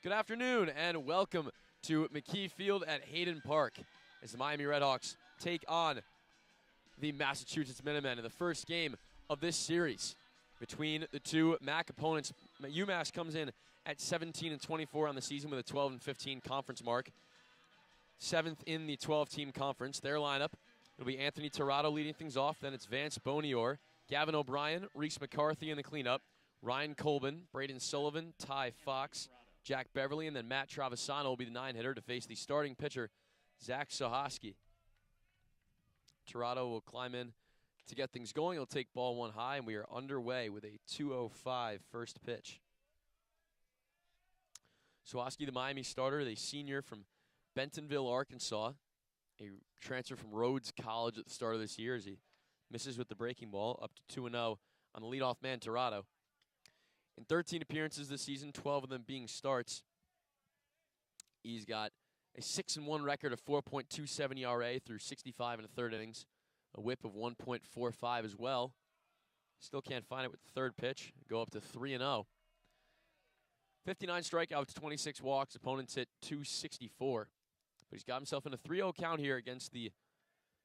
Good afternoon and welcome to McKie Field at Hayden Park as the Miami RedHawks take on the Massachusetts Minutemen in the first game of this series between the two MAC opponents. UMASS comes in at 17-24 on the season with a 12-15 conference mark. 7th in the 12-team conference. Their lineup, it'll be Anthony Tirado leading things off. Then it's Vance Bonior, Gavin O'Brien, Reese McCarthy in the cleanup, Ryan Colbin, Braden Sullivan, Ty Fox, Jack Beverly, and then Matt Travisano will be the 9-hitter to face the starting pitcher, Zach Sohosky. Tirado will climb in to get things going. He'll take ball one high, and we are underway with a 2:05 first pitch. Sohosky, the Miami starter, the senior from Bentonville, Arkansas, a transfer from Rhodes College at the start of this year as he misses with the breaking ball, up to 2-0 on the leadoff man, Tirado. In 13 appearances this season, 12 of them being starts, he's got a 6-1 record of 4.27 ERA through 65 1/3 innings, a whip of 1.45 as well. Still can't find it with the third pitch. Go up to 3-0. 59 strikeouts, 26 walks. Opponents hit .264. But he's got himself in a 3-0 count here against the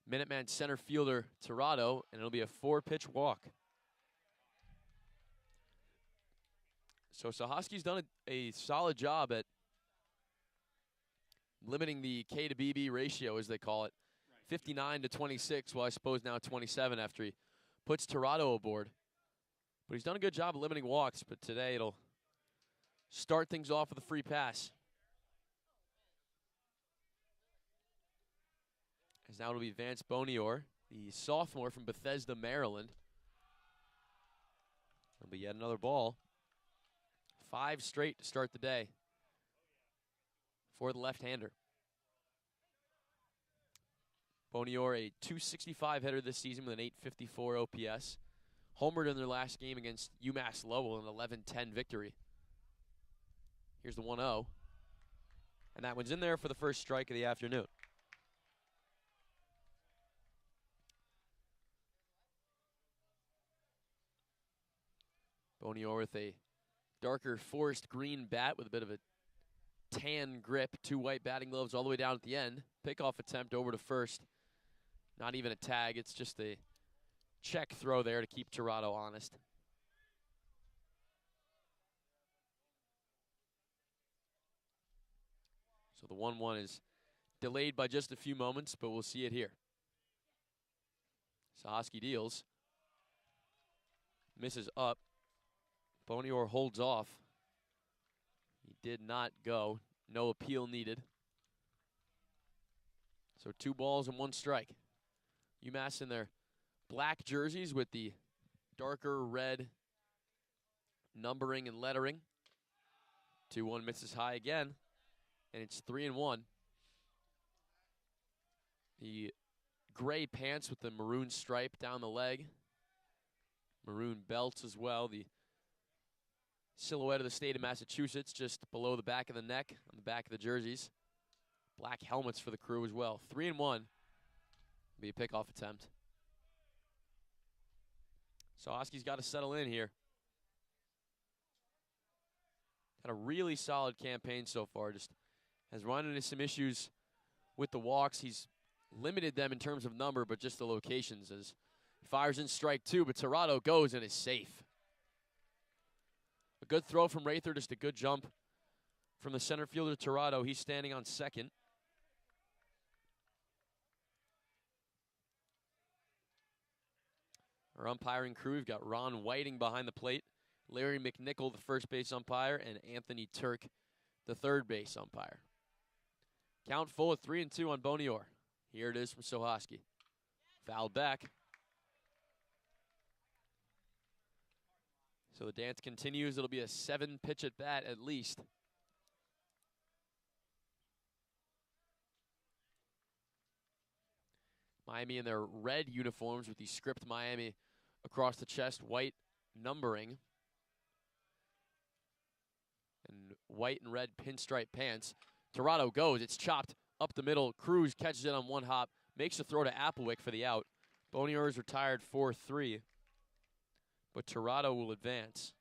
Minuteman center fielder, Tirado, and it'll be a 4-pitch walk. So Sohosky's done a solid job at limiting the K to BB ratio, as they call it. 59-26, well, I suppose now 27 after he puts Tirado aboard. But he's done a good job of limiting walks, but today it'll start things off with a free pass. As now it'll be Vance Bonior, the sophomore from Bethesda, Maryland. It'll be yet another ball. 5 straight to start the day for the left-hander. Bonior, a .265 hitter this season with an .854 OPS. Homered in their last game against UMass Lowell, an 11-10 victory. Here's the 1-0. And that one's in there for the first strike of the afternoon. Bonior with a darker forest green bat with a bit of a tan grip. 2 white batting gloves all the way down at the end. Pickoff attempt over to first. Not even a tag. It's just a check throw there to keep Tirado honest. So the 1-1 is delayed by just a few moments, but we'll see it here. Sohosky deals. Misses up. Bonior holds off. He did not go. No appeal needed. So 2 balls and 1 strike. UMass in their black jerseys with the darker red numbering and lettering. 2-1 misses high again. And it's 3-1. The gray pants with the maroon stripe down the leg. Maroon belts as well. The silhouette of the state of Massachusetts just below the back of the neck, on the back of the jerseys. Black helmets for the crew as well. 3-1. Be a pickoff attempt. Sohosky's got to settle in here. Had a really solid campaign so far. Just has run into some issues with the walks. He's limited them in terms of number, but just the locations. As he fires in strike 2, but Tirado goes and is safe. A good throw from Rather, just a good jump from the center fielder, Tirado. He's standing on second. Our umpiring crew, we've got Ron Whiting behind the plate, Larry McNichol, the first base umpire, and Anthony Turk, the third base umpire. Count full at 3-2 on Bonior. Here it is from Sohosky. Fouled back. So the dance continues. It'll be a 7-pitch at bat at least. Miami in their red uniforms with the script Miami across the chest, white numbering, and white and red pinstripe pants. Tirado goes. It's chopped up the middle. Cruz catches it on one hop, makes a throw to Applewick for the out. Bonior is retired 4-3. But Tirado will advance.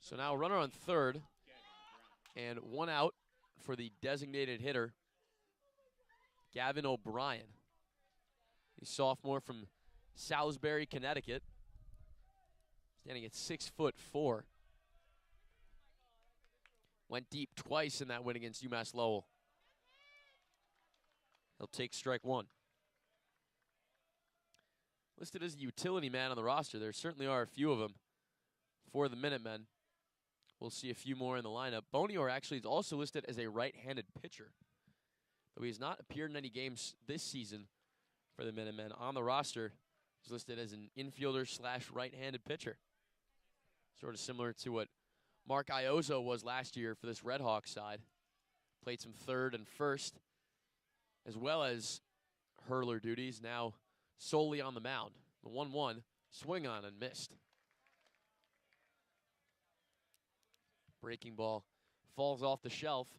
So now runner on third, and 1 out for the designated hitter, Gavin O'Brien. He's a sophomore from Salisbury, Connecticut, standing at 6'4". Went deep twice in that win against UMass Lowell. He'll take strike one. Listed as a utility man on the roster. There certainly are a few of them for the Minutemen. We'll see a few more in the lineup. Bonior actually is also listed as a right-handed pitcher, though he has not appeared in any games this season for the Minutemen. On the roster, he's listed as an infielder / right-handed pitcher. Sort of similar to what Mark Iozzo was last year for this RedHawks side. Played some third and first, as well as hurler duties, now solely on the mound. The 1-1, swing on and missed. Breaking ball falls off the shelf.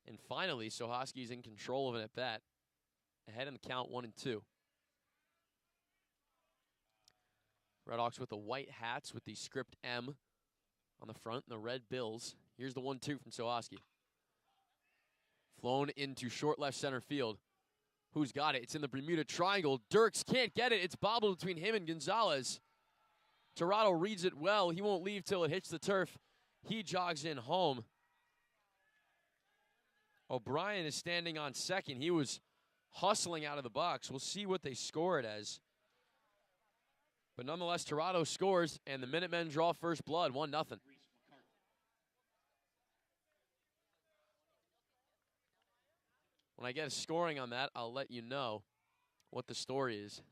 And finally, Sohosky's in control of an at-bat. Ahead in the count, 1-2. RedHawks with the white hats with the script M on the front and the red bills. Here's the 1-2 from Sohosky. Flown into short left center field. Who's got it? It's in the Bermuda Triangle. Dirks can't get it. It's bobbled between him and Gonzalez. Tirado reads it well. He won't leave till it hits the turf. He jogs in home. O'Brien is standing on second. He was hustling out of the box. We'll see what they score it as. But nonetheless, Tirado scores, and the Minutemen draw first blood, 1-0. When I get a scoring on that, I'll let you know what the story is.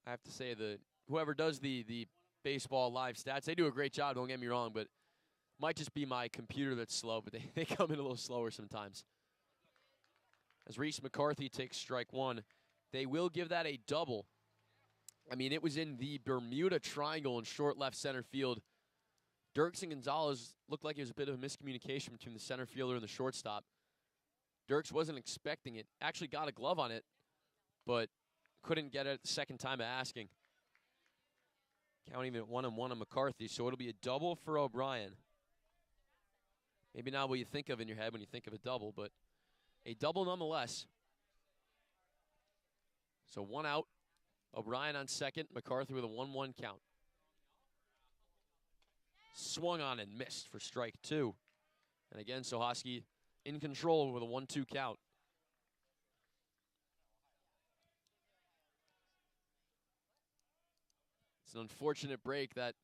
I have to say that whoever does the baseball live stats, they do a great job, don't get me wrong, but it might just be my computer that's slow, but they come in a little slower sometimes. As Reese McCarthy takes strike one, they will give that a double. I mean, it was in the Bermuda Triangle in short left center field. Dirks and Gonzalez looked like it was a bit of a miscommunication between the center fielder and the shortstop. Dirks wasn't expecting it. Actually got a glove on it, but couldn't get it the second time asking. Count even at 1-1 on McCarthy, so it'll be a double for O'Brien. Maybe not what you think of in your head when you think of a double, but a double nonetheless. So 1 out. O'Brien on second. McCarthy with a 1-1 count. Swung on and missed for strike two. And again, Sohosky in control with a 1-2 count. It's an unfortunate break. That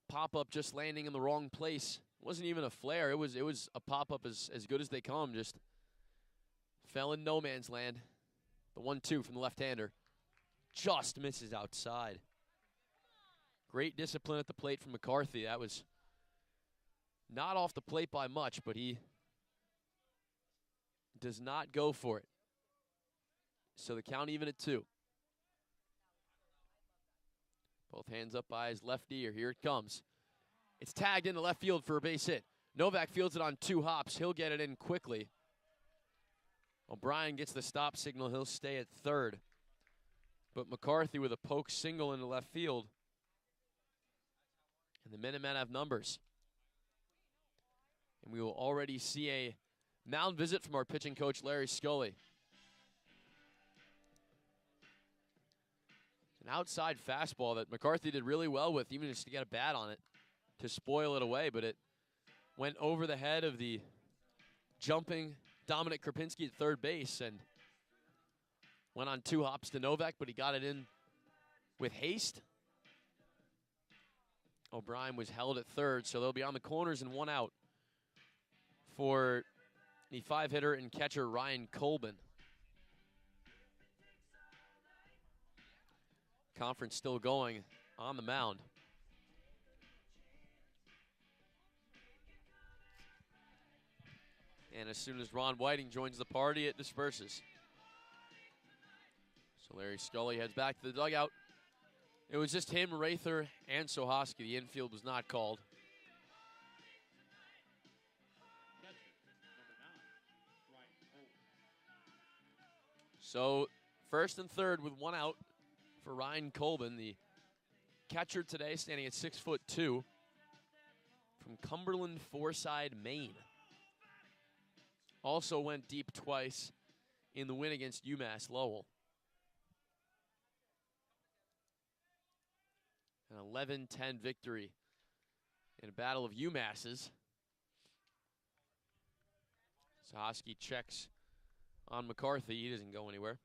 pop-up just landing in the wrong place. It wasn't even a flare. It was a pop-up as good as they come. Just fell in no man's land. The 1-2 from the left-hander just misses outside. Great discipline at the plate from McCarthy. That was not off the plate by much, but he does not go for it. So the count even at 2. Both hands up by his left ear. Here it comes. It's tagged into left field for a base hit. Novak fields it on 2 hops. He'll get it in quickly. O'Brien gets the stop signal. He'll stay at third. But McCarthy with a poke single into left field. And the Minutemen have numbers. And we will already see a mound visit from our pitching coach, Larry Scully. An outside fastball that McCarthy did really well with, even just to get a bat on it to spoil it away, but it went over the head of the jumping Dominic Krapinski at third base and went on 2 hops to Novak, but he got it in with haste. O'Brien was held at third, so they'll be on the corners and 1 out for the 5-hitter and catcher Ryan Colbin. Conference still going on the mound. And as soon as Ron Whiting joins the party, it disperses. So Larry Scully heads back to the dugout. It was just him, Rather, and Sohosky. The infield was not called. So first and third with 1 out for Ryan Colbin, the catcher today, standing at 6'2", from Cumberland, Foreside, Maine. Also went deep twice in the win against UMass Lowell. An 11-10 victory in a battle of UMasses. Sahosky checks on McCarthy. He doesn't go anywhere.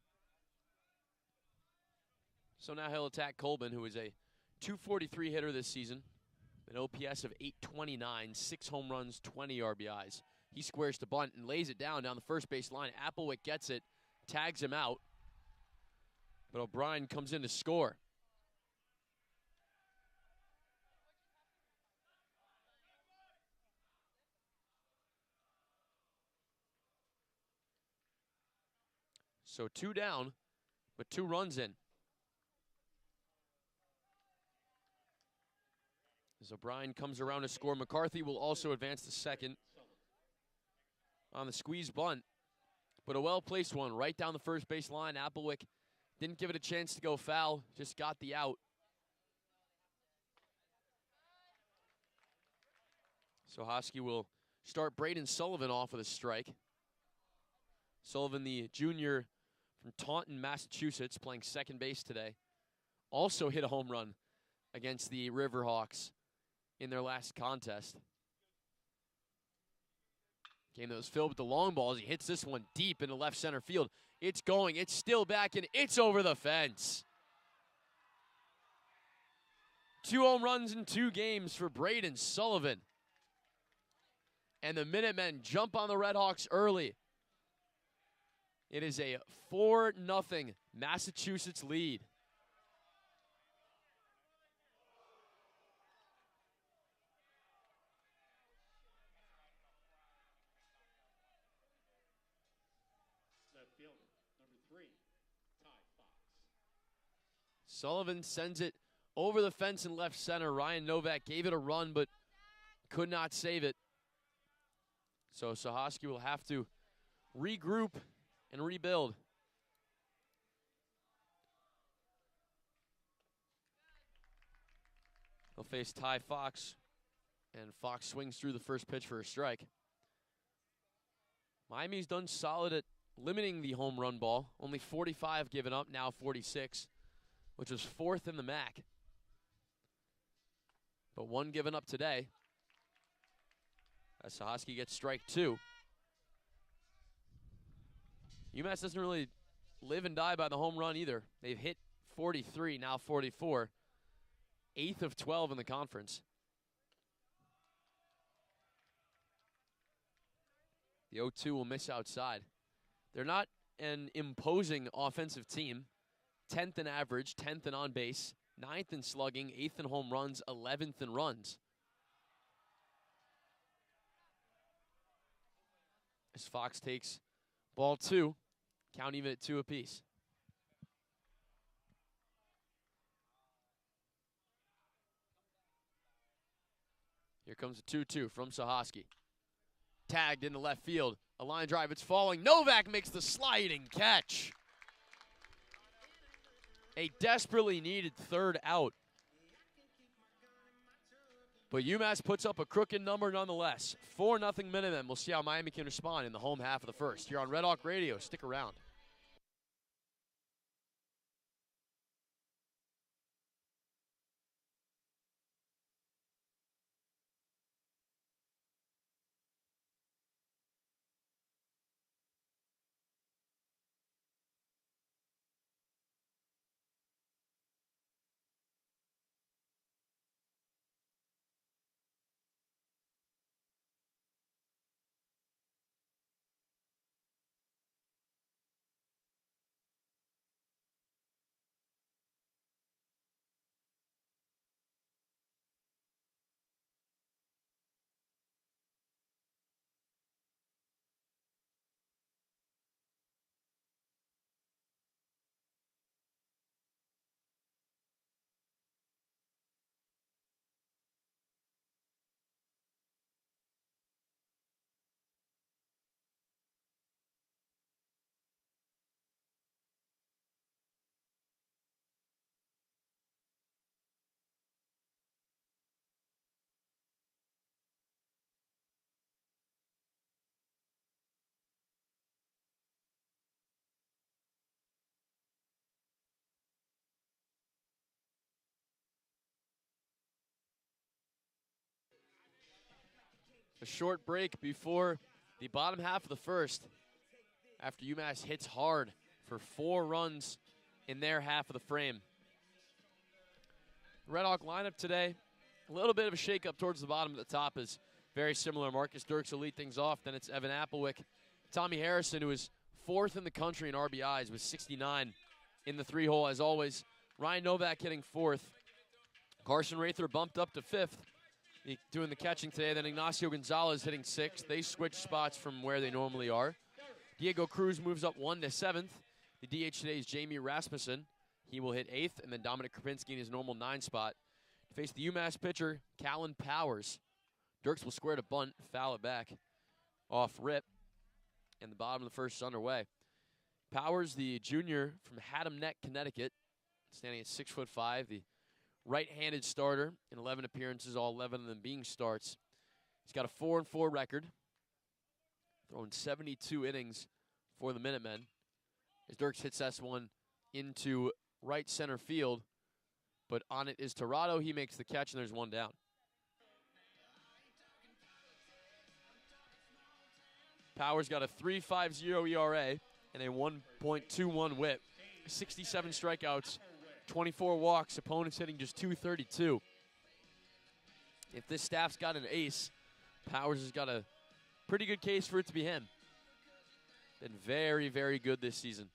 So now he'll attack Colbin, who is a .243 hitter this season. An OPS of .829, 6 home runs, 20 RBIs. He squares to bunt and lays it down the first base line. Applewick gets it, tags him out. But O'Brien comes in to score. So 2 down, but 2 runs in. As O'Brien comes around to score, McCarthy will also advance to second on the squeeze bunt. But a well-placed one right down the first base line. Applewick didn't give it a chance to go foul, just got the out. So Hosky will start Braden Sullivan off with a strike. Sullivan, the junior from Taunton, Massachusetts, playing second base today. Also hit a home run against the RedHawks in their last contest. Game that was filled with the long balls. He hits this one deep into left center field. It's going, it's still back, and it's over the fence. 2 home runs in 2 games for Braden Sullivan. And the Minutemen jump on the RedHawks early. It is a 4-0 Massachusetts lead. Sullivan sends it over the fence in left center. Ryan Novak gave it a run, but could not save it. So Sahosky will have to regroup and rebuild. He'll face Ty Fox, and Fox swings through the first pitch for a strike. Miami's done solid at limiting the home run ball. Only 45 given up, now 46, which was 4th in the MAC. But 1 given up today. As Sahosky gets strike 2. UMass doesn't really live and die by the home run either. They've hit 43, now 44. 8th of 12 in the conference. The 0-2 will miss outside. They're not an imposing offensive team. 10th in average, 10th in on base, 9th in slugging, 8th in home runs, 11th in runs. As Fox takes ball 2, count even at 2 apiece. Here comes a 2-2 from Sahosky. Tagged into left field. A line drive, it's falling. Novak makes the sliding catch. A desperately needed 3rd out. But UMass puts up a crooked number nonetheless. 4-0 Minutemen. We'll see how Miami can respond in the home half of the first. Here on Red Hawk Radio, stick around. A short break before the bottom half of the first after UMass hits hard for 4 runs in their half of the frame. Red Hawk lineup today, a little bit of a shakeup towards the bottom. At the top is very similar. Marcus Dirks will lead things off. Then it's Evan Applewick. Tommy Harrison, who is 4th in the country in RBIs with 69 in the 3-hole as always. Ryan Novak hitting 4th. Carson Rather bumped up to 5th. Doing the catching today. Then Ignacio Gonzalez hitting 6th. They switch spots from where they normally are. Diego Cruz moves up 1 to 7th. The DH today is Jamie Rasmussen. He will hit 8th, and then Dominic Krupinski in his normal 9 spot. To face the UMass pitcher, Callan Powers. Dirks will square to bunt, foul it back off rip, and the bottom of the first is underway. Powers, the junior from Haddam Neck, Connecticut, standing at 6'5", the right-handed starter in 11 appearances, all 11 of them being starts. He's got a 4-4 record, throwing 72 innings for the Minutemen. As Dirks hits this one into right center field, but on it is Torado. He makes the catch, and there's 1 down. Powers got a 3.50 ERA and a 1.21 whip. 67 strikeouts, 24 walks, opponents hitting just .232. If this staff's got an ace, Powers has got a pretty good case for it to be him. Been very, very good this season.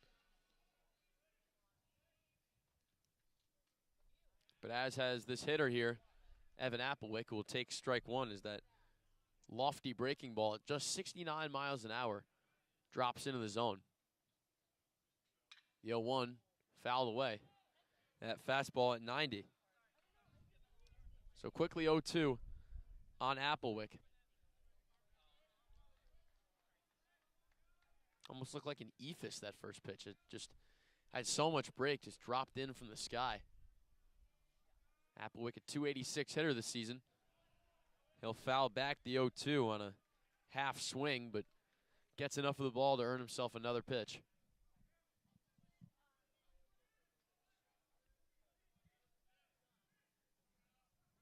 But as has this hitter here, Evan Applewick, who will take strike 1 as that lofty breaking ball at just 69 miles an hour drops into the zone. The 0-1 fouled away. That fastball at 90. So quickly 0-2 on Applewick. Almost looked like an ephus, that first pitch. It just had so much break, just dropped in from the sky. Applewick, a 286 hitter this season. He'll foul back the 0-2 on a half swing, but gets enough of the ball to earn himself another pitch.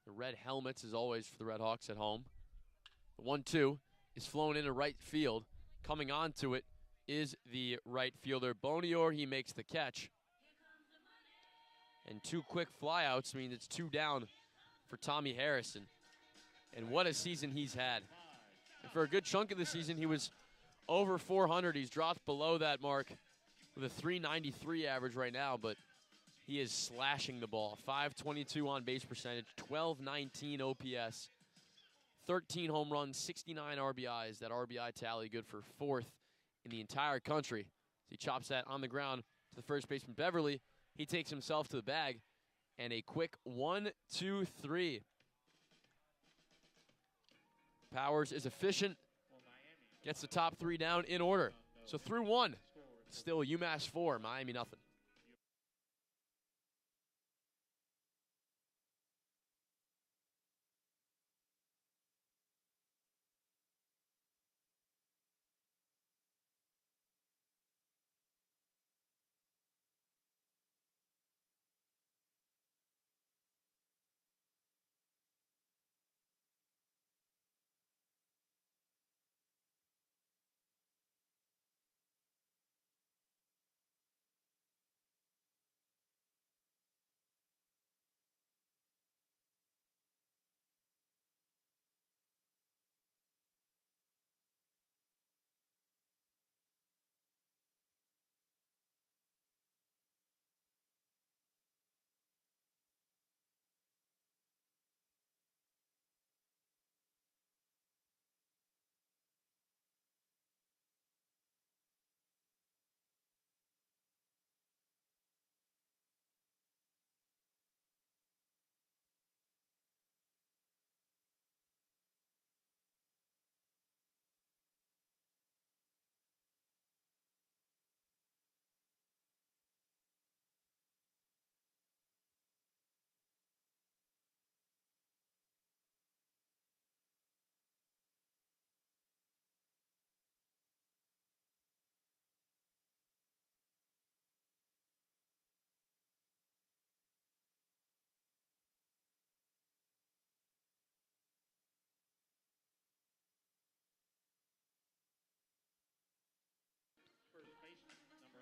The red helmets, as always, for the RedHawks at home. The 1-2 is flown into right field. Coming onto it is the right fielder, Bonior. He makes the catch. And 2 quick flyouts means it's 2 down for Tommy Harrison. And what a season he's had. And for a good chunk of the season, he was over 400. He's dropped below that mark with a 393 average right now, but he is slashing the ball. 522 on base percentage, 1219 OPS, 13 home runs, 69 RBIs. That RBI tally good for 4th in the entire country. He chops that on the ground to the first baseman, Beverly. He takes himself to the bag, and a quick 1-2-3. Powers is efficient, gets the top 3 down in order. So through 1, still UMass 4, Miami nothing.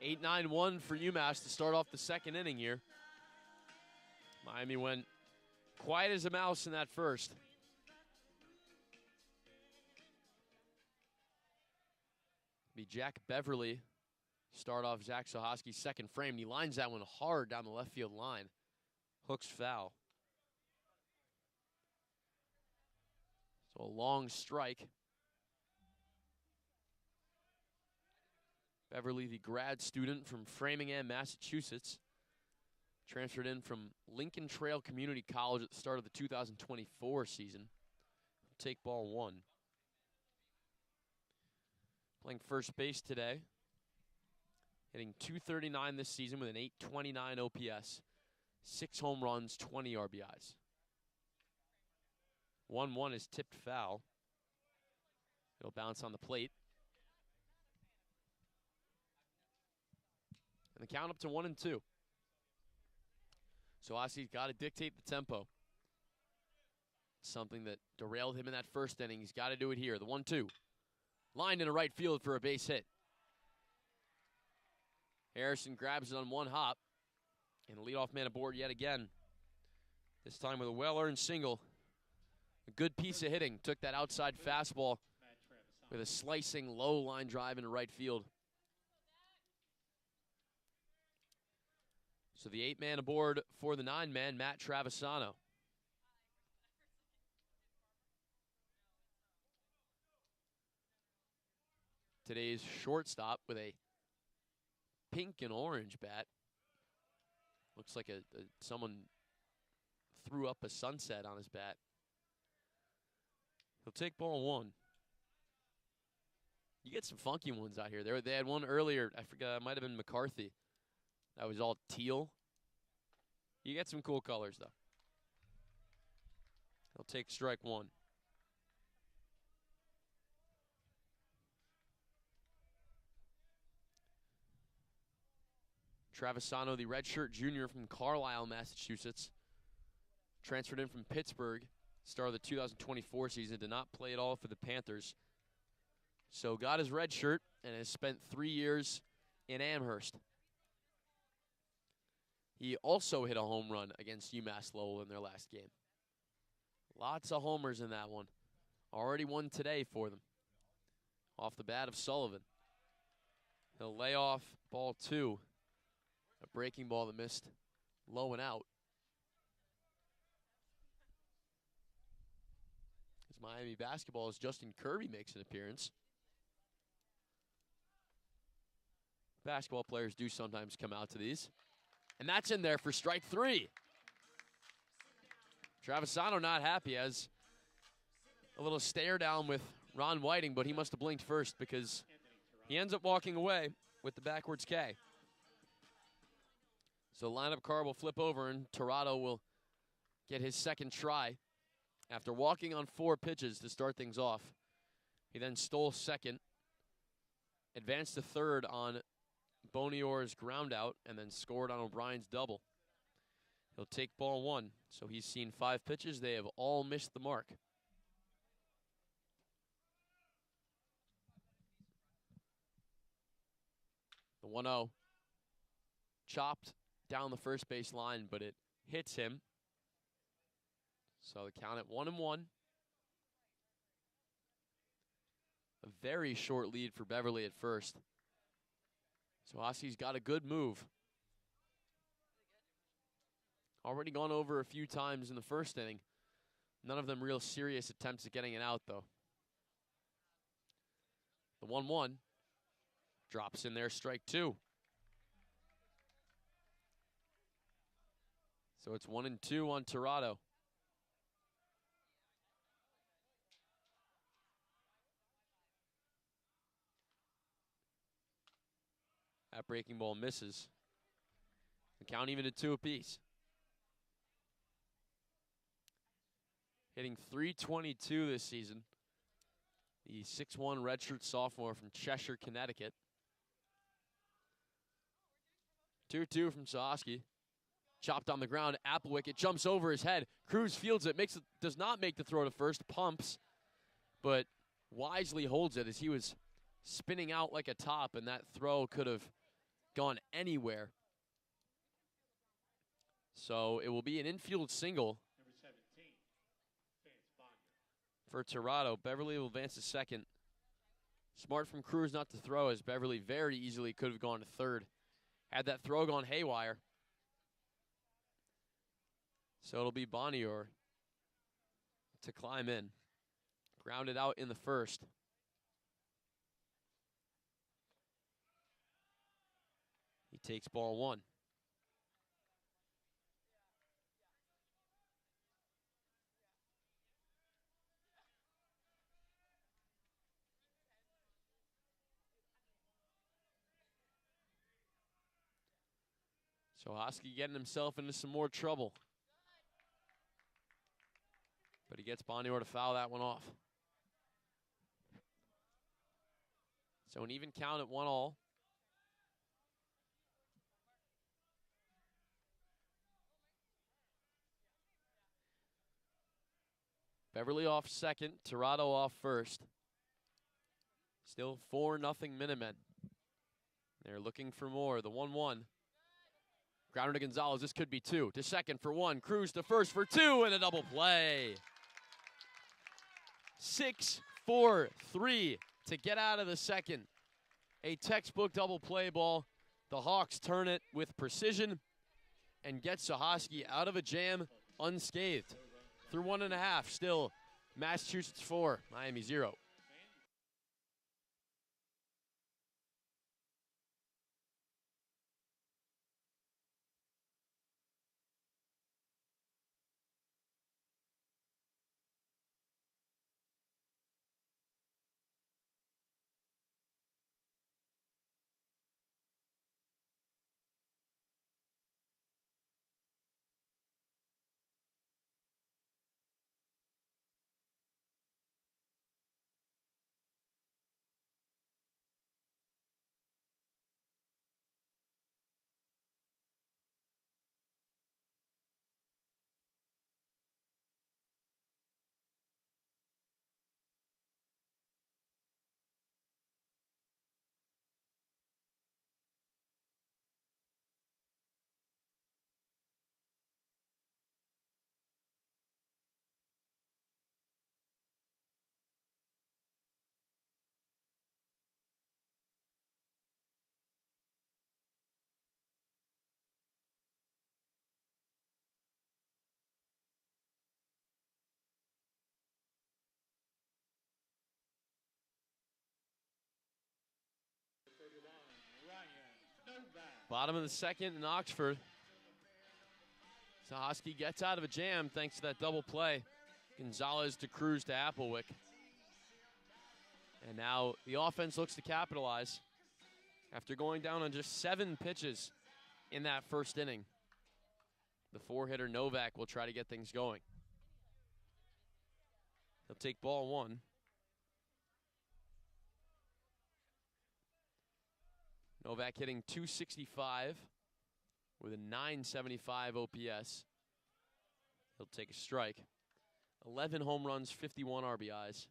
8-9-1 for UMass to start off the second inning here. Miami went quiet as a mouse in that first. Be Jack Beverly start off Zach Sohosky's second frame. And he lines that one hard down the left field line. Hooks foul. So a long strike. Beverly, the grad student from Framingham, Massachusetts, transferred in from Lincoln Trail Community College at the start of the 2024 season. Take ball one. Playing first base today. Hitting .239 this season with an .829 OPS. 6 home runs, 20 RBIs. 1-1 is tipped foul. It'll bounce on the plate. And the count up to 1-2. So Ossie's got to dictate the tempo. Something that derailed him in that first inning. He's got to do it here. The 1-2. Lined into right field for a base hit. Harrison grabs it on one hop. And the leadoff man aboard yet again. This time with a well-earned single. A good piece of hitting. Took that outside fastball with a slicing low line drive into right field. So the 8-man aboard for the 9-man, Matt Travisano. Today's shortstop with a pink and orange bat. Looks like someone threw up a sunset on his bat. He'll take ball one. You get some funky ones out here. They had one earlier. I forgot. It might have been McCarthy. That was all teal. You get some cool colors, though. He'll take strike one. Travisano, the redshirt junior from Carlisle, Massachusetts. Transferred in from Pittsburgh. Start of the 2024 season. Did not play at all for the Panthers. So got his red shirt and has spent 3 years in Amherst. He also hit a home run against UMass Lowell in their last game. Lots of homers in that one. Already won today for them. Off the bat of Sullivan. He'll lay off ball two. A breaking ball that missed low and out. As Miami basketball as Justin Kirby makes an appearance. Basketball players do sometimes come out to these. And that's in there for strike three. Travisano not happy, has a little stare down with Ron Whiting, but he must have blinked first because he ends up walking away with the backwards K. So lineup card will flip over and Tirado will get his second try after walking on 4 pitches to start things off. He then stole second, advanced to third on Bonior's ground out, and then scored on O'Brien's double. He'll take ball one. So he's seen 5 pitches. They have all missed the mark. The 1-0. Chopped down the first base line, but it hits him. So the count at 1-1. A very short lead for Beverly at first. So Ossie's got a good move. Already gone over a few times in the first inning. None of them real serious attempts at getting it out, though. The 1-1 drops in there, strike two. So it's 1-2 on Tirado. That breaking ball misses. The count even to 2 apiece. Hitting .322 this season. The 6'1" redshirt sophomore from Cheshire, Connecticut. 2-2 from Sohosky. Chopped on the ground. Applewick, it jumps over his head. Cruz fields it, does not make the throw to first, pumps, but wisely holds it as he was spinning out like a top, and that throw could have gone anywhere. So it will be an infield single for Toronto. Beverly will advance to second. Smart from Cruz not to throw, as Beverly very easily could have gone to third had that throw gone haywire. So it'll be Bonnier to climb in. Grounded out in the first. He takes ball one. So Hosky getting himself into some more trouble. But he gets Bonnier to foul that one off. So an even count at 1-all. Beverly off second, Tirado off first. Still 4-0 Minutemen. They're looking for more. The 1-1. Grounder to Gonzalez. This could be two. To second for one. Cruz to first for two, and a double play. 6-4-3 to get out of the second. A textbook double play ball. The Hawks turn it with precision and get Sahoski out of a jam unscathed. Through 1.5, still Massachusetts 4, Miami 0. Bottom of the second in Oxford. Sahoski gets out of a jam thanks to that double play. Gonzalez to Cruz to Applewick. And now the offense looks to capitalize after going down on just 7 pitches in that first inning. The 4-hitter Novak will try to get things going. He'll take ball one. Novak hitting .265 with a .975 OPS. He'll take a strike. 11 home runs, 51 RBIs.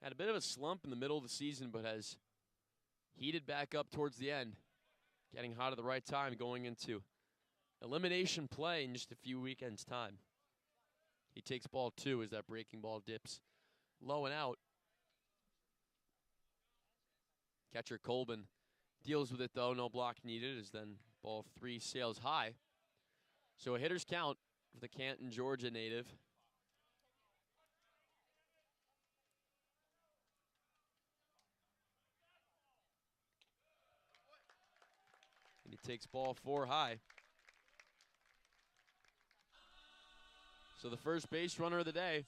Had a bit of a slump in the middle of the season, but has heated back up towards the end. Getting hot at the right time, going into elimination play in just a few weekends' time. He takes ball two as that breaking ball dips low and out. Catcher Colbin deals with it, though. No block needed, as then ball three sails high. So a hitter's count for the Canton, Georgia native. And he takes ball four high. So the first base runner of the day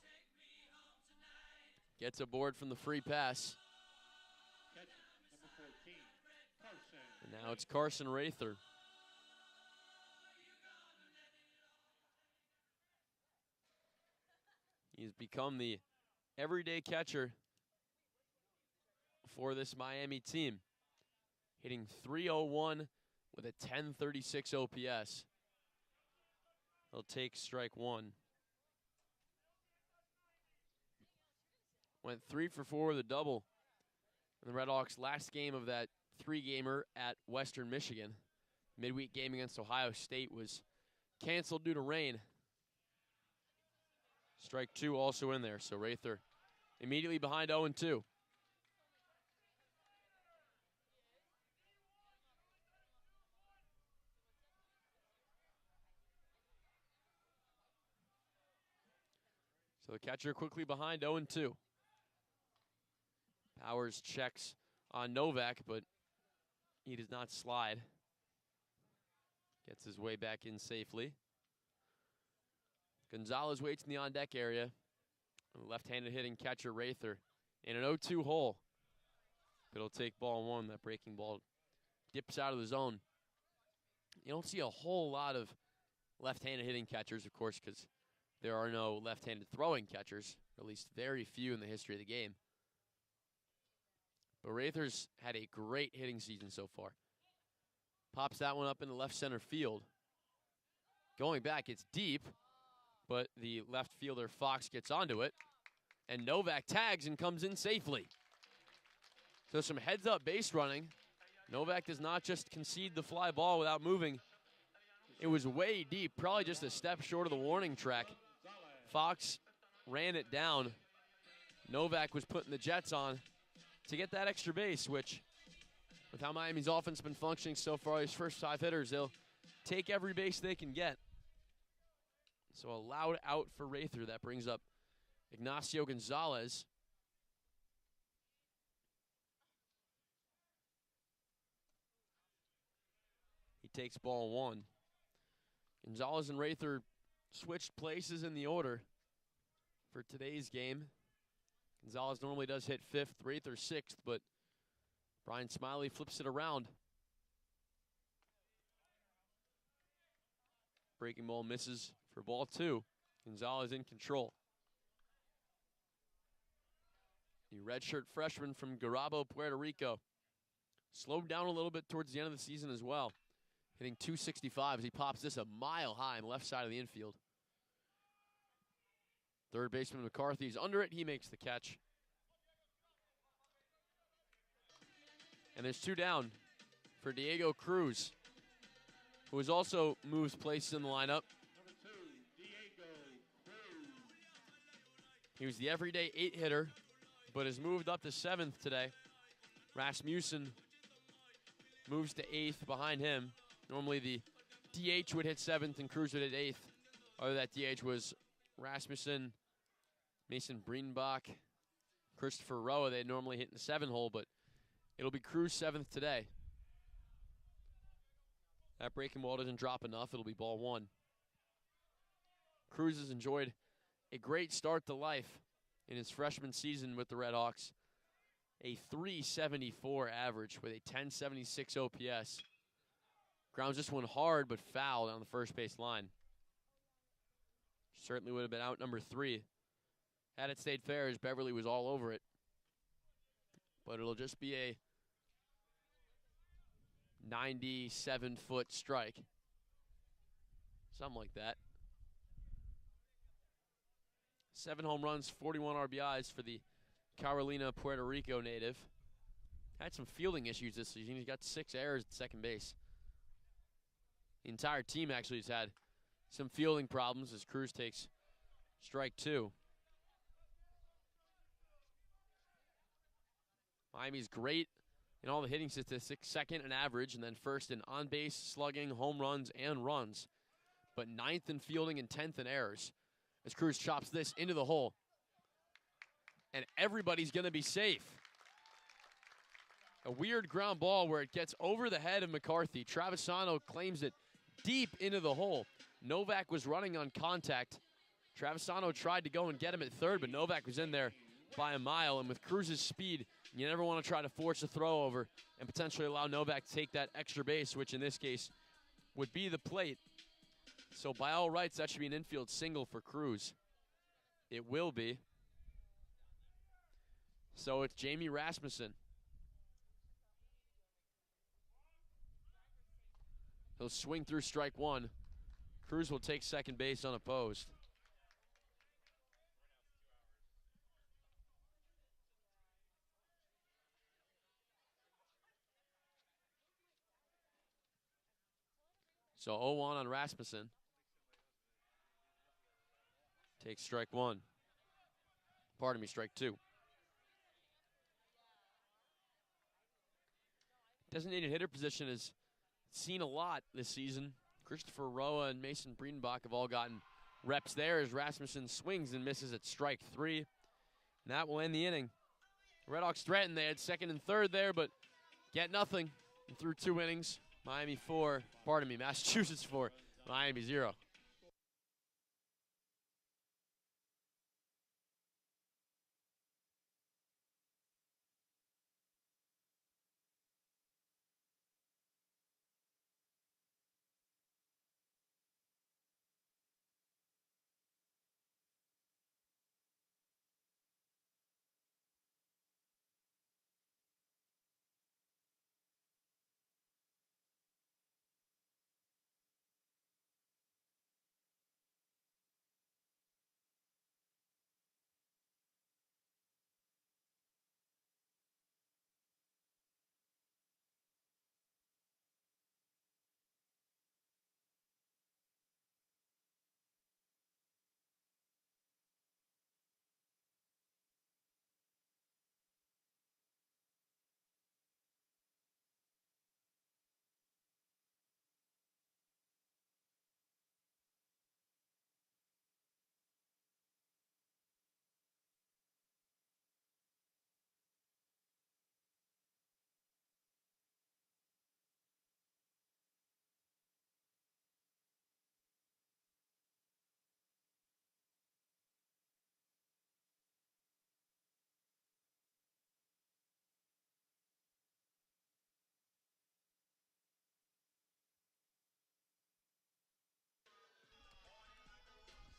gets aboard from the free pass. And now it's Carson Rather. He's become the everyday catcher for this Miami team. Hitting .301 with a .1036 OPS. He'll take strike one. Went 3 for 4 with a double in the RedHawks' last game of that 3-gamer at Western Michigan. Midweek game against Ohio State was canceled due to rain. Strike 2 also in there, so Rather immediately behind 0-2. So the catcher quickly behind 0-2. Powers checks on Novak, but he does not slide. Gets his way back in safely. Gonzalez waits in the on-deck area. Left-handed hitting catcher Rather in an 0-2 hole. It'll take ball 1. That breaking ball dips out of the zone. You don't see a whole lot of left-handed hitting catchers, of course, because there are no left-handed throwing catchers, or at least very few in the history of the game. But Rather's had a great hitting season so far. Pops that one up in the left center field. Going back, it's deep, but the left fielder Fox gets onto it, and Novak tags and comes in safely. So some heads-up base running. Novak does not just concede the fly ball without moving. It was way deep, probably just a step short of the warning track. Fox ran it down. Novak was putting the Jets on to get that extra base, which, with how Miami's offense has been functioning so far, these first 5 hitters, they'll take every base they can get. So a loud out for Rather. That brings up Ignacio Gonzalez. He takes ball 1. Gonzalez and Rather switched places in the order for today's game. Gonzalez normally does hit 5th, Rather 6th, but Brian Smiley flips it around. Breaking ball misses for ball 2. Gonzalez in control. The redshirt freshman from Garabo, Puerto Rico. Slowed down a little bit towards the end of the season as well. Hitting .265 as he pops this a mile high on the left side of the infield. Third baseman McCarthy is under it. He makes the catch. And there's 2 down for Diego Cruz, who has also moved places in the lineup. He was the everyday 8 hitter, but has moved up to 7th today. Rasmussen moves to 8th behind him. Normally the DH would hit 7th and Cruz would hit 8th. Other that DH was Rasmussen, Mason Breenbach, Christopher Roa. They normally hit in the 7 hole, but it'll be Cruz 7th today. That breaking ball doesn't drop enough. It'll be ball 1. Cruz has enjoyed a great start to life in his freshman season with the RedHawks. A .374 average with a .1076 OPS. Grounds this one hard, but fouled on the first base line. Certainly would have been out number 3. Had it stayed fair, as Beverly was all over it. But it'll just be a 97-foot strike. Something like that. 7 home runs, 41 RBIs for the Carolina, Puerto Rico native. Had some fielding issues this season. He's got 6 errors at second base. The entire team actually has had some fielding problems as Cruz takes strike 2. Miami's great in all the hitting statistics, 2nd in average, and then 1st in on-base, slugging, home runs, and runs. But 9th in fielding and 10th in errors as Cruz chops this into the hole. And everybody's going to be safe. A weird ground ball where it gets over the head of McCarthy. Travisano claims it deep into the hole. Novak was running on contact. Travisano tried to go and get him at 3rd, but Novak was in there by a mile. And with Cruz's speed, you never want to try to force a throw over and potentially allow Novak to take that extra base, which in this case would be the plate. So by all rights, that should be an infield single for Cruz. It will be. So it's Jamie Rasmussen. He'll swing through strike 1. Cruz will take second base unopposed. So 0-1 on Rasmussen. Takes strike one. Pardon me, strike two. Designated hitter position has seen a lot this season. Christopher Roa and Mason Breedenbach have all gotten reps there as Rasmussen swings and misses at strike three. And that will end the inning. The RedHawks threatened. They had second and third there, but get nothing. And through 2 innings, Massachusetts 4, Miami 0.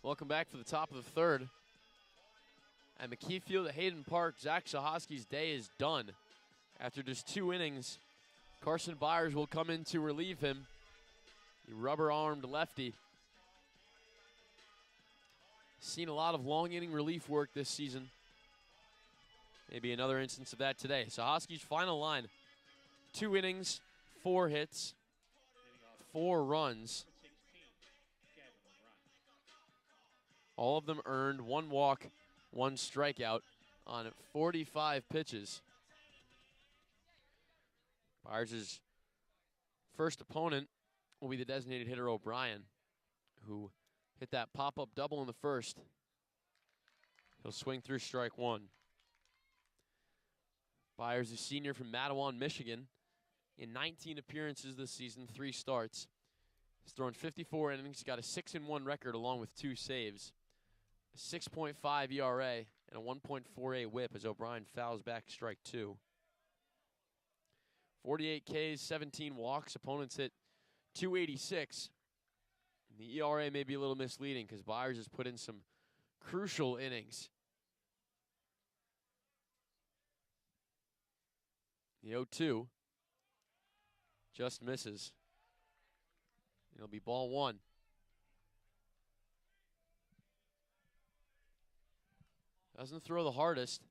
Welcome back for the top of the third. At McKie Field at Hayden Park, Zach Sahoski's day is done. After just 2 innings, Carson Byers will come in to relieve him. The rubber-armed lefty. Seen a lot of long inning relief work this season. Maybe another instance of that today. Sahoski's final line: 2 innings, 4 hits, 4 runs. All of them earned, 1 walk, 1 strikeout on 45 pitches. Byers' first opponent will be the designated hitter O'Brien, who hit that pop-up double in the first. He'll swing through strike one. Byers, a senior from Mattawan, Michigan. In 19 appearances this season, 3 starts. He's thrown 54 innings, got a 6-1 record along with 2 saves. A 6.5 ERA and a 1.48 whip as O'Brien fouls back strike 2. 48 Ks, 17 walks. Opponents hit 286. And the ERA may be a little misleading because Byers has put in some crucial innings. The 0-2 just misses. It'll be ball 1. Doesn't throw the hardest,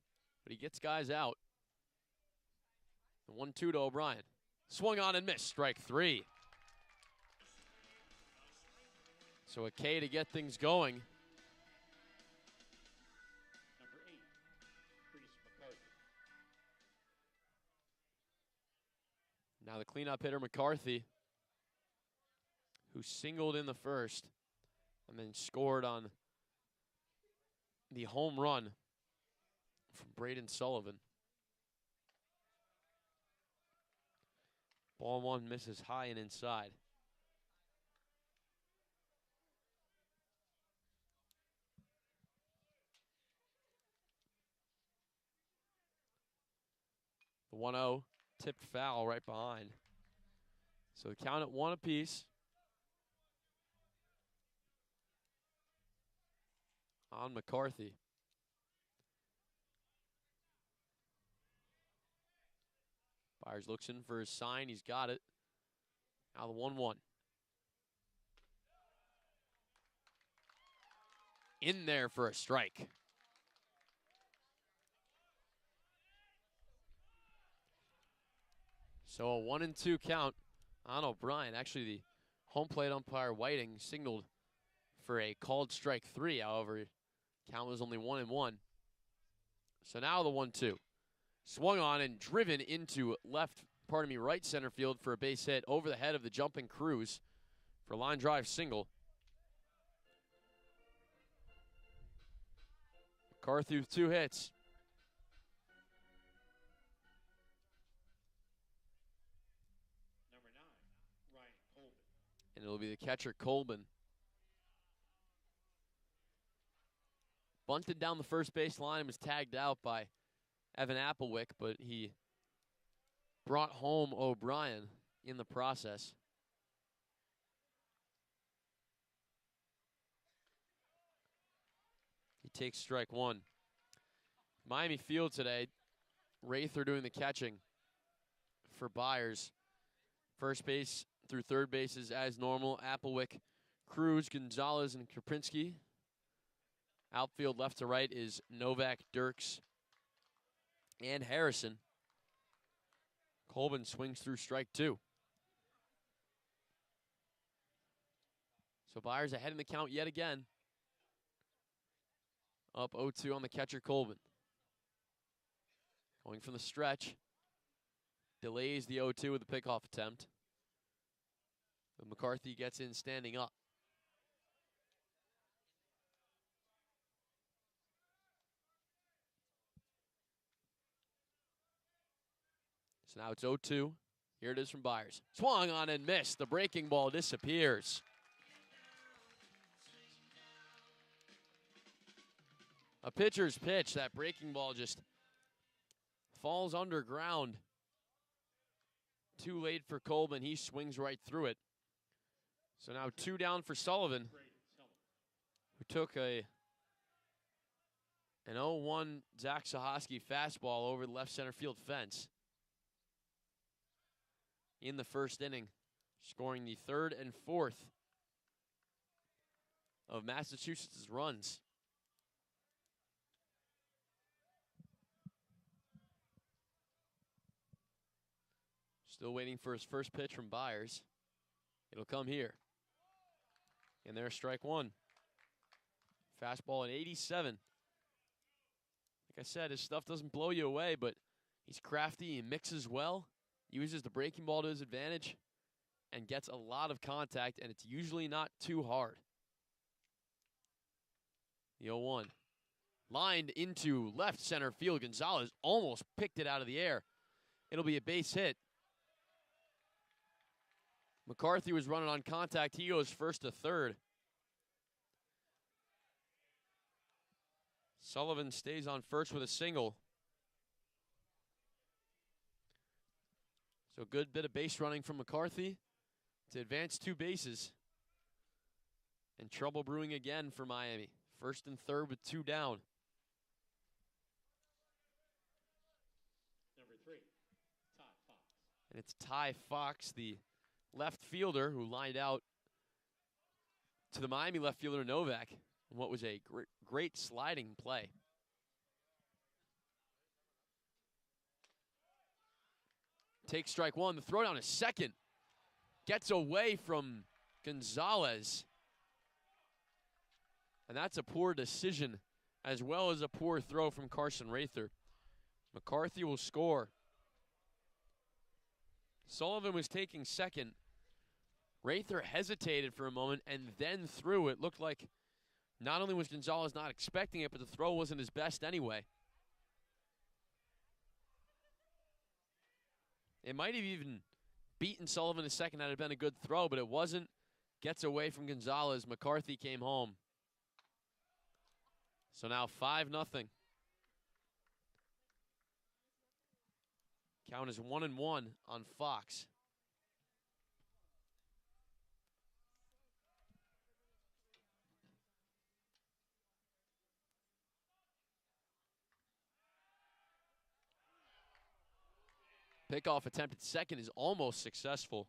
but he gets guys out. The 1-2 to O'Brien. Swung on and missed. Strike 3. So a K to get things going. Now the cleanup hitter, McCarthy, who singled in the first and then scored on the home run from Braden Sullivan. Ball 1 misses high and inside. The 1-0 tipped foul right behind. So the count at 1 apiece. On McCarthy. Byers looks in for his sign. He's got it. Now the 1-1. In there for a strike. So a 1-2 count on O'Brien. Actually, the Home plate umpire Whiting signaled for a called strike 3. However, count was only 1-1. So now the 1-2. Swung on and driven into right center field for a base hit over the head of the jumping Cruz for a line drive single. McCarthy with 2 hits. Number 9, Ryan Colby. And it'll be the catcher, Colbin. Bunted down the first base line and was tagged out by Evan Applewick, but he brought home O'Brien in the process. He takes strike 1. Miami Field today, Rather doing the catching for Byers. First base through third bases as normal. Applewick, Cruz, Gonzalez, and Kaprinski. Outfield left to right is Novak, Dirks, and Harrison. Colbin swings through strike 2. So Byers ahead in the count yet again. Up 0-2 on the catcher, Colbin. Going from the stretch. Delays the 0-2 with the pickoff attempt. But McCarthy gets in standing up. So now it's 0-2. Here it is from Byers. Swung on and missed. The breaking ball disappears. A pitcher's pitch. That breaking ball just falls underground. Too late for Colbin. He swings right through it. So now 2 down for Sullivan, who took an 0-1 Zach Sahoski fastball over the left center field fence in the first inning, scoring the 3rd and 4th of Massachusetts' runs. Still waiting for his first pitch from Byers. It'll come here. And there's strike 1. Fastball at 87. Like I said, his stuff doesn't blow you away, but he's crafty, he mixes well, uses the breaking ball to his advantage, and gets a lot of contact, and it's usually not too hard. The 0-1. Lined into left center field. Gonzalez almost picked it out of the air. It'll be a base hit. McCarthy was running on contact. He goes first to third. Sullivan stays on first with a single. So good bit of base running from McCarthy to advance 2 bases. And trouble brewing again for Miami. First and third with 2 down. Number 3, Ty Fox. And it's Ty Fox, the left fielder who lined out to the Miami left fielder Novak in what was a great sliding play. Takes strike 1. The throw down is second. Gets away from Gonzalez. And that's a poor decision as well as a poor throw from Carson Rather. McCarthy will score. Sullivan was taking second. Rather hesitated for a moment and then threw. It looked like not only was Gonzalez not expecting it, but the throw wasn't his best anyway. It might have even beaten Sullivan a second had it been a good throw, but it wasn't. Gets away from Gonzalez. McCarthy came home. So now 5-0. Count is 1-1 on Fox. Pickoff attempt at second is almost successful,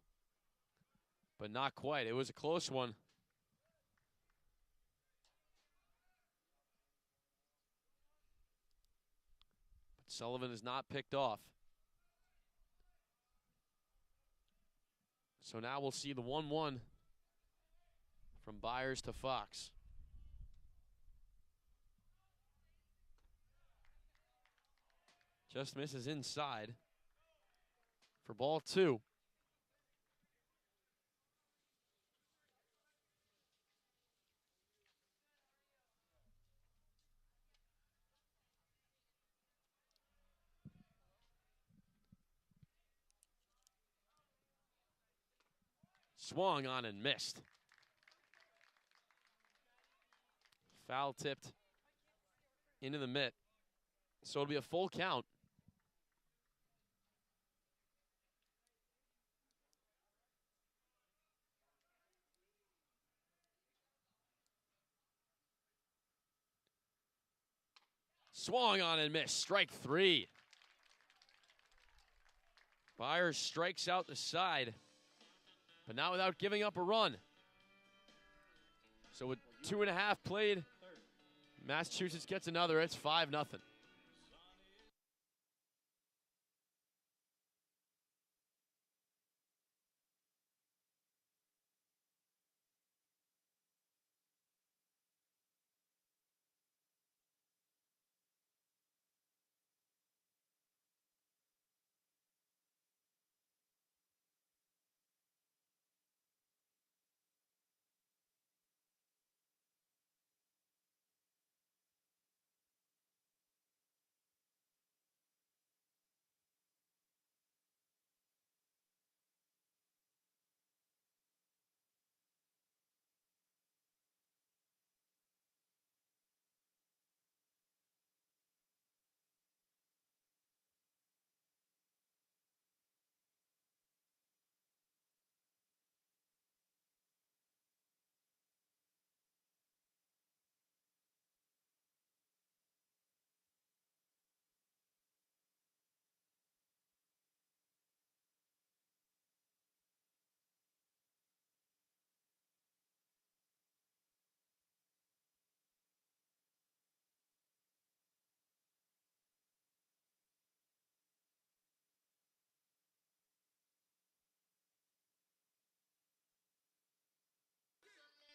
but not quite. It was a close one. But Sullivan is not picked off. So now we'll see the 1-1 from Byers to Fox. Just misses inside for ball 2. Swung on and missed. Foul tipped into the mitt. So it'll be a full count. Swung on and missed. Strike 3. Byers strikes out the side, but not without giving up a run. So with 2.5 played, Massachusetts gets another. It's 5-0.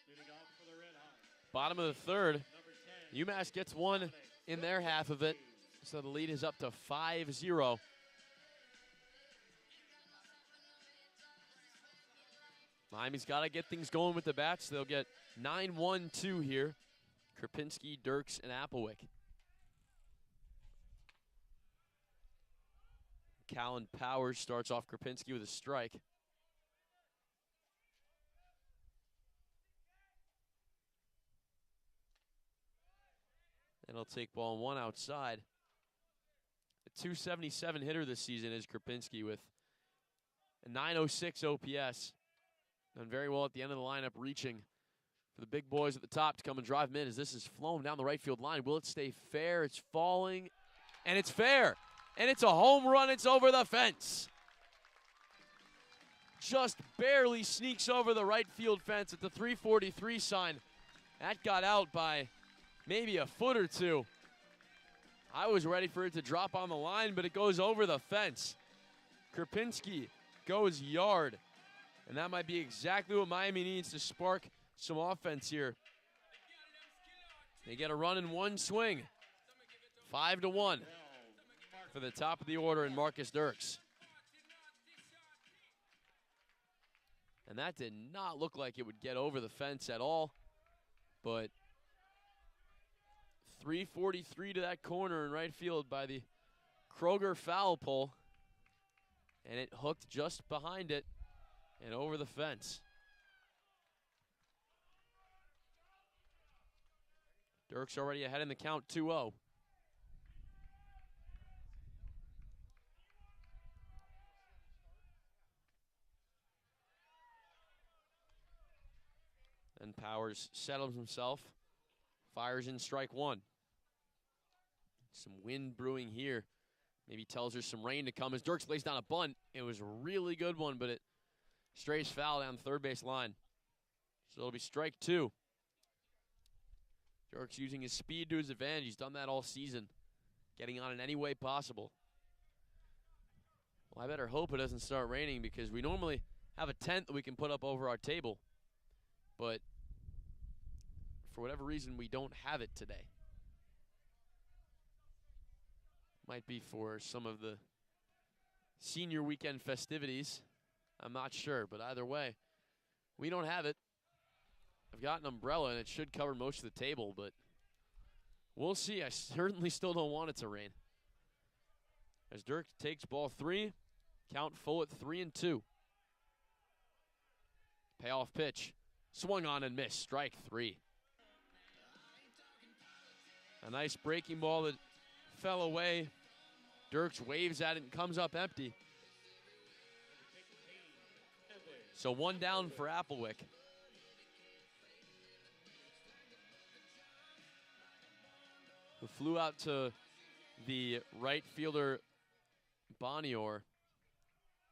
Leading off for the RedHawks. Bottom of the third. Number 10. UMass gets one in their half of it, so the lead is up to 5-0. Miami's got to get things going with the bats. They'll get 9-1-2 here. Krupinski, Dirks, and Applewick. Callan Powers starts off Krupinski with a strike. And he'll take ball 1 outside. A 277 hitter this season is Krupinski with a 906 OPS. Done very well at the end of the lineup, reaching for the big boys at the top to come and drive him in as this is flown down the right field line. Will it stay fair? It's falling, and it's fair. And it's a home run. It's over the fence. Just barely sneaks over the right field fence at the 343 sign. That got out by maybe a foot or two. I was ready for it to drop on the line, but it goes over the fence. Krupinski goes yard. And that might be exactly what Miami needs to spark some offense here. They get a run in one swing. 5-1 for the top of the order in Marcus Dirks. And that did not look like it would get over the fence at all. But 343 to that corner in right field by the Kroger foul pole. And it hooked just behind it and over the fence. Dirks already ahead in the count, 2-0. And Powers settles himself, fires in strike 1. Some wind brewing here. Maybe tells her some rain to come as Dirks lays down a bunt. It was a really good one, but it strays foul down the third base line. So it'll be strike 2. Dirks using his speed to his advantage. He's done that all season, getting on in any way possible. Well, I better hope it doesn't start raining because we normally have a tent that we can put up over our table. But for whatever reason, we don't have it today. Might be for some of the senior weekend festivities. I'm not sure, but either way, we don't have it. I've got an umbrella, and it should cover most of the table, but we'll see. I certainly still don't want it to rain. As Dirk takes ball 3, count full at 3-2. Payoff pitch. Swung on and missed. Strike 3. A nice breaking ball that fell away. Dirks waves at it and comes up empty. So 1 down for Applewick. Who flew out to the right fielder Bonior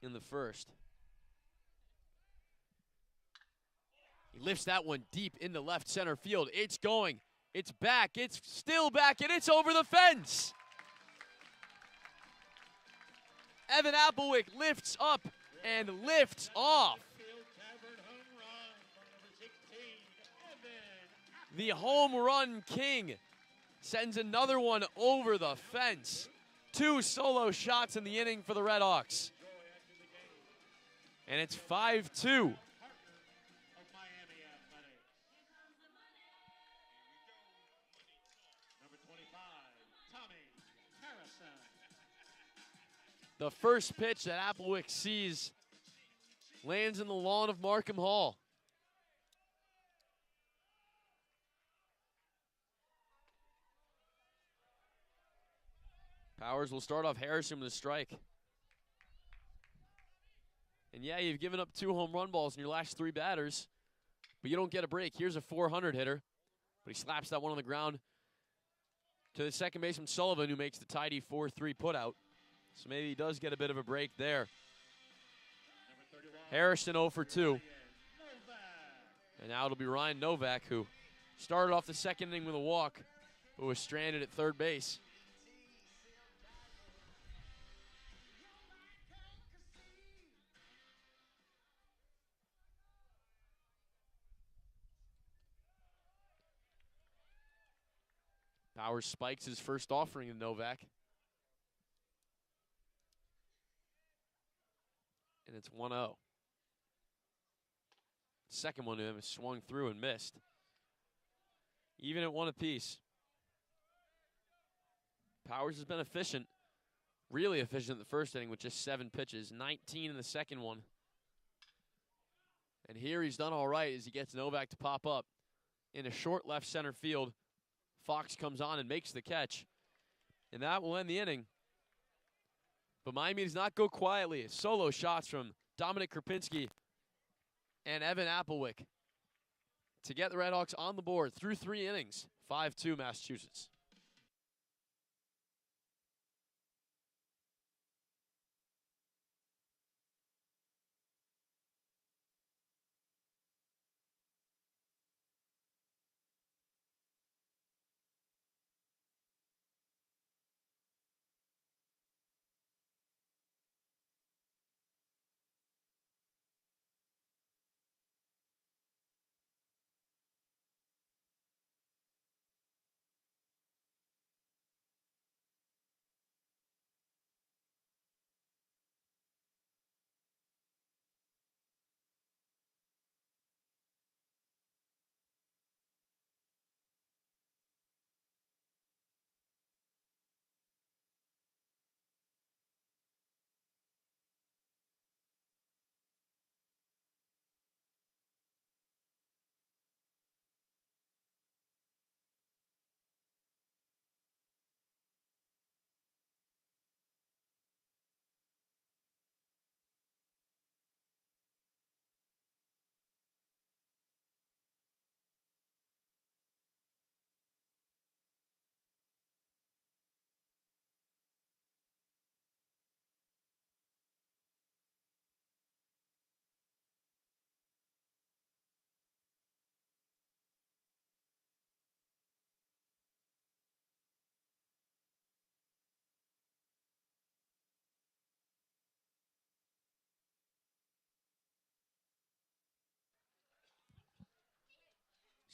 in the first. He lifts that one deep into left center field. It's going. It's back. It's still back, and it's over the fence. Evan Applewick lifts up and lifts off. The home run king sends another one over the fence. 2 solo shots in the inning for the RedHawks. And it's 5-2. The first pitch that Applewick sees lands in the lawn of Markham Hall. Powers will start off Harrison with a strike. And yeah, you've given up 2 home run balls in your last 3 batters, but you don't get a break. Here's a 400 hitter, but he slaps that one on the ground to the second baseman Sullivan, who makes the tidy 4-3 putout. So maybe he does get a bit of a break there. Harrison 0 for 2. And now it'll be Ryan Novak, who started off the second inning with a walk, but was stranded at third base. Powers spikes his first offering to Novak. And it's 1-0. Second one to him is swung through and missed. Even at 1 apiece. Powers has been efficient. Really efficient in the first inning with just 7 pitches. 19 in the second one. And here he's done all right as he gets Novak to pop up. In a short left center field, Fox comes on and makes the catch. And that will end the inning. But Miami does not go quietly. Solo shots from Dominic Krupinski and Evan Applewick to get the RedHawks on the board through 3 innings. 5-2 Massachusetts.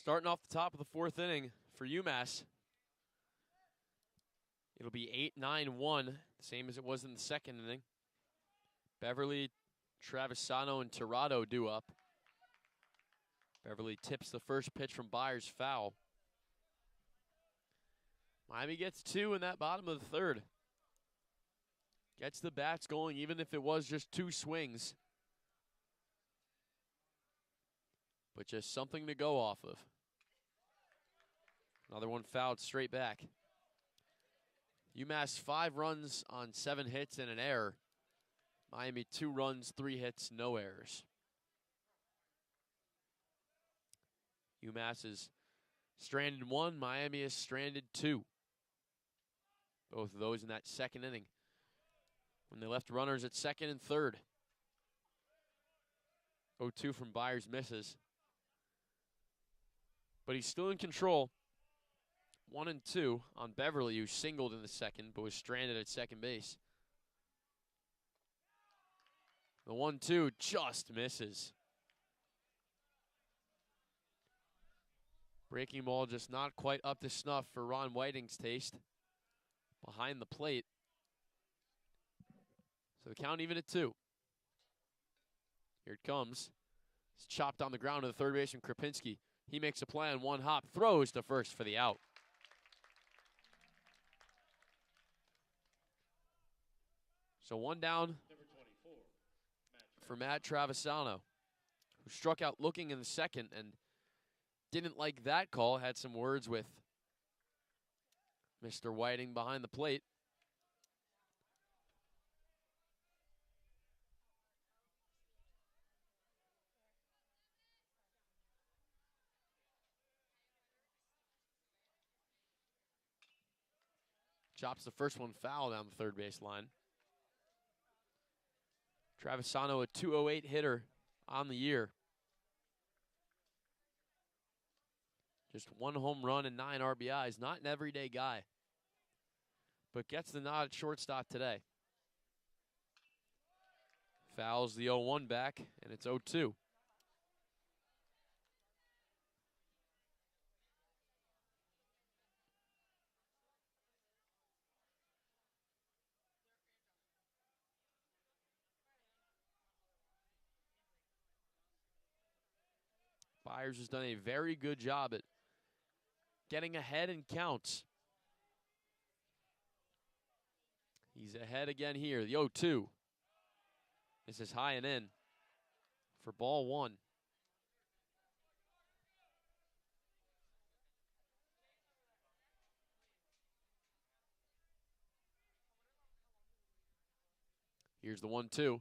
Starting off the top of the fourth inning for UMASS. It'll be 8-9-1, same as it was in the second inning. Beverly, Travisano, and Tirado due up. Beverly tips the first pitch from Byers foul. Miami gets 2 in that bottom of the third. Gets the bats going, even if it was just 2 swings. But just something to go off of. Another one fouled straight back. UMass 5 runs on 7 hits and an error. Miami 2 runs, 3 hits, no errors. UMass is stranded 1, Miami is stranded 2. Both of those in that second inning, when they left runners at second and third. 0-2 from Byers misses. But he's still in control. 1-2 on Beverly, who singled in the second, but was stranded at second base. The 1-2 just misses. Breaking ball just not quite up to snuff for Ron Whiting's taste. Behind the plate. So the count even at 2. Here it comes. It's chopped on the ground to the third baseman, Krapinski. He makes a play on one hop, throws to first for the out. So 1 down for Matt Travisano, who struck out looking in the second and didn't like that call. Had some words with Mr. Whiting behind the plate. Chops the first one foul down the third base line. Travisano, a .208 hitter on the year. Just 1 home run and 9 RBIs. Not an everyday guy, but gets the nod at shortstop today. Fouls the 0-1 back, and it's 0-2. Byers has done a very good job at getting ahead in counts. He's ahead again here. The 0-2. This is high and in for ball 1. Here's the 1-2.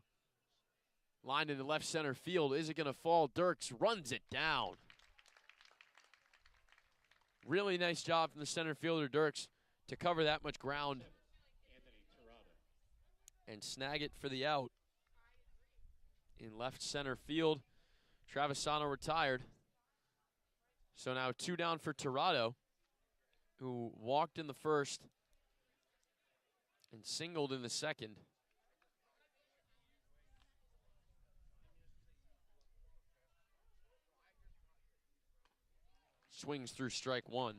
Lined into left center field. Is it going to fall? Dirks runs it down. Really nice job from the center fielder, Dirks, to cover that much ground and snag it for the out. In left center field, Travisano retired. So now 2 down for Tirado, who walked in the first and singled in the second. Swings through strike 1.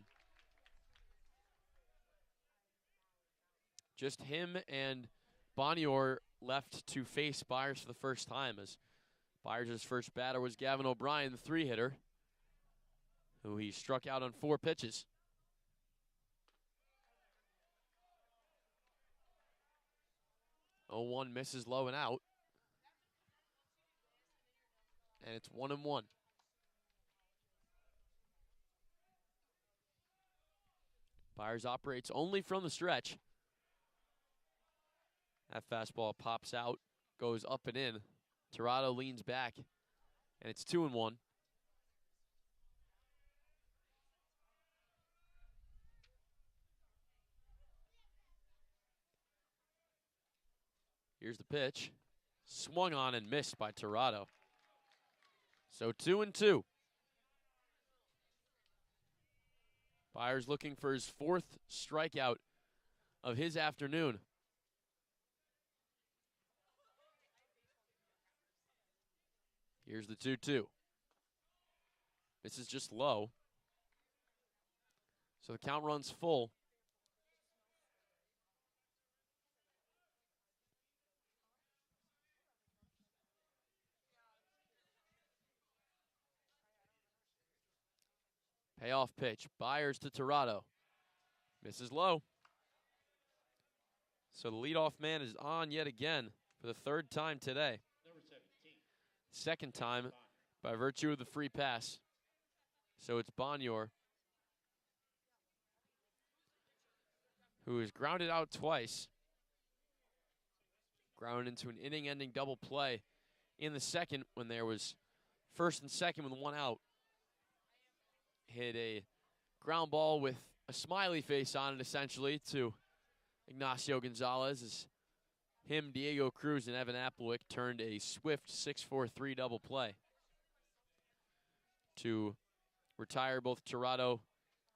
Just him and Bonior left to face Byers for the first time, as Byers' first batter was Gavin O'Brien, the 3-hitter, who he struck out on 4 pitches. Oh, 0-1 misses low and out. And it's 1-1. Byers operates only from the stretch. That fastball pops out, goes up and in. Tirado leans back, and it's 2-1. Here's the pitch. Swung on and missed by Tirado. So 2-2. Byers looking for his 4th strikeout of his afternoon. Here's the 2-2. This is just low. So the count runs full. Payoff pitch. Byers to Tirado. Misses low. So the leadoff man is on yet again for the third time today. Number 17. Second time by virtue of the free pass. So it's Bonyor, who is grounded out twice. Grounded into an inning-ending double play in the second when there was first and second with one out. Hit a ground ball with a smiley face on it, essentially, to Ignacio Gonzalez. As him, Diego Cruz, and Evan Applewick turned a swift 6-4-3 double play to retire both Tirado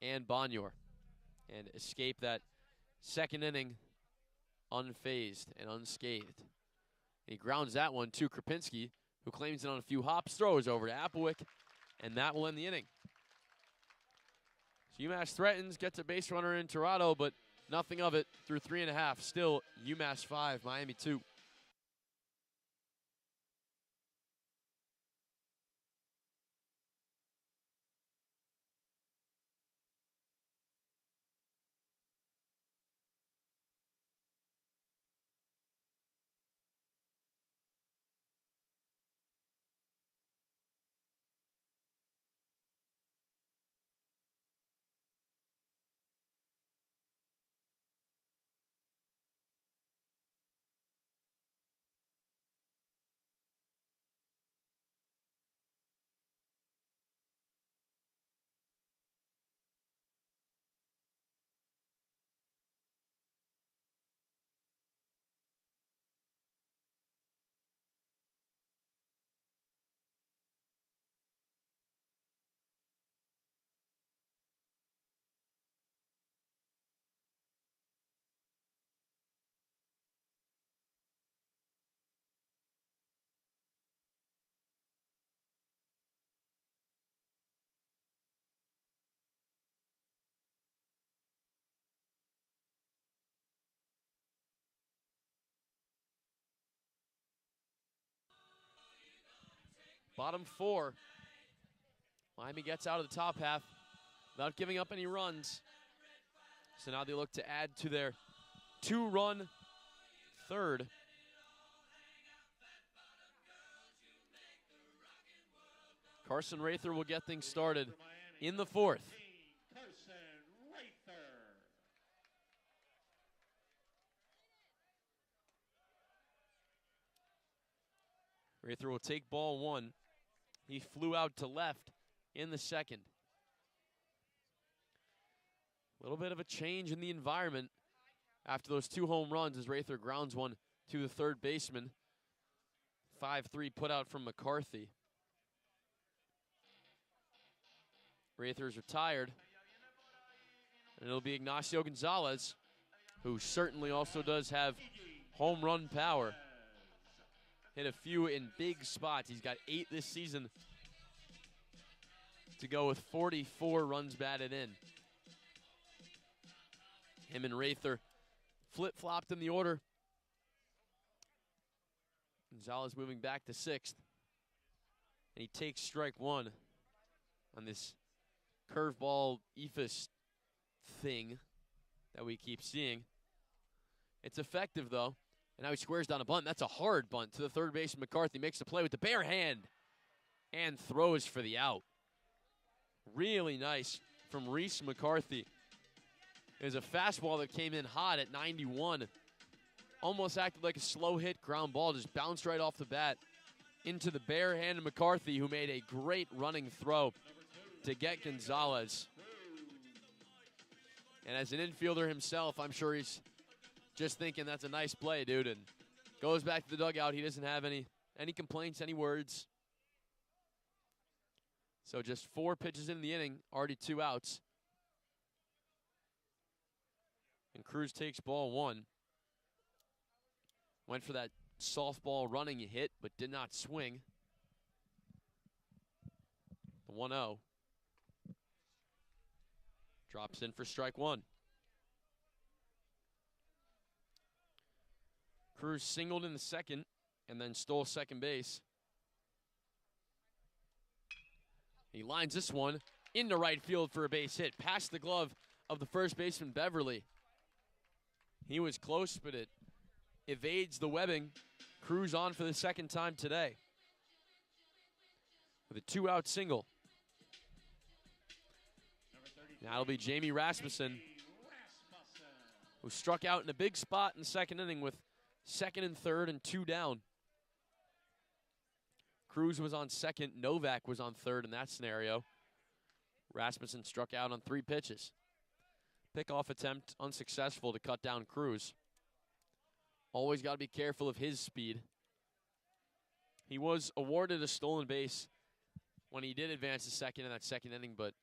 and Bonyor and escape that second inning unfazed and unscathed. He grounds that one to Krapinski, who claims it on a few hops, throws over to Applewick, and that will end the inning. So UMass threatens, gets a base runner in Tirado, but nothing of it through 3.5. Still UMass 5, Miami 2. Bottom 4. Miami gets out of the top half without giving up any runs. So now they look to add to their 2-run third. Carson Rather will get things started in the 4th. Carson Rather. Rather will take ball 1. He flew out to left in the second. A little bit of a change in the environment after those 2 home runs as Rather grounds one to the third baseman. 5-3 put out from McCarthy. Rather's retired. And it'll be Ignacio Gonzalez, who certainly also does have home run power. Hit a few in big spots. He's got 8 this season to go with 44 runs batted in. Him and Rather flip-flopped in the order. Gonzalez moving back to 6th. And he takes strike 1 on this curveball eephus thing that we keep seeing. It's effective, though. And now he squares down a bunt. That's a hard bunt to the third baseman. McCarthy makes the play with the bare hand and throws for the out. Really nice from Reese McCarthy. It was a fastball that came in hot at 91. Almost acted like a slow hit ground ball. Just bounced right off the bat into the bare hand of McCarthy, who made a great running throw to get Gonzalez. And as an infielder himself, I'm sure he's just thinking that's a nice play, dude, and goes back to the dugout. He doesn't have any complaints, any words. So just 4 pitches in the inning, already 2 outs. And Cruz takes ball 1. Went for that softball running hit, but did not swing. The 1-0. Drops in for strike one. Cruz singled in the second and then stole second base. He lines this one into right field for a base hit, past the glove of the first baseman, Beverly. He was close, but it evades the webbing. Cruz on for the second time today with a 2-out single. Now it'll be Jamie Rasmussen, who struck out in a big spot in the second inning with second and third and 2 down. Cruz was on second. Novak was on third in that scenario. Rasmussen struck out on 3 pitches. Pickoff attempt unsuccessful to cut down Cruz. Always got to be careful of his speed. He was awarded a stolen base when he did advance to second in that second inning, but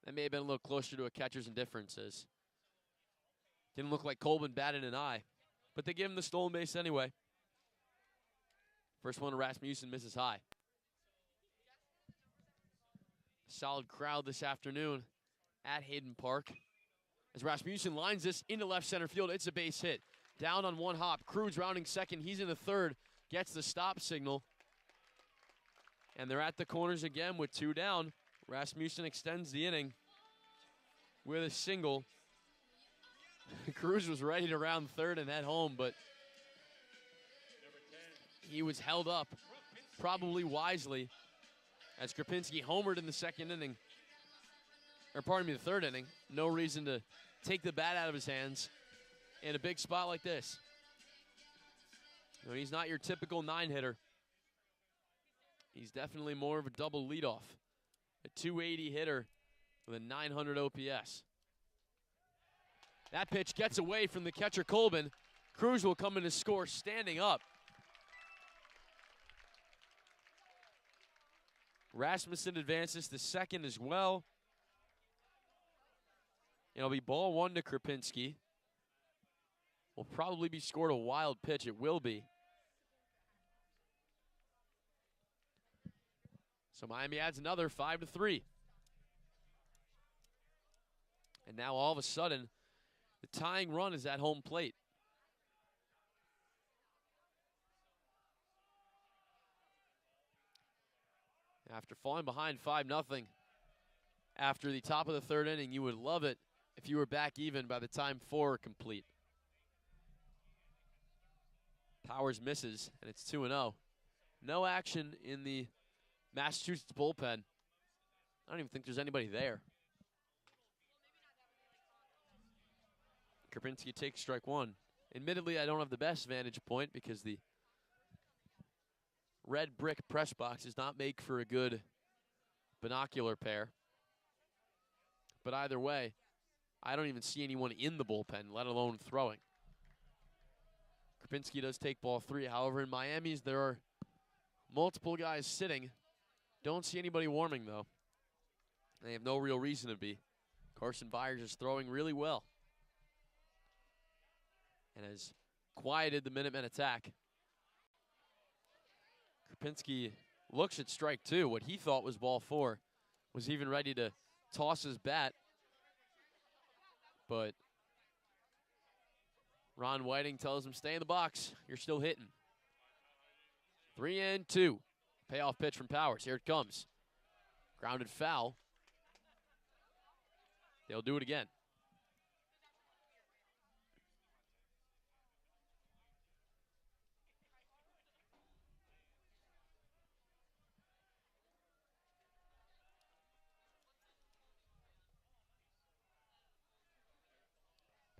that may have been a little closer to a catcher's indifferences. Didn't look like Colvin batted an eye, but they give him the stolen base anyway. First one to Rasmussen, misses high. Solid crowd this afternoon at Hayden Park. As Rasmussen lines this into left center field, it's a base hit. Down on one hop, Cruz rounding second, he's in the third, gets the stop signal. And they're at the corners again with 2 down. Rasmussen extends the inning with a single. Cruz was ready to round third and head home, but he was held up, probably wisely, as Krapinski homered in the second inning. Or pardon me, the third inning. No reason to take the bat out of his hands in a big spot like this. No, he's not your typical 9-hitter. He's definitely more of a double leadoff. A 280 hitter with a 900 OPS. That pitch gets away from the catcher, Colvin. Cruz will come in to score standing up. Rasmussen advances to second as well. It'll be ball 1 to Krapinski. Will probably be scored a wild pitch. It will be. So Miami adds another 5-3. And now all of a sudden, the tying run is at home plate. After falling behind 5-0 after the top of the third inning, you would love it if you were back even by the time 4 are complete. Powers misses, and it's 2-0. No action in the Massachusetts bullpen. I don't even think there's anybody there. Krapinski takes strike 1. Admittedly, I don't have the best vantage point because the red brick press box does not make for a good binocular pair. But either way, I don't even see anyone in the bullpen, let alone throwing. Krapinski does take ball 3. However, in Miami's, there are multiple guys sitting. Don't see anybody warming, though. They have no real reason to be. Carson Byers is throwing really well and has quieted the Minutemen attack. Krapinski looks at strike 2. What he thought was ball 4. Was even ready to toss his bat. But Ron Whiting tells him, stay in the box. You're still hitting. 3-2. Payoff pitch from Powers. Here it comes. Grounded foul. They'll do it again.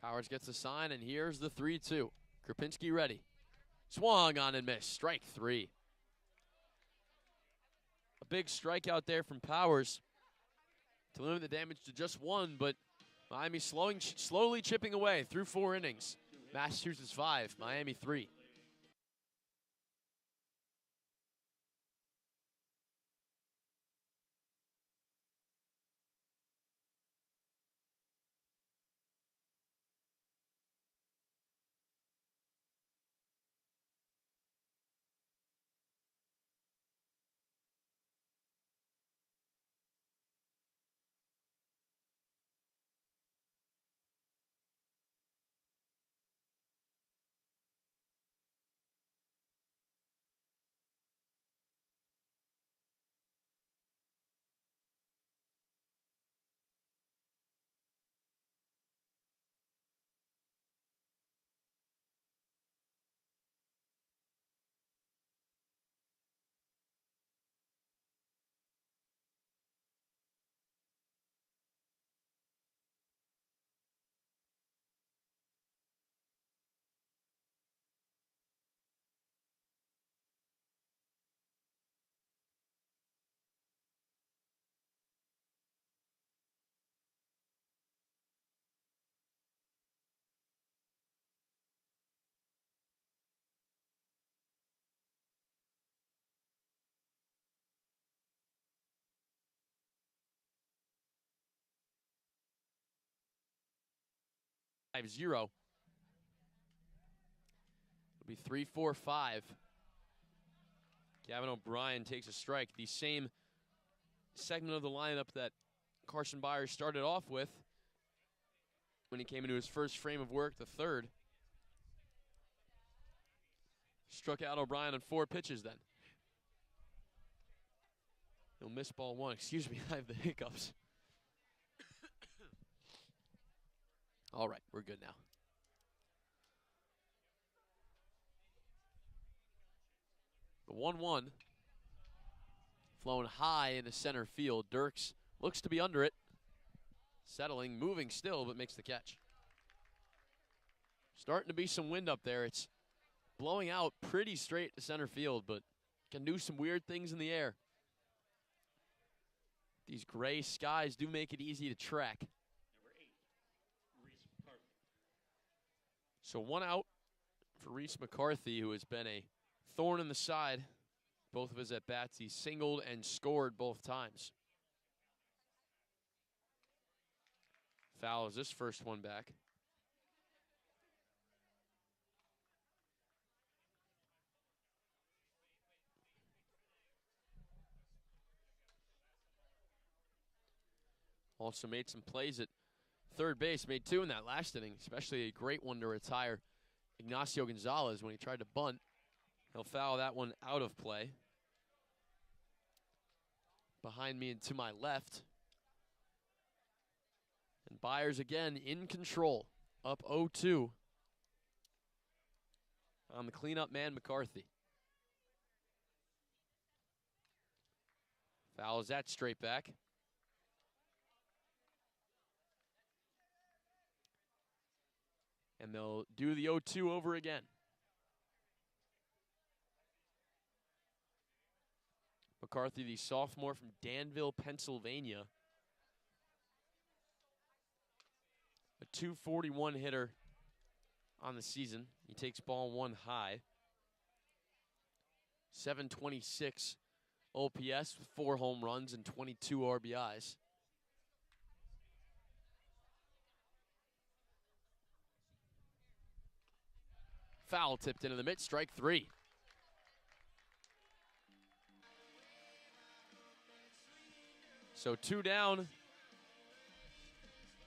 Powers gets a sign, and here's the 3-2. Krapinski ready. Swung on and missed. Strike 3. A big strikeout there from Powers to limit the damage to just 1, but Miami slowly chipping away through 4 innings. Massachusetts 5, Miami 3. 5-0. It'll be 3-4-5. Gavin O'Brien takes a strike. The same segment of the lineup that Carson Byers started off with when he came into his first frame of work, the third. Struck out O'Brien on 4 pitches then. He'll miss ball 1. Excuse me, I have the hiccups. All right, we're good now. The 1-1. Flown high into center field. Dirks looks to be under it. Settling, moving still, but makes the catch. Starting to be some wind up there. It's blowing out pretty straight to center field, but can do some weird things in the air. These gray skies do make it easy to track. Number 8, Reese McCarthy. So 1 out for Reese McCarthy, who has been a thorn in the side. Both of his at-bats, he singled and scored both times. Foul is this first one back. Also made some plays at third base. Made 2 in that last inning, especially a great one to retire Ignacio Gonzalez when he tried to bunt. He'll foul that one out of play. Behind me and to my left. And Byers again in control. Up 0-2 on the cleanup man, McCarthy. Fouls that straight back. And they'll do the 0-2 over again. McCarthy, the sophomore from Danville, Pennsylvania. A .241 hitter on the season. He takes ball 1 high. 726 OPS with 4 home runs and 22 RBIs. Foul tipped into the mitt, strike 3. So 2 down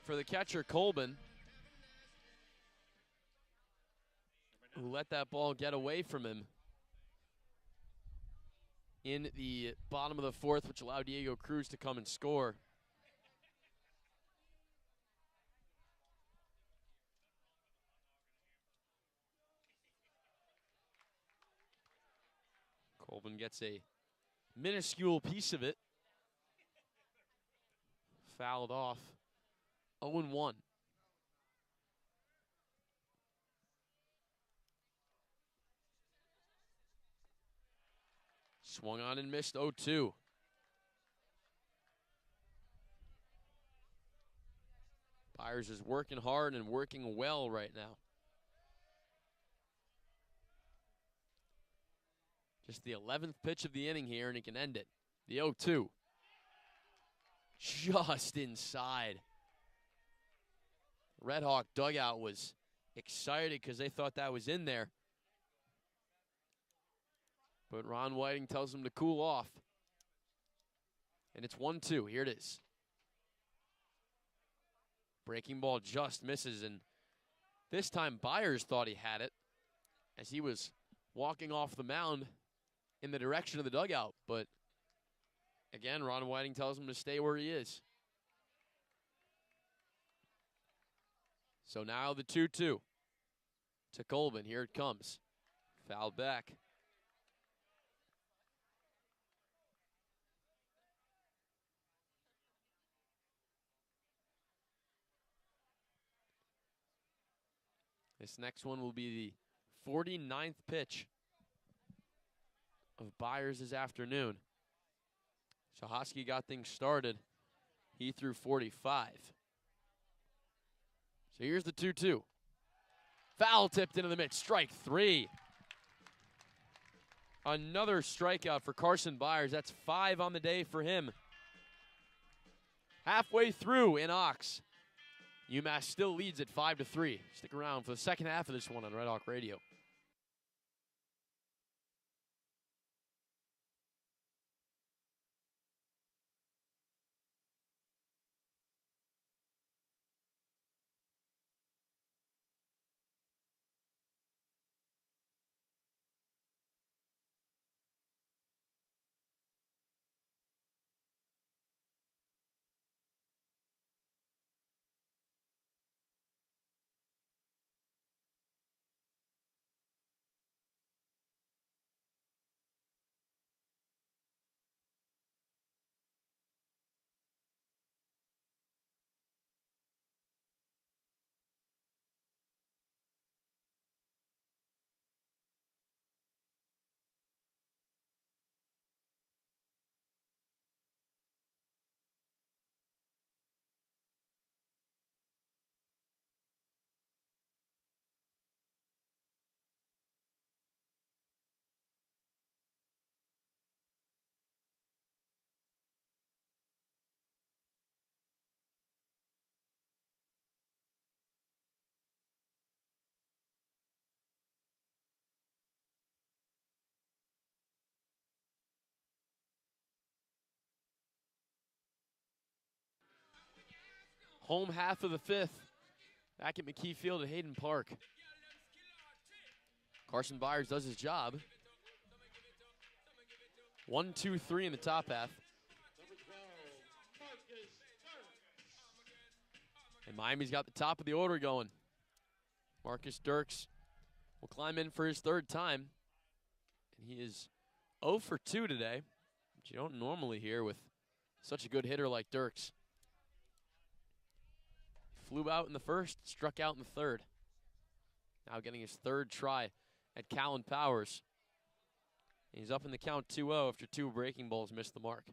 for the catcher, Colbin, who let that ball get away from him in the bottom of the 4th, which allowed Diego Cruz to come and score. Colbin gets a minuscule piece of it. Fouled off. 0-1. Swung on and missed 0-2. Byers is working hard and working well right now. Just the 11th pitch of the inning here, and he can end it. The 0-2. Just inside. RedHawk dugout was excited because they thought that was in there. But Ron Whiting tells him to cool off. And it's 1-2. Here it is. Breaking ball just misses, and this time Byers thought he had it as he was walking off the mound in the direction of the dugout. But again, Ron Whiting tells him to stay where he is. So now the 2-2 to Colbin. Here it comes. Fouled back. This next one will be the 49th pitch of Byers this afternoon. Shahosky got things started. He threw 45. So here's the 2-2. Foul tipped into the mitt. Strike 3. Another strikeout for Carson Byers. That's 5 on the day for him. Halfway through in Ox. UMASS still leads at 5-3. Stick around for the second half of this one on Red Hawk Radio. Home half of the fifth. Back at McKie Field at Hayden Park. Carson Byers does his job. 1-2-3 in the top half. And Miami's got the top of the order going. Marcus Dirks will climb in for his third time. And he is 0 for 2 today, which you don't normally hear with such a good hitter like Dirks. Flew out in the first, struck out in the third. Now getting his third try at Callan Powers. He's up in the count 2-0 after 2 breaking balls missed the mark.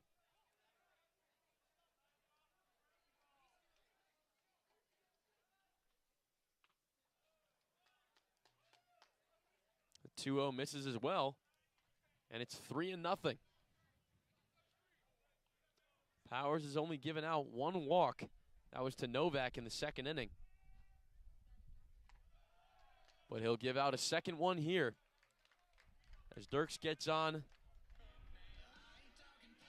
The 2-0 misses as well, and it's 3-0. Powers has only given out 1 walk. That was to Novak in the second inning. But he'll give out a second one here as Dirks gets on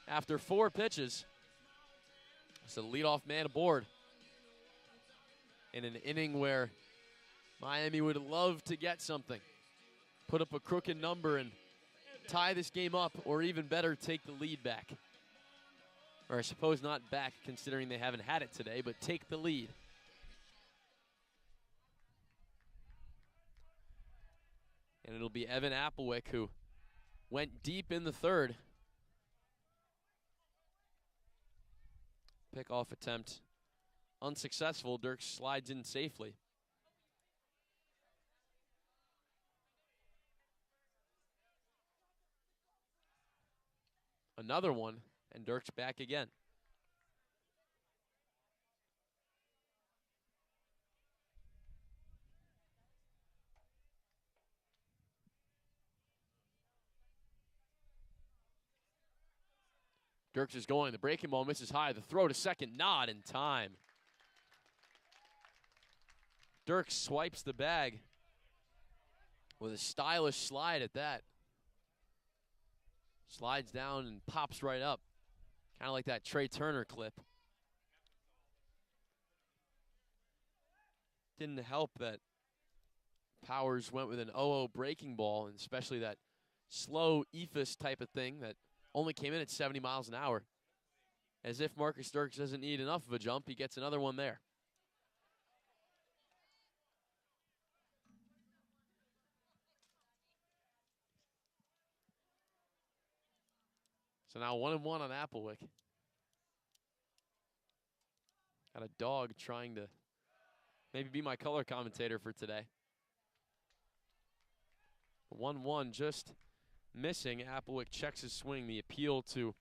after 4 pitches. It's a leadoff man aboard in an inning where Miami would love to get something. Put up a crooked number and tie this game up, or even better, take the lead back. Or I suppose not back, considering they haven't had it today, but take the lead. And it'll be Evan Applewick who went deep in the third. Pickoff attempt unsuccessful. Dirks slides in safely. Another one, and Dirks back again. Dirks is going. The breaking ball misses high. The throw to second, not in time. Dirks swipes the bag with a stylish slide at that. Slides down and pops right up. Kind of like that Trey Turner clip. Didn't help that Powers went with an 0-0 breaking ball, and especially that slow eephus type of thing that only came in at 70 miles an hour. As if Marcus Dirks doesn't need enough of a jump, he gets another one there. So now 1-1 on Applewick. Got a dog trying to maybe be my color commentator for today. 1-1 just missing. Applewick checks his swing. The appeal to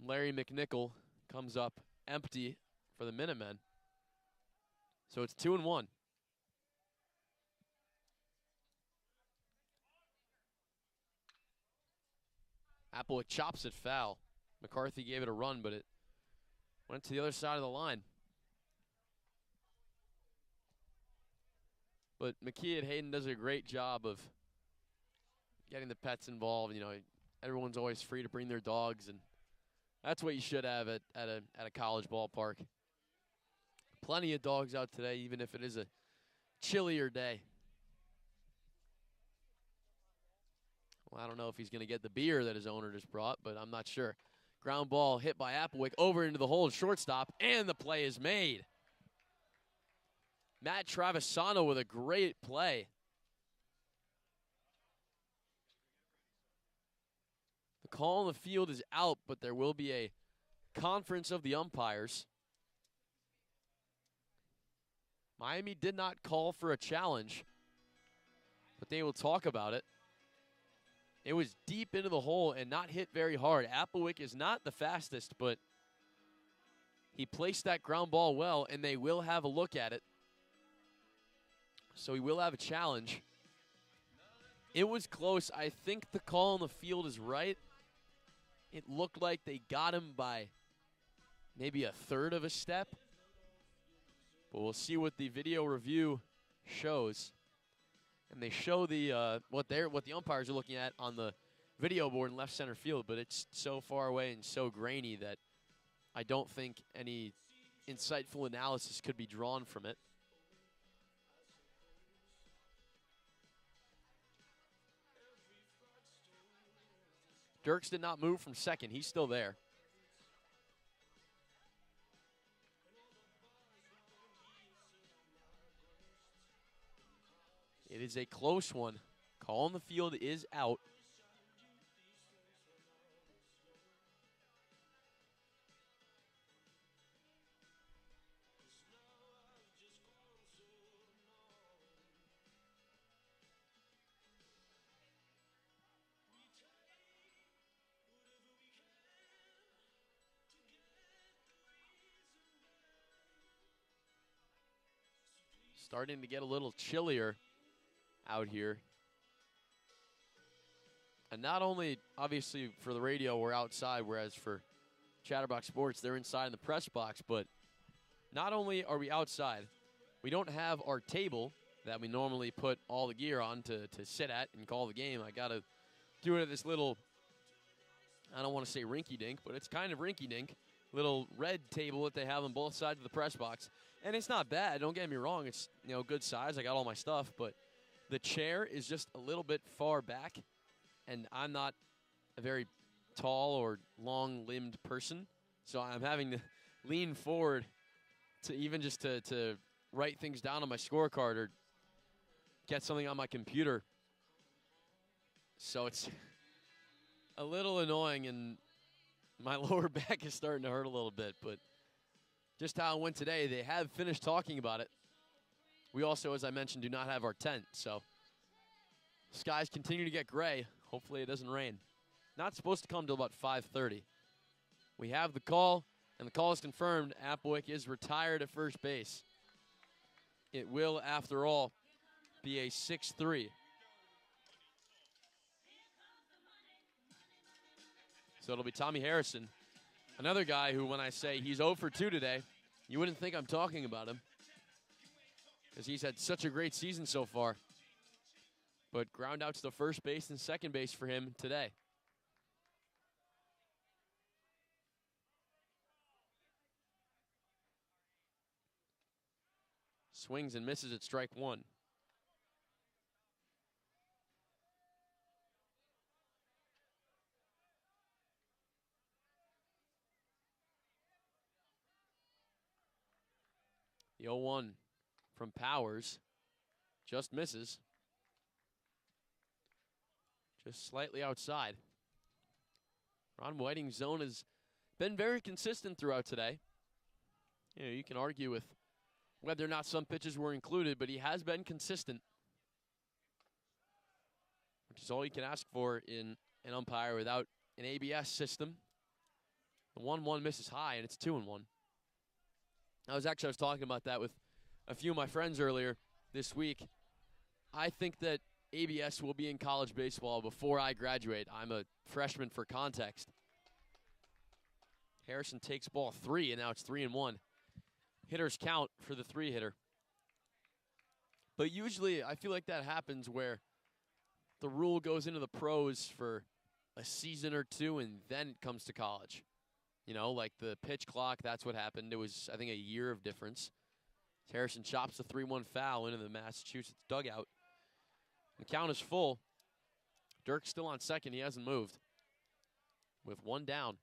Larry McNichol comes up empty for the Minutemen. So it's 2-1. Applewick chops it foul. McCarthy gave it a run, but it went to the other side of the line. But McKie and Hayden does a great job of getting the pets involved. You know, everyone's always free to bring their dogs, and that's what you should have at a college ballpark. Plenty of dogs out today, even if it is a chillier day. Well, I don't know if he's going to get the beer that his owner just brought, but I'm not sure. Ground ball hit by Applewhite over into the hole at shortstop, and the play is made. Matt Travisano with a great play. The call on the field is out, but there will be a conference of the umpires. Miami did not call for a challenge, but they will talk about it. It was deep into the hole and not hit very hard. Applewhite is not the fastest, but he placed that ground ball well, and they will have a look at it. So he will have a challenge. It was close. I think the call on the field is right. It looked like they got him by maybe a third of a step. But we'll see what the video review shows. And they show the what the umpires are looking at on the video board in left center field, but it's so far away and so grainy that I don't think any insightful analysis could be drawn from it. Dirks did not move from second. He's still there. It is a close one. Call on the field is out. Starting to get a little chillier out here. And not only, obviously, for the radio, we're outside, whereas for Chatterbox Sports, they're inside in the press box. But not only are we outside, we don't have our table that we normally put all the gear on to sit at and call the game. I got to do it at this little, I don't want to say rinky-dink, but it's kind of rinky-dink, little red table that they have on both sides of the press box. And it's not bad, don't get me wrong. It's, you know, good size. I got all my stuff, but the chair is just a little bit far back, and I'm not a very tall or long-limbed person, so I'm having to lean forward to even just to write things down on my scorecard or get something on my computer. So it's a little annoying, and my lower back is starting to hurt a little bit, but just how it went today, they have finished talking about it. We also, as I mentioned, do not have our tent, so skies continue to get gray. Hopefully it doesn't rain. Not supposed to come till about 5:30. We have the call, and the call is confirmed. Applewhite is retired at first base. It will, after all, be a 6-3. So it'll be Tommy Harrison, another guy who, when I say he's 0 for 2 today, you wouldn't think I'm talking about him because he's had such a great season so far. But ground outs to first base and second base for him today. Swings and misses at strike one. The 0-1 from Powers just misses. Just slightly outside. Ron Whiting's zone has been very consistent throughout today. You know, you can argue with whether or not some pitches were included, but he has been consistent, which is all you can ask for in an umpire without an ABS system. The 1-1 misses high, and it's 2-1. I was talking about that with a few of my friends earlier this week. I think that ABS will be in college baseball before I graduate. I'm a freshman for context. Harrison takes ball 3, and now it's 3-1. Hitters count for the 3-hitter. But usually I feel like that happens where the rule goes into the pros for a season or two and then it comes to college. You know, like the pitch clock, that's what happened. It was, I think, a year of difference. Harrison chops the 3-1 foul into the Massachusetts dugout. The count is full. Dirk's still on second. He hasn't moved with one down.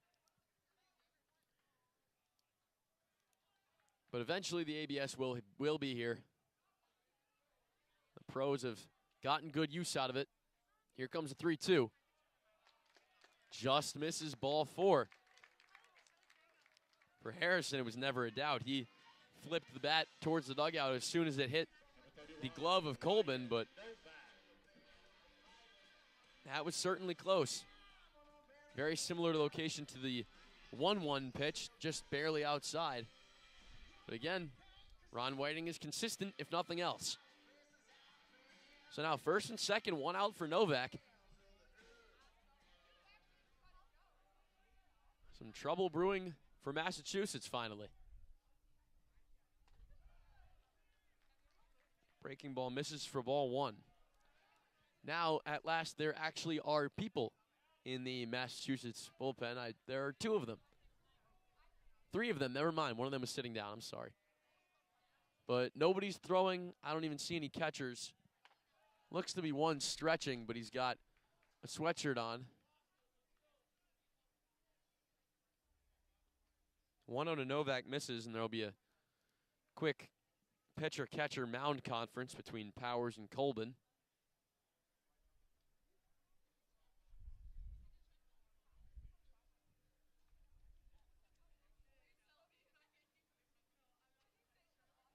But eventually the ABS will be here. The pros have gotten good use out of it. Here comes a 3-2. Just misses ball 4. For Harrison, it was never a doubt. He flipped the bat towards the dugout as soon as it hit the glove of Colbin, but that was certainly close. Very similar location to the 1-1 pitch, just barely outside. But again, Ron Whiting is consistent, if nothing else. So now first and second, one out for Novak. Some trouble brewing for Massachusetts finally. Breaking ball misses for ball 1. Now, at last, there actually are people in the Massachusetts bullpen. There are 2 of them. 3 of them, never mind. One of them is sitting down, I'm sorry. But nobody's throwing. I don't even see any catchers. Looks to be one stretching, but he's got a sweatshirt on. 1-0 to Novak misses, and there will be a quick pitcher-catcher mound conference between Powers and Colbin.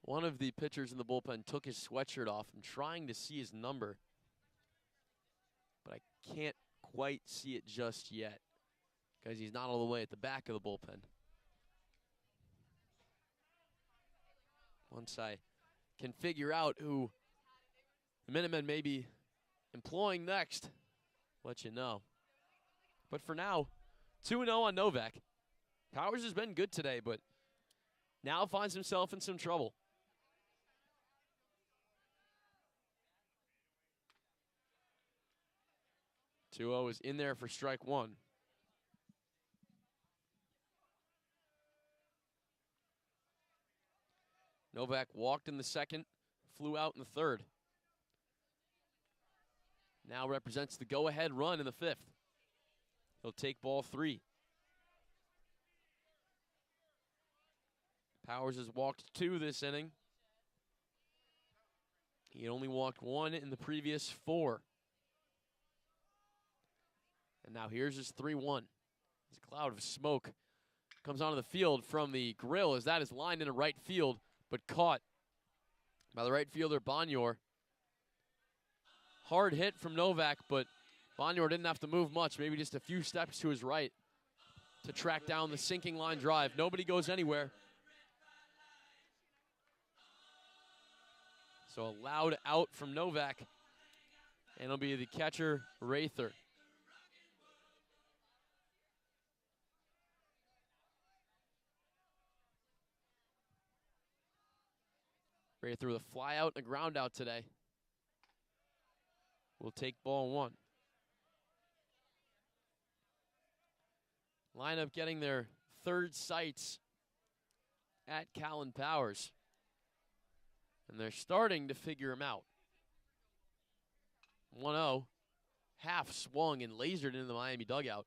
One of the pitchers in the bullpen took his sweatshirt off. I'm trying to see his number, but I can't quite see it just yet because he's not all the way at the back of the bullpen. Once I can figure out who the Minutemen may be employing next, let you know. But for now, 2-0 on Novak. Powers has been good today, but now finds himself in some trouble. 2-0 is in there for strike 1. Novak walked in the second, flew out in the third. Now represents the go-ahead run in the 5th. He'll take ball 3. Powers has walked 2 this inning. He had only walked 1 in the previous 4. And now here's his 3-1. As a cloud of smoke comes onto the field from the grill as that is lined into right field, but caught by the right fielder, Bonyor. Hard hit from Novak, but Bonyor didn't have to move much, maybe just a few steps to his right to track down the sinking line drive. Nobody goes anywhere. So a loud out from Novak, and it'll be the catcher, Rather. Rather with a fly out and a ground out today. We'll take ball 1. Lineup getting their 3rd sights at Callan Powers. And they're starting to figure him out. 1-0. Half swung and lasered into the Miami dugout.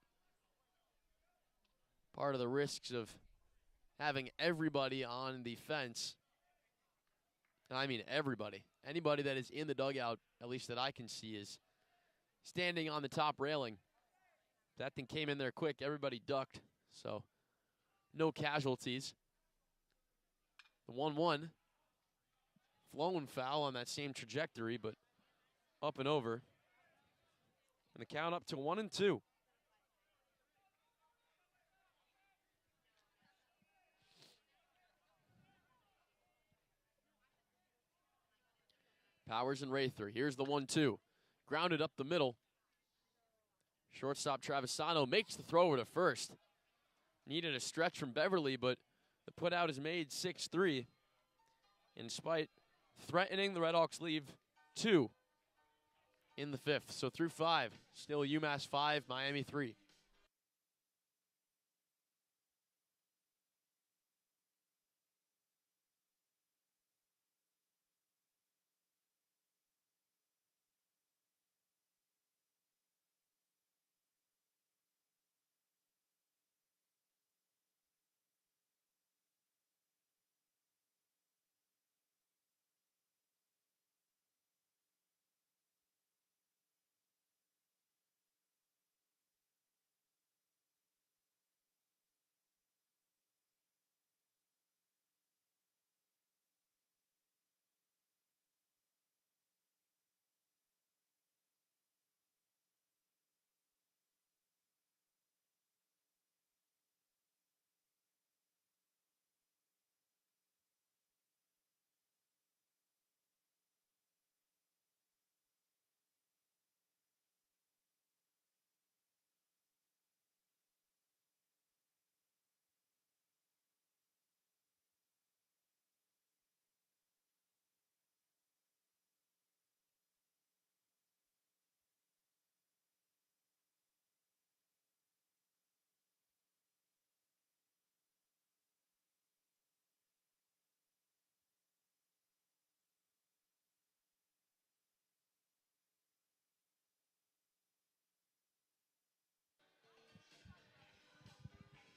Part of the risks of having everybody on the fence. And I mean everybody. Anybody that is in the dugout, at least that I can see, is standing on the top railing. That thing came in there quick. Everybody ducked. So no casualties. The 1-1. Flown foul on that same trajectory, but up and over. And the count up to 1-2. Powers and Rather. Here's the 1-2. Grounded up the middle. Shortstop Travisano makes the throw over to first. Needed a stretch from Beverly, but the putout is made 6-3. In spite threatening. The RedHawks leave 2 in the 5th. So through 5, still UMass 5, Miami 3.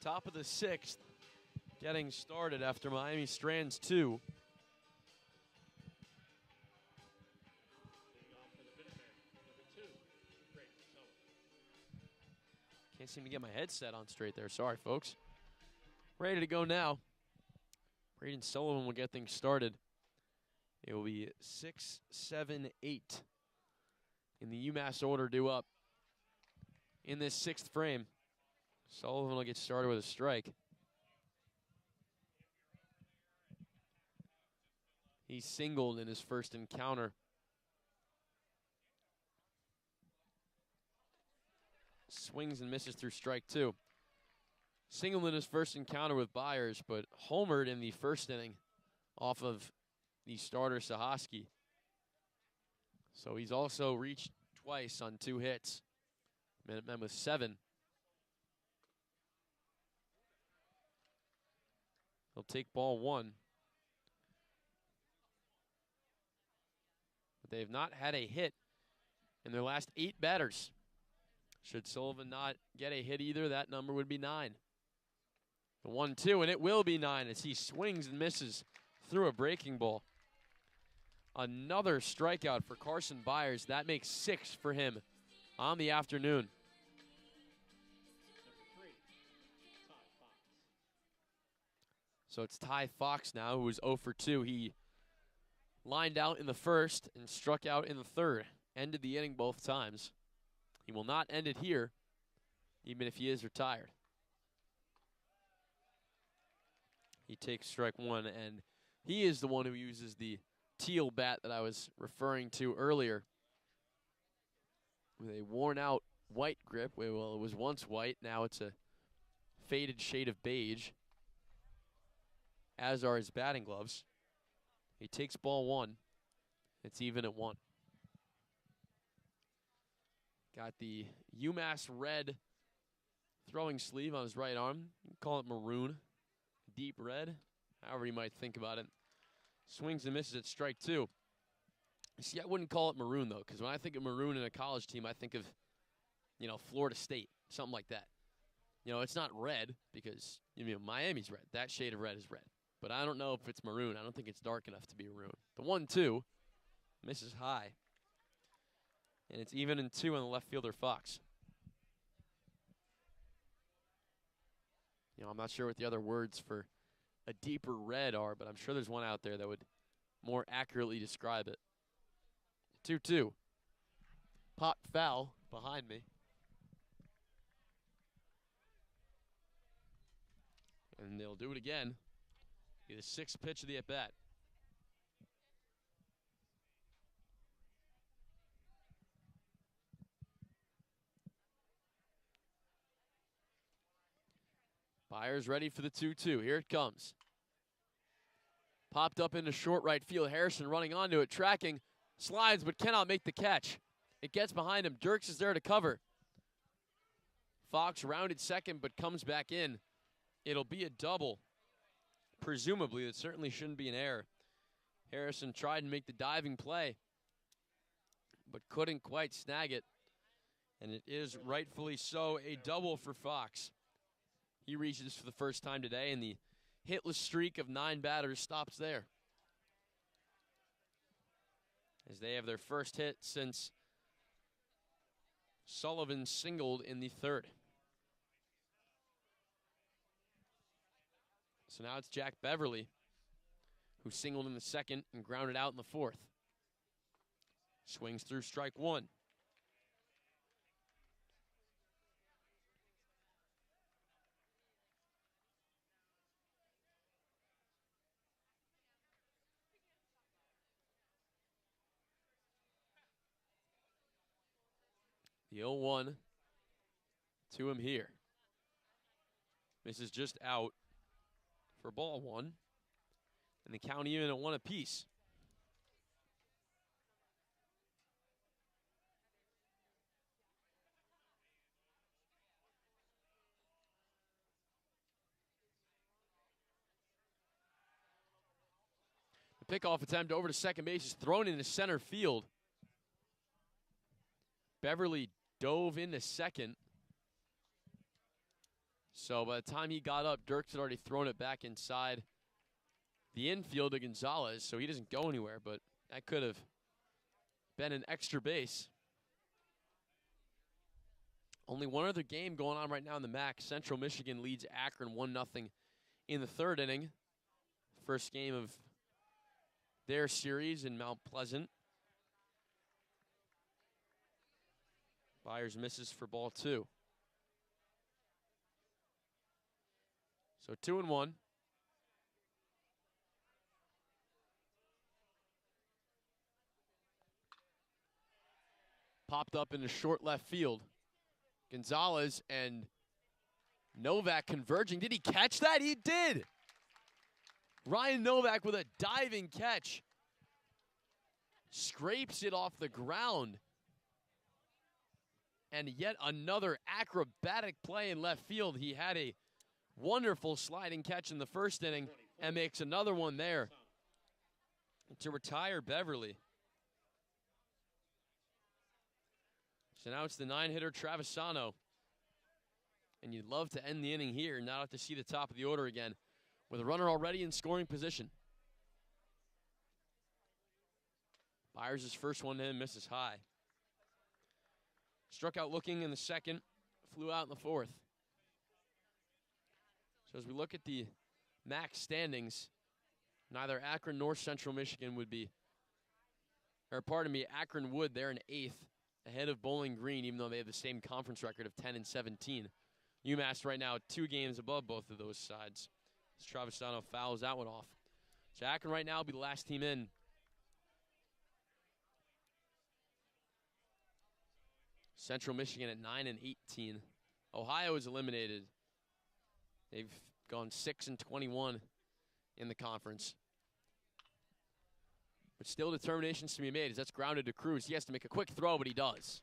Top of the 6th, getting started after Miami strands 2. Leading off for the Minutemen, number 2, Hayden. Can't seem to get my headset on straight there. Sorry, folks. Ready to go now. Braden Sullivan will get things started. It will be 6, 7, 8 in the UMass order due up in this 6th frame. Sullivan will get started with a strike. He singled in his first encounter. Swings and misses through strike 2. Singled in his first encounter with Byers, but homered in the first inning off of the starter Sahoski. So he's also reached twice on 2 hits. Minutemen with 7. He'll take ball 1. But they have not had a hit in their last 8 batters. Should Sullivan not get a hit either, that number would be 9. The 1-2, and it will be 9 as he swings and misses through a breaking ball. Another strikeout for Carson Byers. That makes 6 for him on the afternoon. Number 3, Ty Fox. So it's Ty Fox now, who is 0 for 2. He lined out in the first and struck out in the third. Ended the inning both times. He will not end it here, even if he is retired. He takes strike 1, and he is the one who uses the teal bat that I was referring to earlier. With a worn-out white grip. Well, it was once white. Now it's a faded shade of beige, as are his batting gloves. He takes ball 1. It's even at 1. Got the UMass red throwing sleeve on his right arm. You can call it maroon, deep red, however you might think about it. Swings and misses at strike 2. See, I wouldn't call it maroon, though, because when I think of maroon in a college team, I think of, Florida State, something like that. It's not red because, Miami's red. That shade of red is red. But I don't know if it's maroon. I don't think it's dark enough to be maroon. The 1-2 misses high. And it's even in 2 on the left fielder, Fox. I'm not sure what the other words for a deeper red are, but I'm sure there's one out there that would more accurately describe it. 2-2. Pop foul behind me. And they'll do it again. Be the 6th pitch of the at-bat. Byers ready for the 2-2. Here it comes. Popped up into short right field. Harrison running onto it, tracking, slides, but cannot make the catch. It gets behind him. Dirks is there to cover. Fox rounded second, but comes back in. It'll be a double. Presumably, it certainly shouldn't be an error. Harrison tried to make the diving play, but couldn't quite snag it. And it is rightfully so a double for Fox. He reaches for the first time today, and the hitless streak of 9 batters stops there, as they have their first hit since Sullivan singled in the 3rd. So now it's Jack Beverly, who singled in the 2nd and grounded out in the 4th. Swings through strike 1. The 0-1 to him here. This is just out for ball 1. And the count even at 1 apiece. The pickoff attempt over to second base is thrown into center field. Beverly dove into second. So by the time he got up, Dirks had already thrown it back inside the infield to Gonzalez, so he doesn't go anywhere, but that could have been an extra base. Only one other game going on right now in the MAC. Central Michigan leads Akron 1-0 in the 3rd inning. First game of their series in Mount Pleasant. Byers misses for ball 2. So 2-1. Popped up into short left field. Gonzalez and Novak converging. Did he catch that? He did. Ryan Novak with a diving catch. Scrapes it off the ground. And yet another acrobatic play in left field. He had a wonderful sliding catch in the 1st inning and makes another one there to retire Beverly. So now it's the 9-hitter Travisano. And you'd love to end the inning here, not have to see the top of the order again, with a runner already in scoring position. Byers' first one to him misses high. Struck out looking in the 2nd, flew out in the 4th. So as we look at the MAC standings, neither Akron nor Central Michigan would be, or pardon me, Akron would, they're in 8th, ahead of Bowling Green, even though they have the same conference record of 10-17. UMASS right now 2 games above both of those sides, as Travisano fouls that one off. So Akron right now will be the last team in. Central Michigan at 9-18. Ohio is eliminated. They've gone 6-21 in the conference. But still determinations to be made as that's grounded to Cruz. He has to make a quick throw, but he does.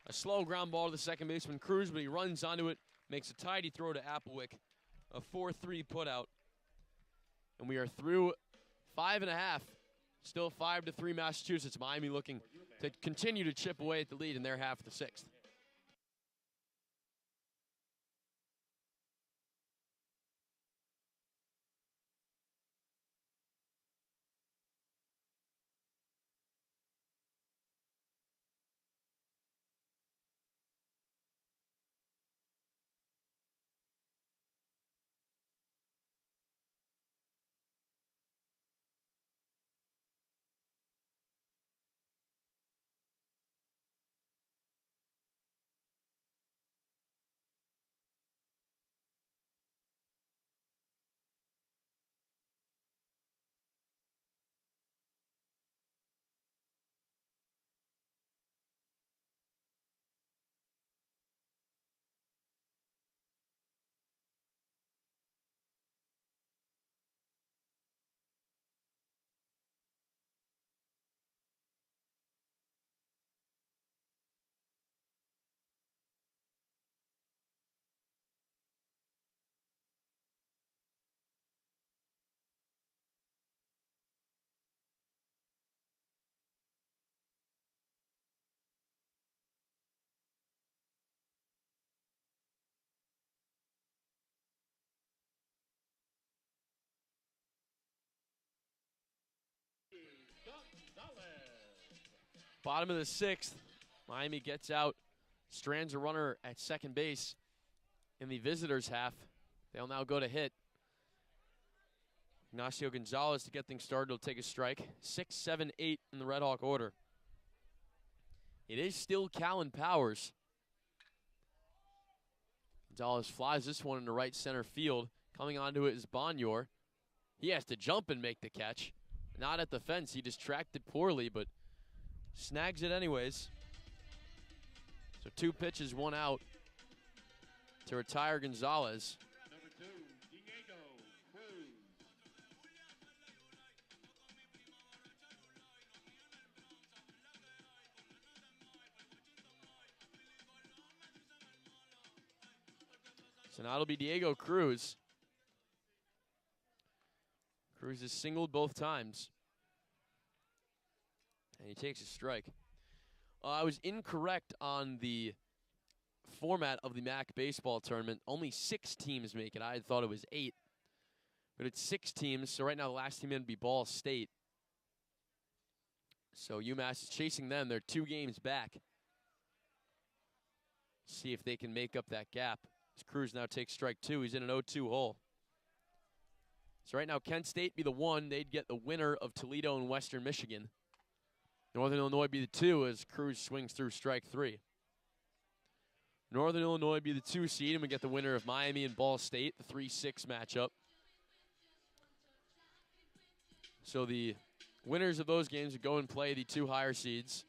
A slow ground ball to the second baseman Cruz, but he runs onto it, makes a tidy throw to Applewick. A 4-3 putout. And we are through 5.5. Still 5-3 Massachusetts. Miami looking to continue to chip away at the lead in their half of the 6th. Bottom of the 6th, Miami gets out, strands a runner at second base in the visitors' half. They'll now go to hit. Ignacio Gonzalez to get things started will take a strike. 6, 7, 8 in the Red Hawk order. It is still Callan Powers. Gonzalez flies this one into right center field. Coming onto it is Bonyor. He has to jump and make the catch. Not at the fence. He just tracked it poorly, but snags it anyways. So 2 pitches, 1 out to retire Gonzalez. Number 2, Diego Cruz. So now it'll be Diego Cruz. Cruz is singled both times. And he takes a strike. I was incorrect on the format of the MAC baseball tournament. Only 6 teams make it. I had thought it was 8. But it's 6 teams, so right now the last team in would be Ball State. So UMASS is chasing them. They're 2 games back. See if they can make up that gap. As Cruz now takes strike 2. He's in an 0-2 hole. So right now Kent State be the 1. They'd get the winner of Toledo and Western Michigan. Northern Illinois be the 2 as Cruz swings through strike 3. Northern Illinois be the 2 seed and we get the winner of Miami and Ball State, the 3-6 matchup. So the winners of those games would go and play the 2 higher seeds.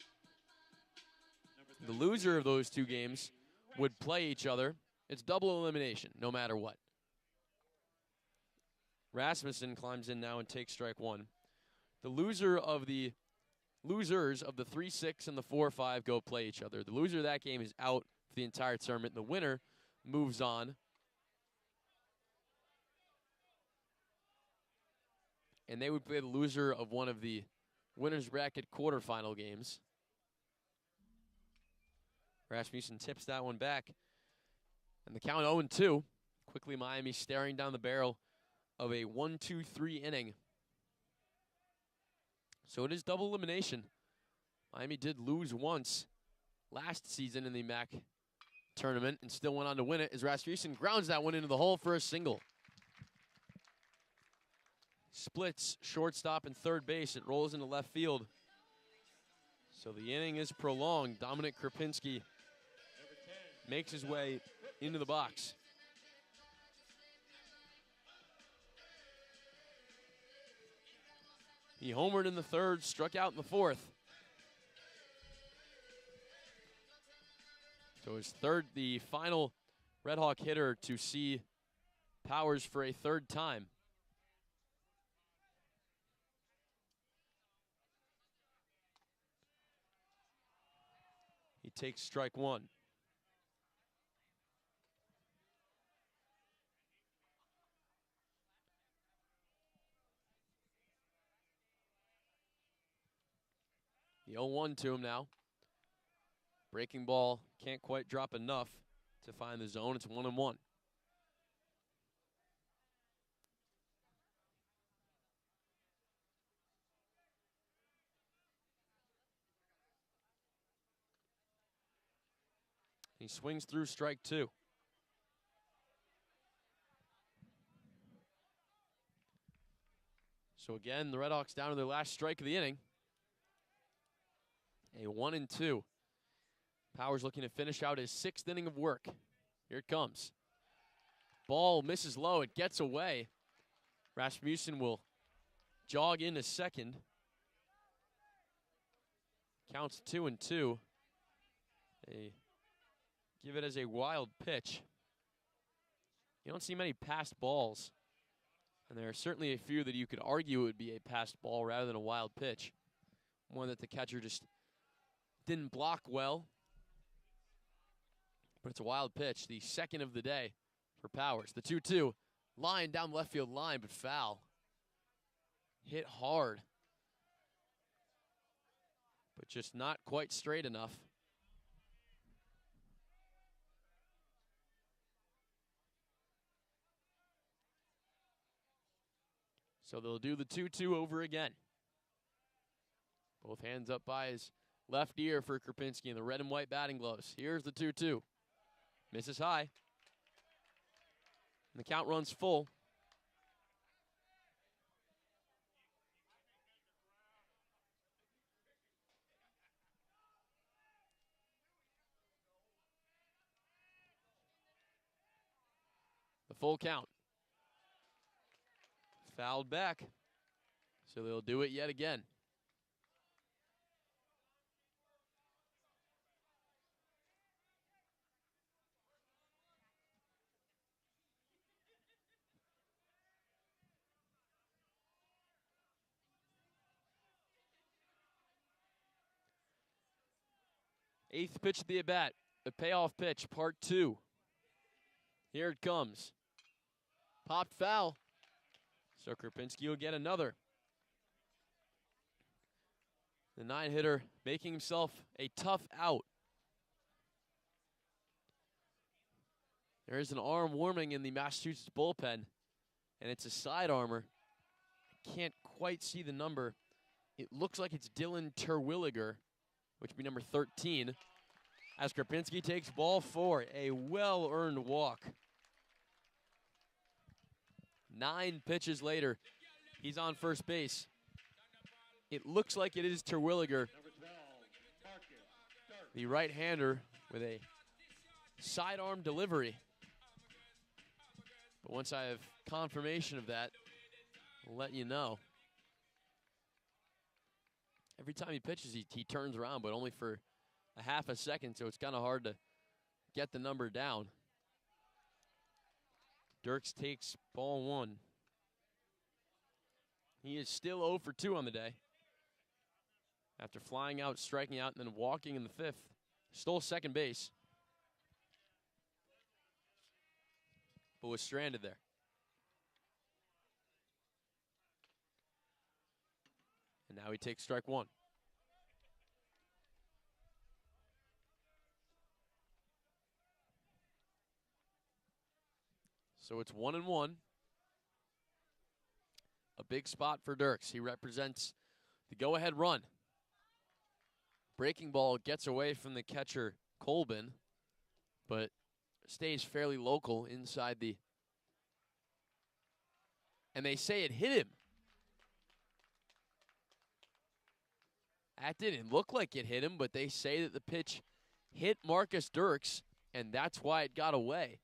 The loser of those 2 games would play each other. It's double elimination, no matter what. Rasmussen climbs in now and takes strike 1. The losers of the 3-6 and the 4-5 go play each other. The loser of that game is out for the entire tournament. The winner moves on. And they would play the loser of one of the winner's bracket quarterfinal games. Rasmussen tips that one back. And the count 0-2. Quickly Miami staring down the barrel of a 1-2-3 inning. So it is double elimination. Miami did lose once last season in the MAC tournament and still went on to win it as Rasmussen grounds that one into the hole for a single. Splits shortstop and third base. It rolls into left field. So the inning is prolonged. Dominic Krupinski makes his way into the box. He homered in the 3rd, struck out in the 4th. So his the final Red Hawk hitter to see Powers for a 3rd time. He takes strike 1. The 0-1 to him now. Breaking ball can't quite drop enough to find the zone. It's 1-1. He swings through strike 2. So again, the RedHawks down to their last strike of the inning. A 1-2. Powers looking to finish out his 6th inning of work. Here it comes. Ball misses low. It gets away. Rasmussen will jog into second. Counts 2-2. They give it as a wild pitch. You don't see many passed balls. And there are certainly a few that you could argue it would be a passed ball rather than a wild pitch. One that the catcher just didn't block well. But it's a wild pitch, the 2nd of the day for Powers. The 2-2, line down the left field line, but foul. Hit hard. But just not quite straight enough. So they'll do the 2-2 over again. Both hands up by his Left ear for Krupinski in the red and white batting gloves. Here's the 2-2. Misses high. And the count runs full. The full count. Fouled back. So they'll do it yet again. Eighth pitch of the at-bat. The payoff pitch, part 2. Here it comes. Popped foul. So Krupinski will get another. The 9-hitter making himself a tough out. There is an arm warming in the Massachusetts bullpen, and it's a side armor. I can't quite see the number. It looks like it's Dylan Terwilliger, which would be number 13, as Krupinski takes ball 4, a well-earned walk. 9 pitches later, he's on first base. It looks like it is Terwilliger, the right-hander, with a sidearm delivery. But once I have confirmation of that, I'll let you know. Every time he pitches, he turns around, but only for a half a second, so it's kind of hard to get the number down. Dirks takes ball 1. He is still 0 for 2 on the day. After flying out, striking out, and then walking in the 5th. Stole second base, but was stranded there. And now he takes strike 1. So it's 1-1. A big spot for Dirks. He represents the go-ahead run. Breaking ball gets away from the catcher, Colbin, but stays fairly local inside the... And they say it hit him. That didn't look like it hit him, but they say that the pitch hit Marcus Dirks, and that's why it got away.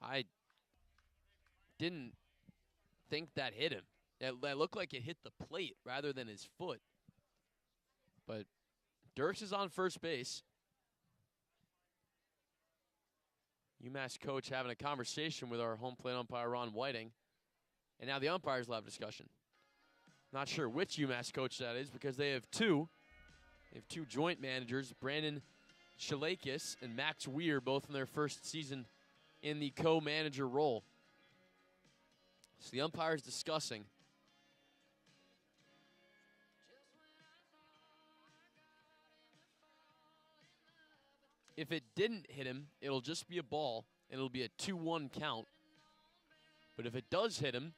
I didn't think that hit him. That looked like it hit the plate rather than his foot. But Dirks is on first base. UMass coach having a conversation with our home plate umpire, Ron Whiting. And now the umpires will have a discussion. Not sure which UMass coach that is because they have two. They have 2 joint managers, Brandon Shalakis and Max Weir, both in their first season in the co-manager role. So the umpire's discussing. If it didn't hit him, it'll just be a ball, and it'll be a 2-1 count. But if it does hit him,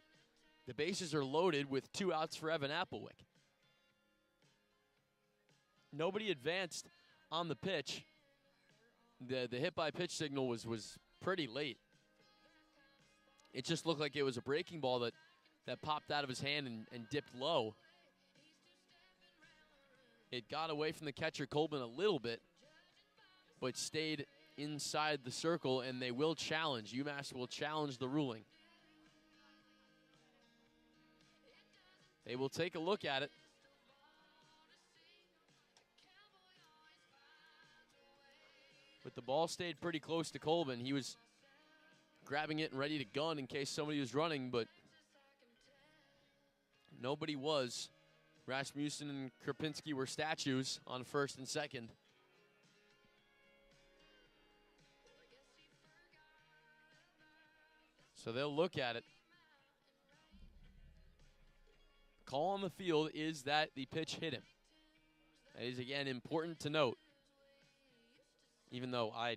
the bases are loaded with 2 outs for Evan Applewick. Nobody advanced on the pitch. The hit-by-pitch signal was pretty late. It just looked like it was a breaking ball that popped out of his hand and dipped low. It got away from the catcher, Colbin, a little bit, but stayed inside the circle, and they will challenge. UMass will challenge the ruling. They will take a look at it. But the ball stayed pretty close to Colbin. He was grabbing it and ready to gun in case somebody was running, but nobody was. Rasmussen and Krupinski were statues on first and second. So they'll look at it. Call on the field is that the pitch hit him. That is, again, important to note. Even though I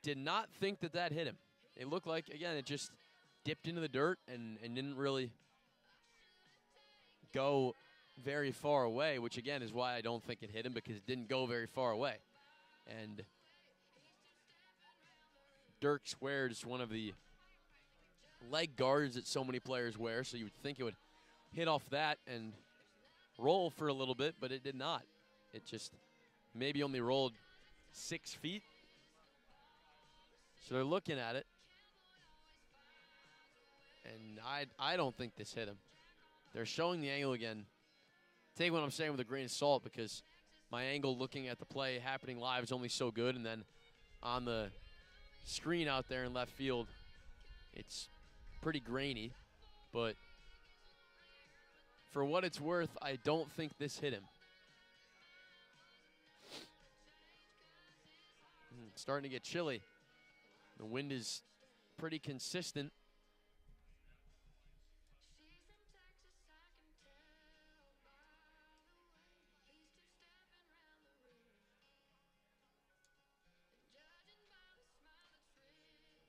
did not think that hit him. It looked like, again, it just dipped into the dirt and didn't really go very far away, which again is why I don't think it hit him, because it didn't go very far away. And Dirk wears one of the leg guards that so many players wear, so you would think it would hit off that and roll for a little bit, but it did not. It just maybe only rolled 6 feet. So they're looking at it, and I don't think this hit him. They're showing the angle again. Take what I'm saying with a grain of salt, because my angle looking at the play happening live is only so good, and then on the screen out there in left field, it's pretty grainy. But for what it's worth, I don't think this hit him. It's starting to get chilly. The wind is pretty consistent.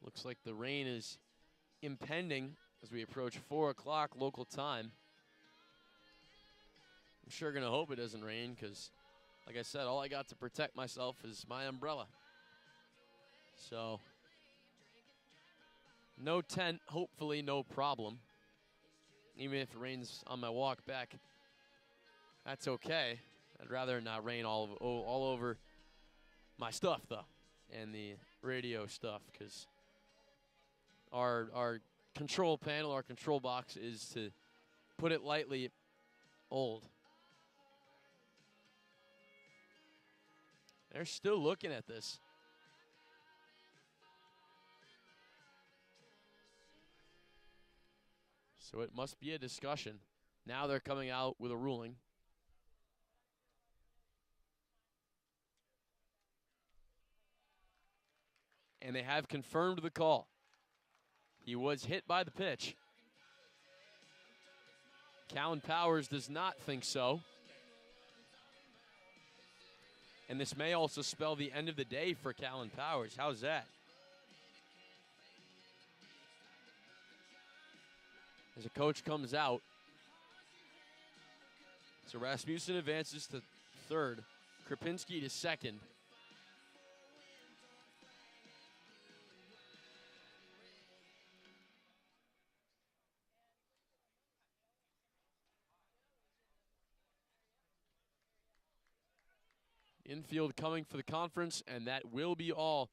Looks like the rain is impending as we approach 4 o'clock local time. I'm sure going to hope it doesn't rain, because, like I said, all I got to protect myself is my umbrella. So, no tent, hopefully no problem. Even if it rains on my walk back, that's okay. I'd rather not rain all over my stuff, though, and the radio stuff, because our control panel, our control box is, to put it lightly, old. They're still looking at this. So it must be a discussion. Now they're coming out with a ruling. And they have confirmed the call. He was hit by the pitch. Callan Powers does not think so. And this may also spell the end of the day for Callan Powers. How's that? As a coach comes out. So Rasmussen advances to third. Krapinski to second. Infield coming for the conference, and that will be all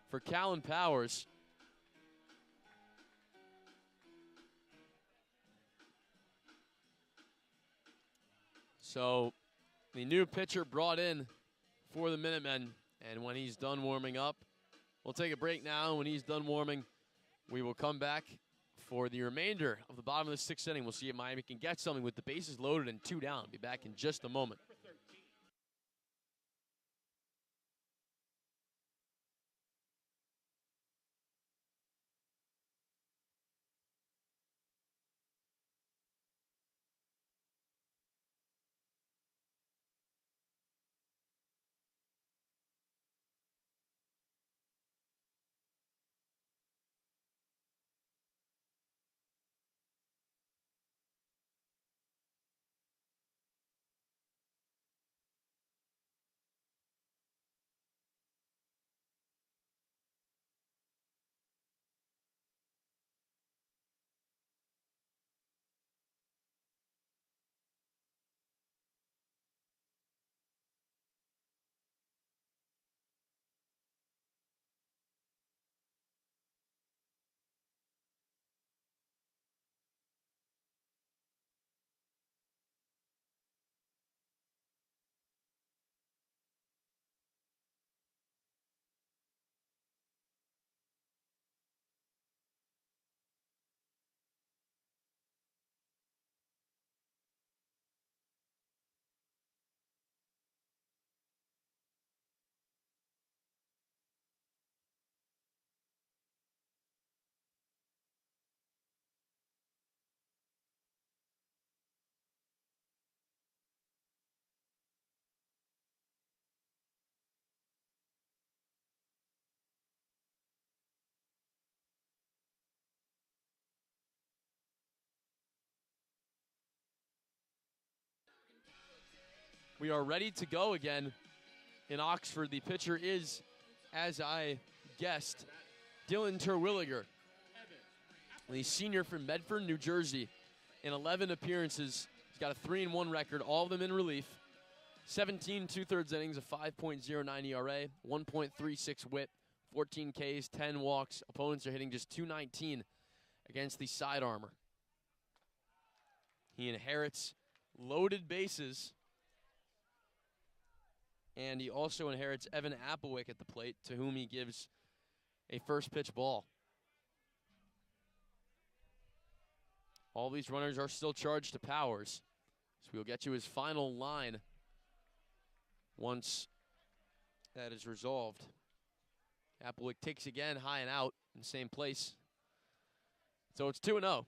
for Callan Powers. So the new pitcher brought in for the Minutemen, and when he's done warming up, we'll take a break now. When he's done warming, we will come back for the remainder of the bottom of the 6th inning. We'll see if Miami can get something with the bases loaded and 2 down. Be back in just a moment. We are ready to go again in Oxford. The pitcher is, as I guessed, Dylan Terwilliger, the senior from Medford, New Jersey. In 11 appearances, he's got a 3-1 record, all of them in relief. 17 2/3 innings, a 5.09 ERA, 1.36 WHIP, 14 Ks, 10 walks. Opponents are hitting just .219 against the sidearmer. He inherits loaded bases, and he also inherits Evan Applewick at the plate, to whom he gives a first pitch ball. All these runners are still charged to Powers, so we'll get you his final line once that is resolved. Applewick takes again, high and out in the same place. So it's 2-0.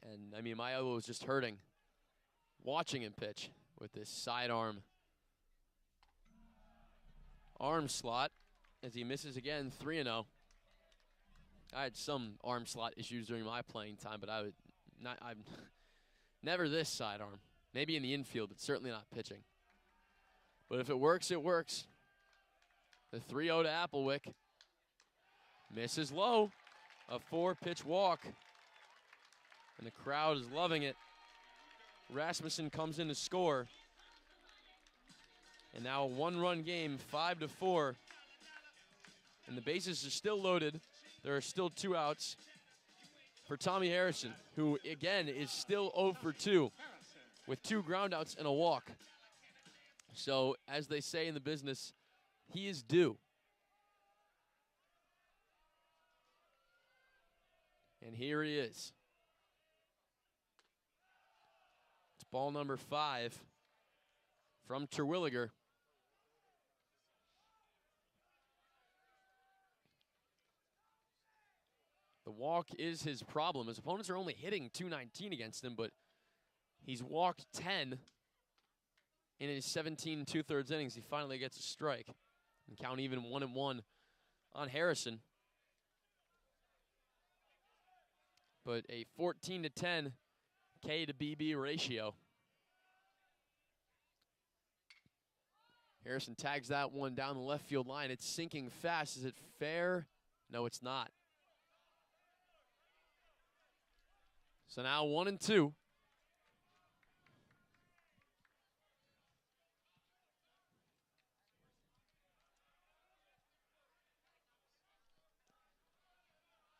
And, I mean, my elbow was just hurting watching him pitch with this sidearm arm slot as he misses again, 3-0. I had some arm slot issues during my playing time, but I'm never this sidearm. Maybe in the infield, but certainly not pitching. But if it works, it works. The 3-0 to Applewick. Misses low. A 4-pitch walk. And the crowd is loving it. Rasmussen comes in to score. And now a 1-run game, 5-4. And the bases are still loaded. There are still 2 outs for Tommy Harrison, who, again, is still 0 for 2 with 2 groundouts and a walk. So, as they say in the business, he is due. And here he is. It's ball number 5 from Terwilliger. The walk is his problem. His opponents are only hitting .219 against him, but he's walked 10 in his 17 2/3 innings. He finally gets a strike. And count even 1-1 on Harrison. But a 14-10 K to BB ratio. Harrison tags that one down the left field line. It's sinking fast. Is it fair? No, it's not. So now 1-2.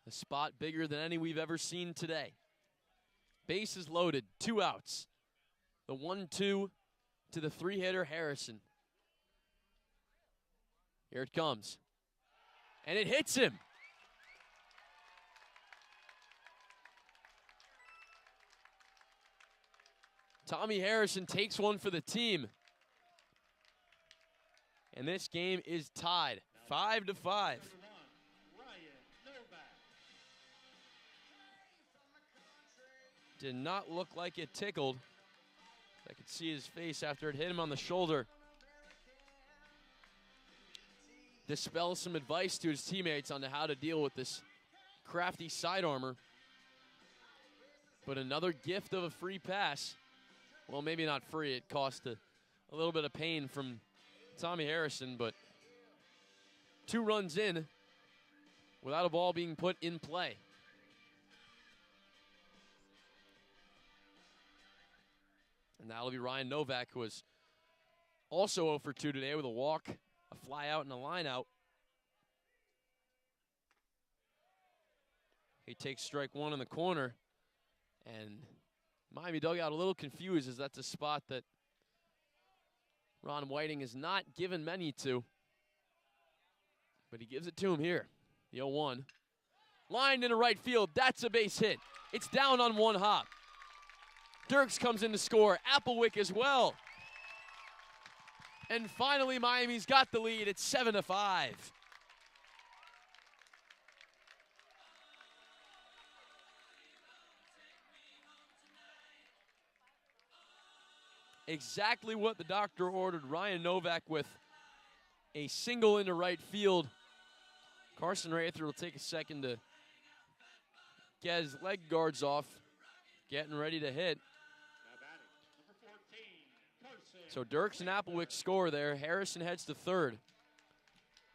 A spot bigger than any we've ever seen today. Bases loaded, 2 outs. The 1-2 to the 3-hitter Harrison. Here it comes. And it hits him. Tommy Harrison takes one for the team. And this game is tied, 5-5. Did not look like it tickled. I could see his face after it hit him on the shoulder. Dispels some advice to his teammates on how to deal with this crafty side armor. But another gift of a free pass. Well, maybe not free. It cost a little bit of pain from Tommy Harrison, but 2 runs in without a ball being put in play. And that'll be Ryan Novak, who was also 0 for 2 today with a walk, a fly out, and a line out. He takes strike 1 in the corner, and Miami dugout a little confused, as that's a spot that Ron Whiting has not given many to. But he gives it to him here. The 0-1. Lined into right field. That's a base hit. It's down on 1 hop. Dirks comes in to score. Applewick as well. And finally, Miami's got the lead. It's 7-5. Exactly what the doctor ordered. Ryan Novak with a single into right field. Carson Rather will take a second to get his leg guards off. Getting ready to hit. Now batting, number 14, So Dirks and Applewick score there. Harrison heads to third.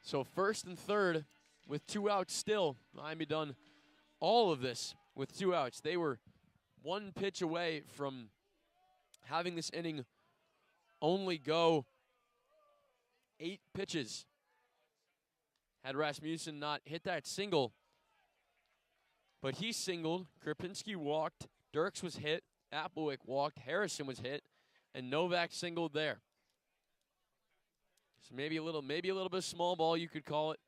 So first and third with 2 outs still. Miami done all of this with 2 outs. They were 1 pitch away from having this inning only go 8 pitches. Had Rasmussen not hit that single, but he singled, Krapinski walked, Dirks was hit, Applewick walked, Harrison was hit, and Novak singled there. So maybe a little bit of small ball, you could call it,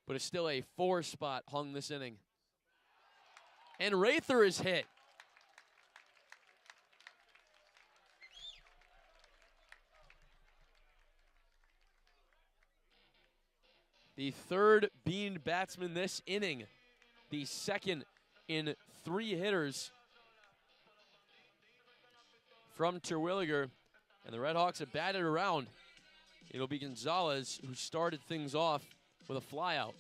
but it's still a 4 spot hung this inning. And Rather is hit. The third beaned batsman this inning. The second in 3 hitters from Terwilliger. And the RedHawks have batted around. It'll be Gonzalez who started things off with a flyout.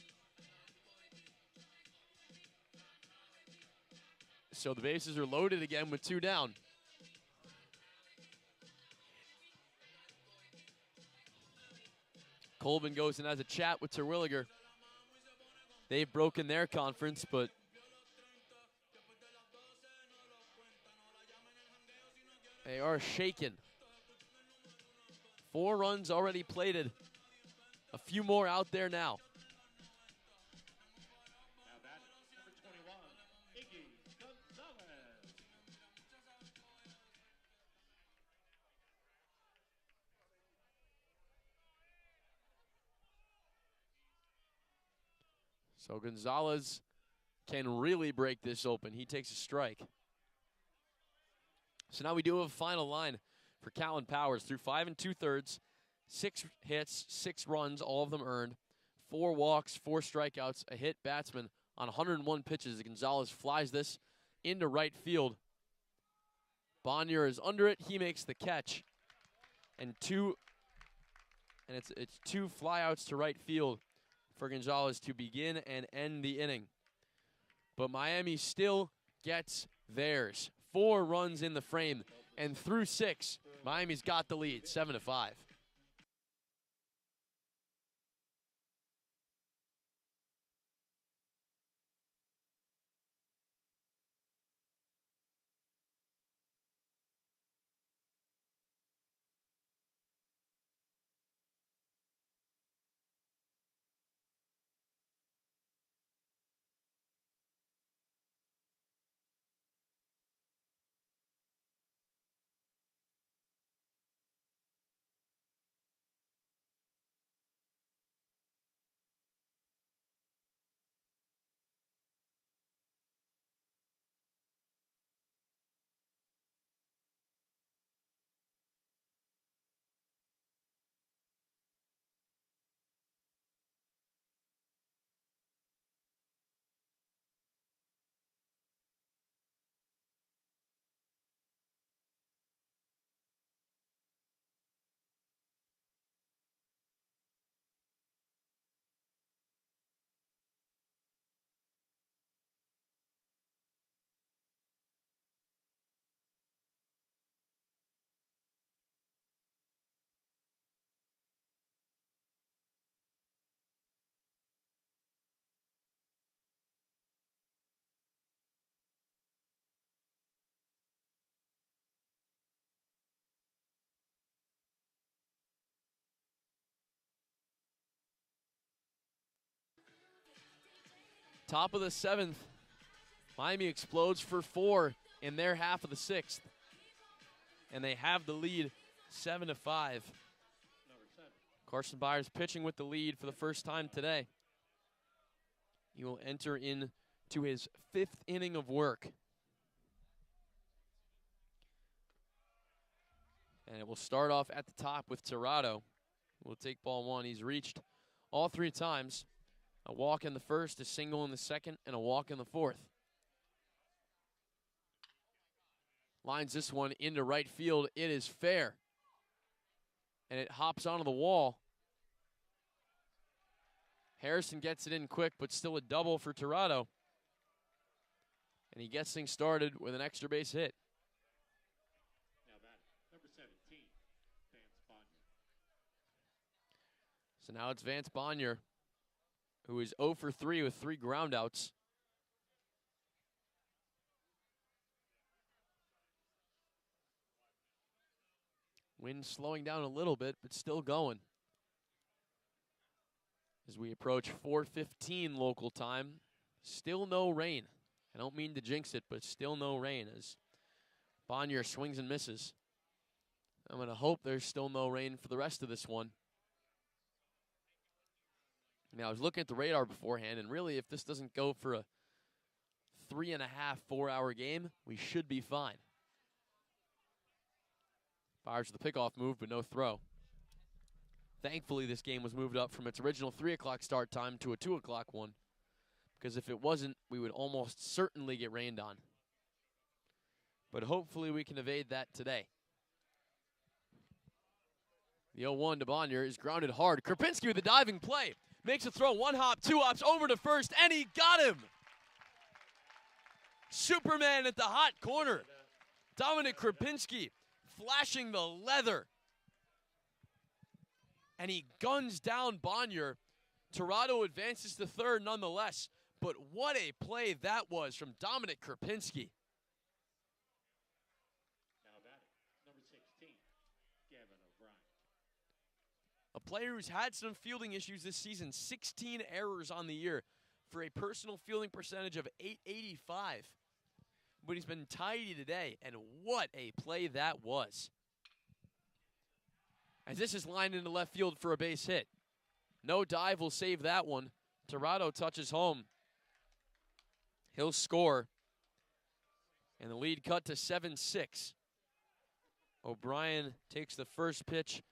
So the bases are loaded again with 2 down. Colvin goes and has a chat with Terwilliger. They've broken their conference, but they are shaken. 4 runs already plated. A few more out there now. Now batting, number 21, Iggy Gonzalez. So Gonzalez can really break this open. He takes a strike. So now we do have a final line for Callan Powers. Through 5 2/3, 6 hits, 6 runs, all of them earned, 4 walks, 4 strikeouts, a hit batsman on 101 pitches. Gonzalez flies this into right field. Bonnier is under it. He makes the catch. And it's 2 flyouts to right field for Gonzalez to begin and end the inning. But Miami still gets theirs. 4 runs in the frame, and through 6, Miami's got the lead, 7-5. Top of the 7th, Miami explodes for 4 in their half of the 6th. And they have the lead 7-5. Number 7. Carson Byers pitching with the lead for the first time today. He will enter into his 5th inning of work. And it will start off at the top with Tirado. We'll take ball 1. He's reached all 3 times. A walk in the first, a single in the second, and a walk in the 4th. Lines this one into right field. It is fair. And it hops onto the wall. Harrison gets it in quick, but still a double for Tirado. And he gets things started with an extra base hit. Now batting, number 17, So now it's Vance Bonnier, who is 0 for 3 with 3 groundouts. Wind slowing down a little bit, but still going. As we approach 4:15 local time, still no rain. I don't mean to jinx it, but still no rain as Bonnier swings and misses. I'm going to hope there's still no rain for the rest of this one. Now, I was looking at the radar beforehand, and really, if this doesn't go for a 3.5, 4-hour game, we should be fine. Fires the pickoff move, but no throw. Thankfully, this game was moved up from its original 3 o'clock start time to a 2 o'clock one, because if it wasn't, we would almost certainly get rained on. But hopefully we can evade that today. The 0-1 to Bonnier is grounded hard. Krapinski with a diving play. Makes a throw, 1 hop, 2 hops, over to first, and he got him! Superman at the hot corner. Dominic Krapinski flashing the leather. And he guns down Bonnier. Toronto advances to third nonetheless. But what a play that was from Dominic Krapinski. Now batting, number 16, Gavin O'Brien. A player who's had some fielding issues this season, 16 errors on the year for a personal fielding percentage of .885. But he's been tidy today, and what a play that was. As this is lined into left field for a base hit. No dive will save that one. Toronto touches home. He'll score. And the lead cut to 7-6. O'Brien takes the first pitch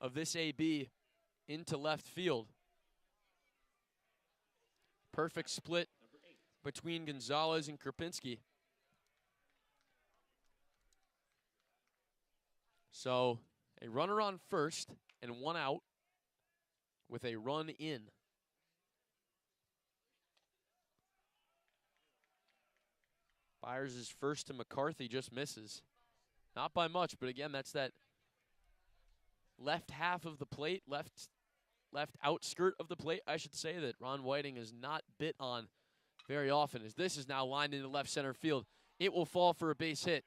of this AB into left field. Perfect split between Gonzalez and Krapinski. So a runner on first and 1 out with a run in. Byers is first to McCarthy, just misses. Not by much, but again, that's that left half of the plate, left outskirt of the plate, I should say, that Ron Whiting has not bit on very often, as this is now lined into left center field. It will fall for a base hit.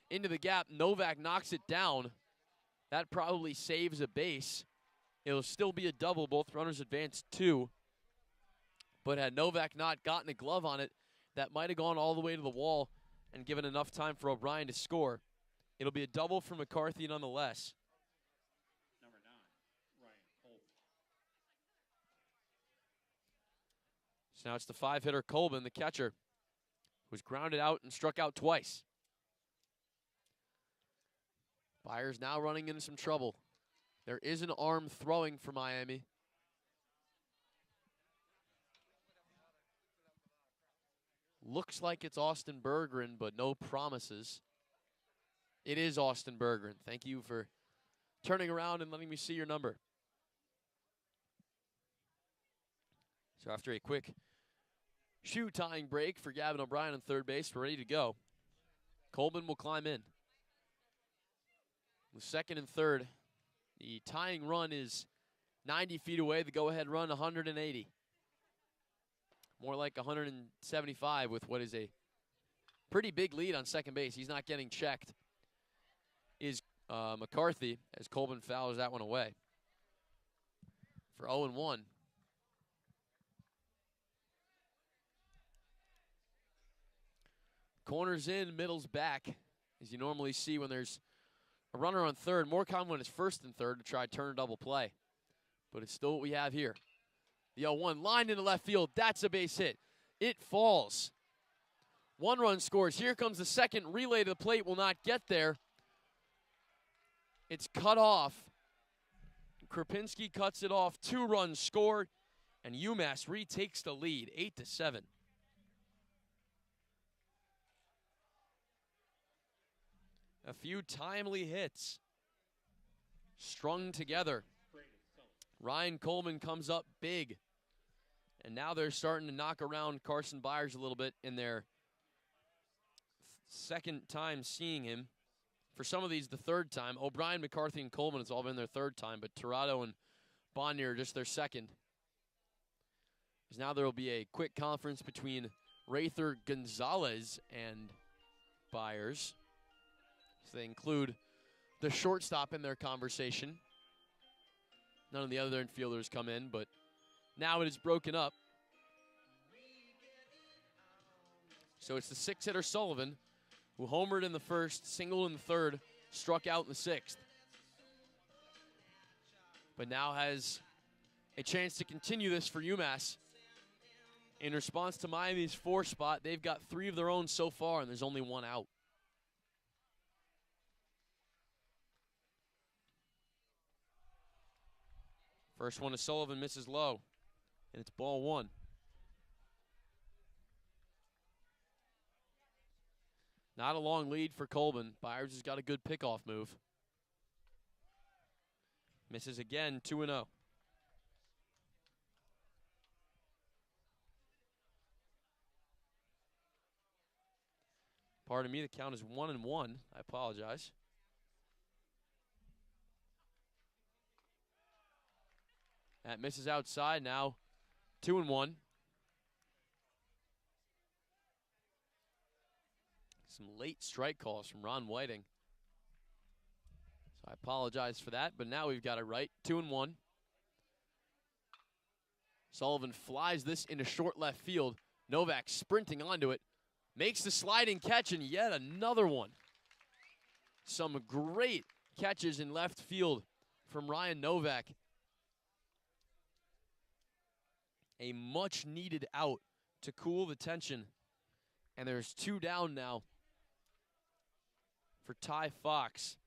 Into the gap, Novak knocks it down. That probably saves a base. It'll still be a double, both runners advance 2. But had Novak not gotten a glove on it, that might have gone all the way to the wall and given enough time for O'Brien to score. It'll be a double for McCarthy nonetheless. Number 9, Ryan Colby. So now it's the 5-hitter Colbin, the catcher, who's grounded out and struck out twice. Byers now running into some trouble. There is an arm throwing for Miami. Looks like it's Austin Bergeron, but no promises. It is Austin Bergeron. Thank you for turning around and letting me see your number. So after a quick shoe tying break for Gavin O'Brien on third base, we're ready to go. Colbin will climb in. With second and third, the tying run is 90 feet away. The go-ahead run, 180. More like 175 with what is a pretty big lead on second base. He's not getting checked. Is McCarthy, as Colbin fouls that one away. For 0-1. Corners in, middle's back, as you normally see when there's a runner on third. More common when it's first and third to try turn double play. But it's still what we have here. The 0-1 line into left field. That's a base hit. It falls. 1 run scores. Here comes the second. Relay to the plate will not get there. It's cut off. Krapinski cuts it off. 2 runs scored. And UMass retakes the lead, 8-7. A few timely hits strung together. Ryan Coleman comes up big. And now they're starting to knock around Carson Byers a little bit in their second time seeing him. For some of these, the third time. O'Brien, McCarthy, and Coleman, it's all been their third time. But Tirado and Bonnier just their second. Because now there will be a quick conference between Rather Gonzalez and Byers. So they include the shortstop in their conversation. None of the other infielders come in, but now it is broken up. So it's the six-hitter Sullivan, who homered in the first, singled in the third, struck out in the sixth. But now has a chance to continue this for UMass. In response to Miami's 4 spot, they've got 3 of their own so far, and there's only 1 out. First one to Sullivan, misses low, and it's ball 1. Not a long lead for Colbin. Byers has got a good pickoff move. Misses again, 2-0. Pardon me, the count is 1-1. I apologize. That misses outside, now 2-1. Some late strike calls from Ron Whiting. So I apologize for that, but now we've got it right. 2-1. Sullivan flies this into short left field. Novak sprinting onto it. Makes the sliding catch, and yet another one. Some great catches in left field from Ryan Novak. A much-needed out to cool the tension. And there's 2 down now for Ty Fox,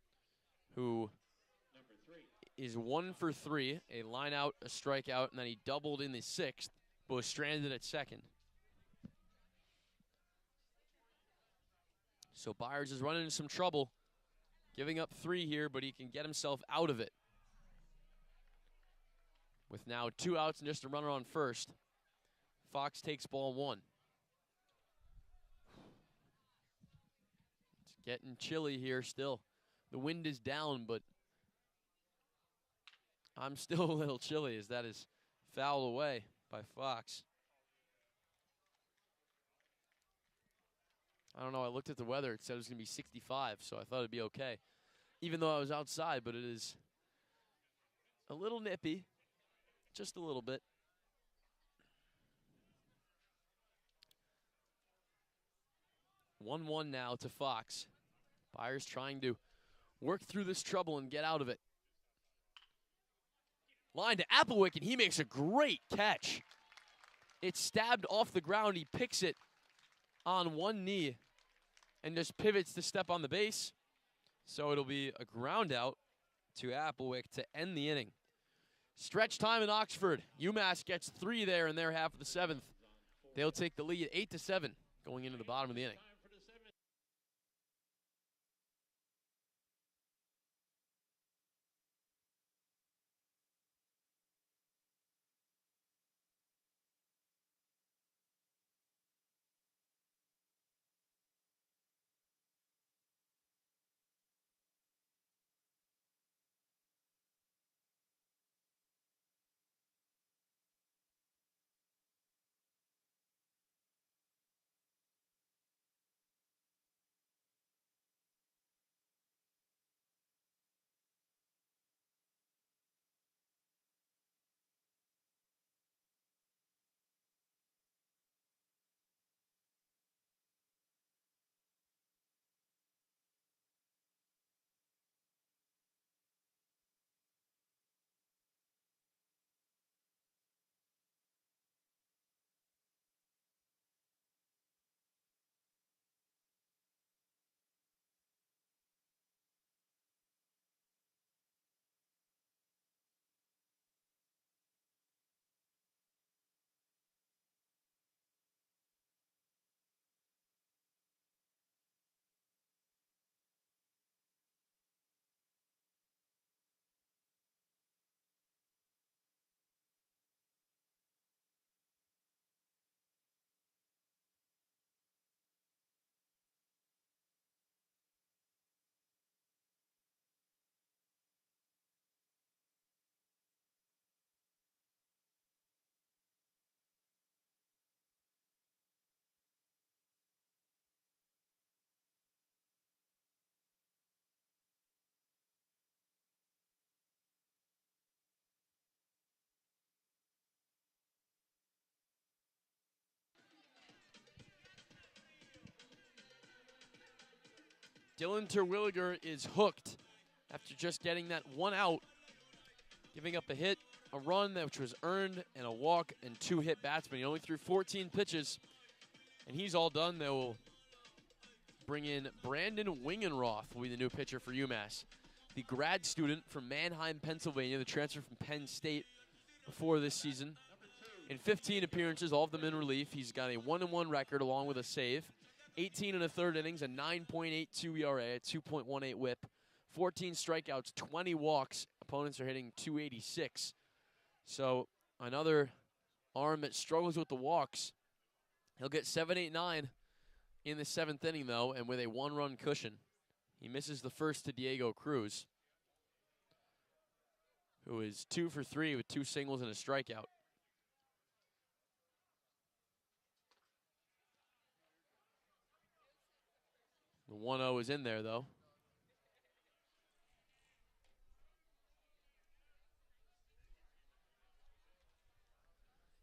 who is 1 for 3. A line out, a strikeout, and then he doubled in the 6th, but was stranded at second. So Byers is running into some trouble, giving up 3 here, but he can get himself out of it. With now 2 outs and just a runner on first, Fox takes ball 1. It's getting chilly here still. The wind is down, but I'm still a little chilly as that is fouled away by Fox. I don't know, I looked at the weather, it said it was going to be 65, so I thought it'd be okay. Even though I was outside, but it is a little nippy, just a little bit. One 1 now to Fox. Byers trying to work through this trouble and get out of it. Line to Applewick, and he makes a great catch. It's stabbed off the ground. He picks it on one knee and just pivots to step on the base. So it'll be a ground out to Applewick to end the inning. Stretch time in Oxford. UMass gets 3 there in their half of the 7th. They'll take the lead 8-7 going into the bottom of the inning. Dylan Terwilliger is hooked after just getting that one out, giving up a hit, a run which was earned, and a walk, and 2 hit batsmen. He only threw 14 pitches, and he's all done. They will bring in Brandon Wingenroth, will be the new pitcher for UMass. The grad student from Manheim, Pennsylvania, the transfer from Penn State before this season. In 15 appearances, all of them in relief. He's got a 1-1 record along with a save. 18 and a third innings, a 9.82 ERA, a 2.18 whip, 14 strikeouts, 20 walks. Opponents are hitting 286. So another arm that struggles with the walks. He'll get 7, 8, 9 in the 7th inning, though, and with a 1-run cushion. He misses the first to Diego Cruz, who is 2 for 3 with 2 singles and a strikeout. The 1-0 is in there, though.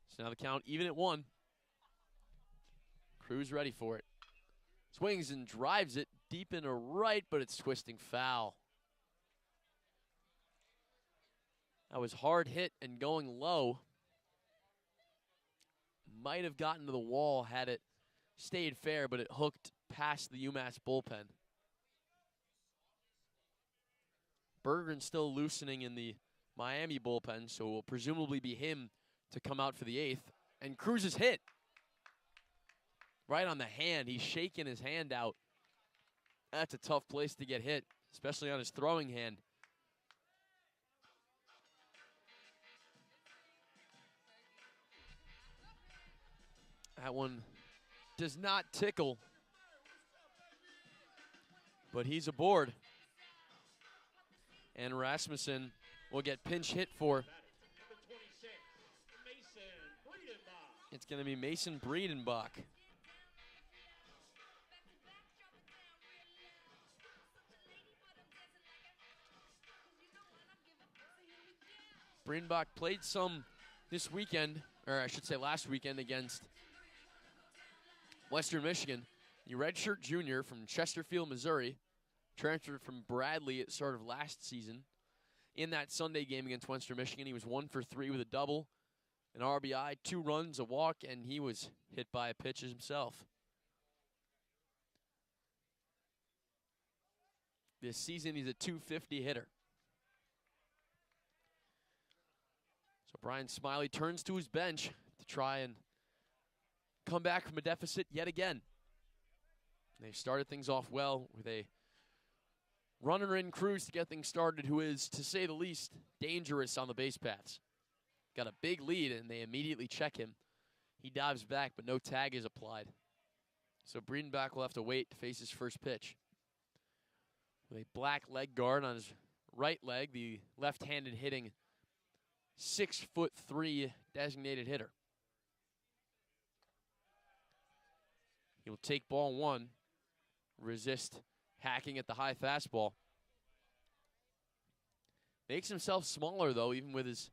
So now the count even at 1. Cruz ready for it. Swings and drives it deep into right, but it's twisting foul. That was hard hit and going low. Might have gotten to the wall had it stayed fair, but it hooked past the UMass bullpen. Bergeron's still loosening in the Miami bullpen, so it will presumably be him to come out for the 8th. And Cruz is hit. Right on the hand. He's shaking his hand out. That's a tough place to get hit, especially on his throwing hand. That one does not tickle, but he's aboard. And Rasmussen will get pinch hit for. It's going to be Mason Breedenbach. Breedenbach played some this weekend, or I should say last weekend, against Western Michigan. The redshirt junior from Chesterfield, Missouri, transferred from Bradley at the start of last season. In that Sunday game against Western Michigan, he was 1 for 3 with a double, an RBI, 2 runs, a walk, and he was hit by a pitch himself. This season, he's a .250 hitter. So Brian Smiley turns to his bench to try and come back from a deficit yet again. They've started things off well with a runner-in Cruz to get things started, who is, to say the least, dangerous on the base paths. Got a big lead, and they immediately check him. He dives back, but no tag is applied. So Breedenbach will have to wait to face his first pitch. With a black leg guard on his right leg, the left-handed hitting 6'3" designated hitter. He will take ball 1, resist hacking at the high fastball. Makes himself smaller, though, even with his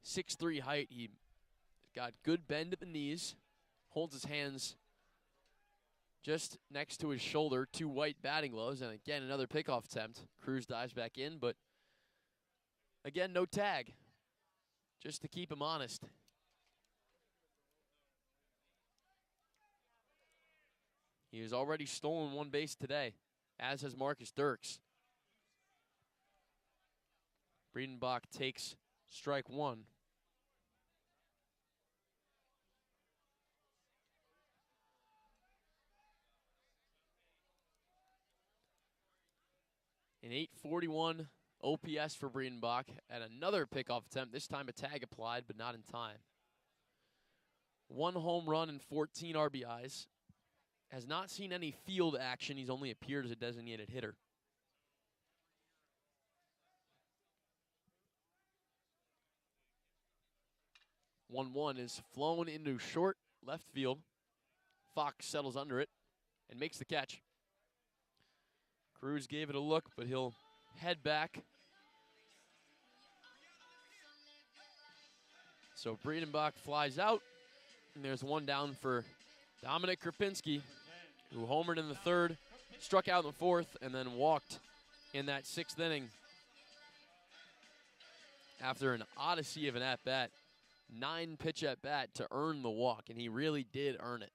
6'3" height. He got good bend at the knees, holds his hands just next to his shoulder, 2 white batting gloves, and again, another pickoff attempt. Cruz dives back in, but again, no tag, just to keep him honest. He has already stolen 1 base today, as has Marcus Dirks. Breedenbach takes strike 1. An .841 OPS for Breedenbach at another pickoff attempt. This time a tag applied, but not in time. 1 home run and 14 RBIs. Has not seen any field action. He's only appeared as a designated hitter. One is flown into short left field. Fox settles under it and makes the catch. Cruz gave it a look, but he'll head back. So Breedenbach flies out, and there's 1 down for Dominic Krupinski, who homered in the 3rd, struck out in the 4th and then walked in that 6th inning after an odyssey of an at-bat. 9-pitch at-bat to earn the walk, and he really did earn it.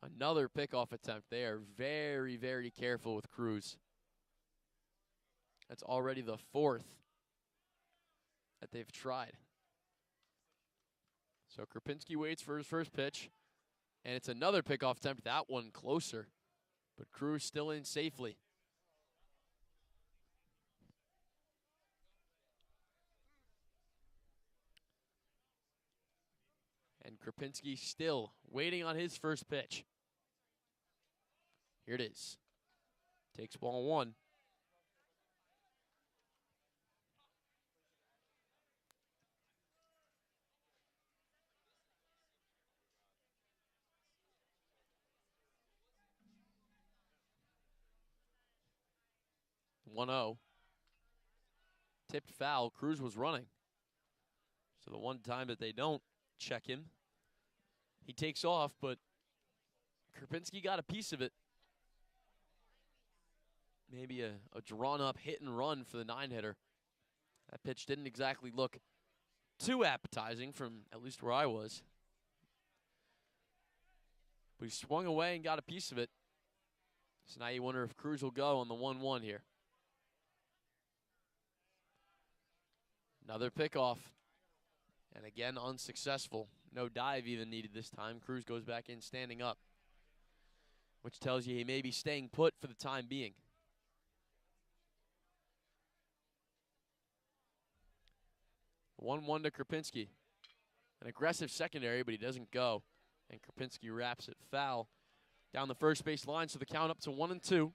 Another pickoff attempt. They are very, very careful with Cruz. That's already the 4th that they've tried. So Krupinski waits for his first pitch, and it's another pickoff attempt. That one closer, but Cruz still in safely. And Krupinski still waiting on his first pitch. Here it is. Takes ball 1. One 0. Tipped foul. Cruz was running. So the one time that they don't check him, he takes off, but Krupinski got a piece of it. Maybe a drawn-up hit and run for the 9-hitter. That pitch didn't exactly look too appetizing from at least where I was. But he swung away and got a piece of it. So now you wonder if Cruz will go on the 1-1 here. Another pickoff. And again, unsuccessful. No dive even needed this time. Cruz goes back in standing up, which tells you he may be staying put for the time being. 1-1 to Krupinski. An aggressive secondary, but he doesn't go. And Krupinski wraps it foul down the first base line, so the count up to 1-2.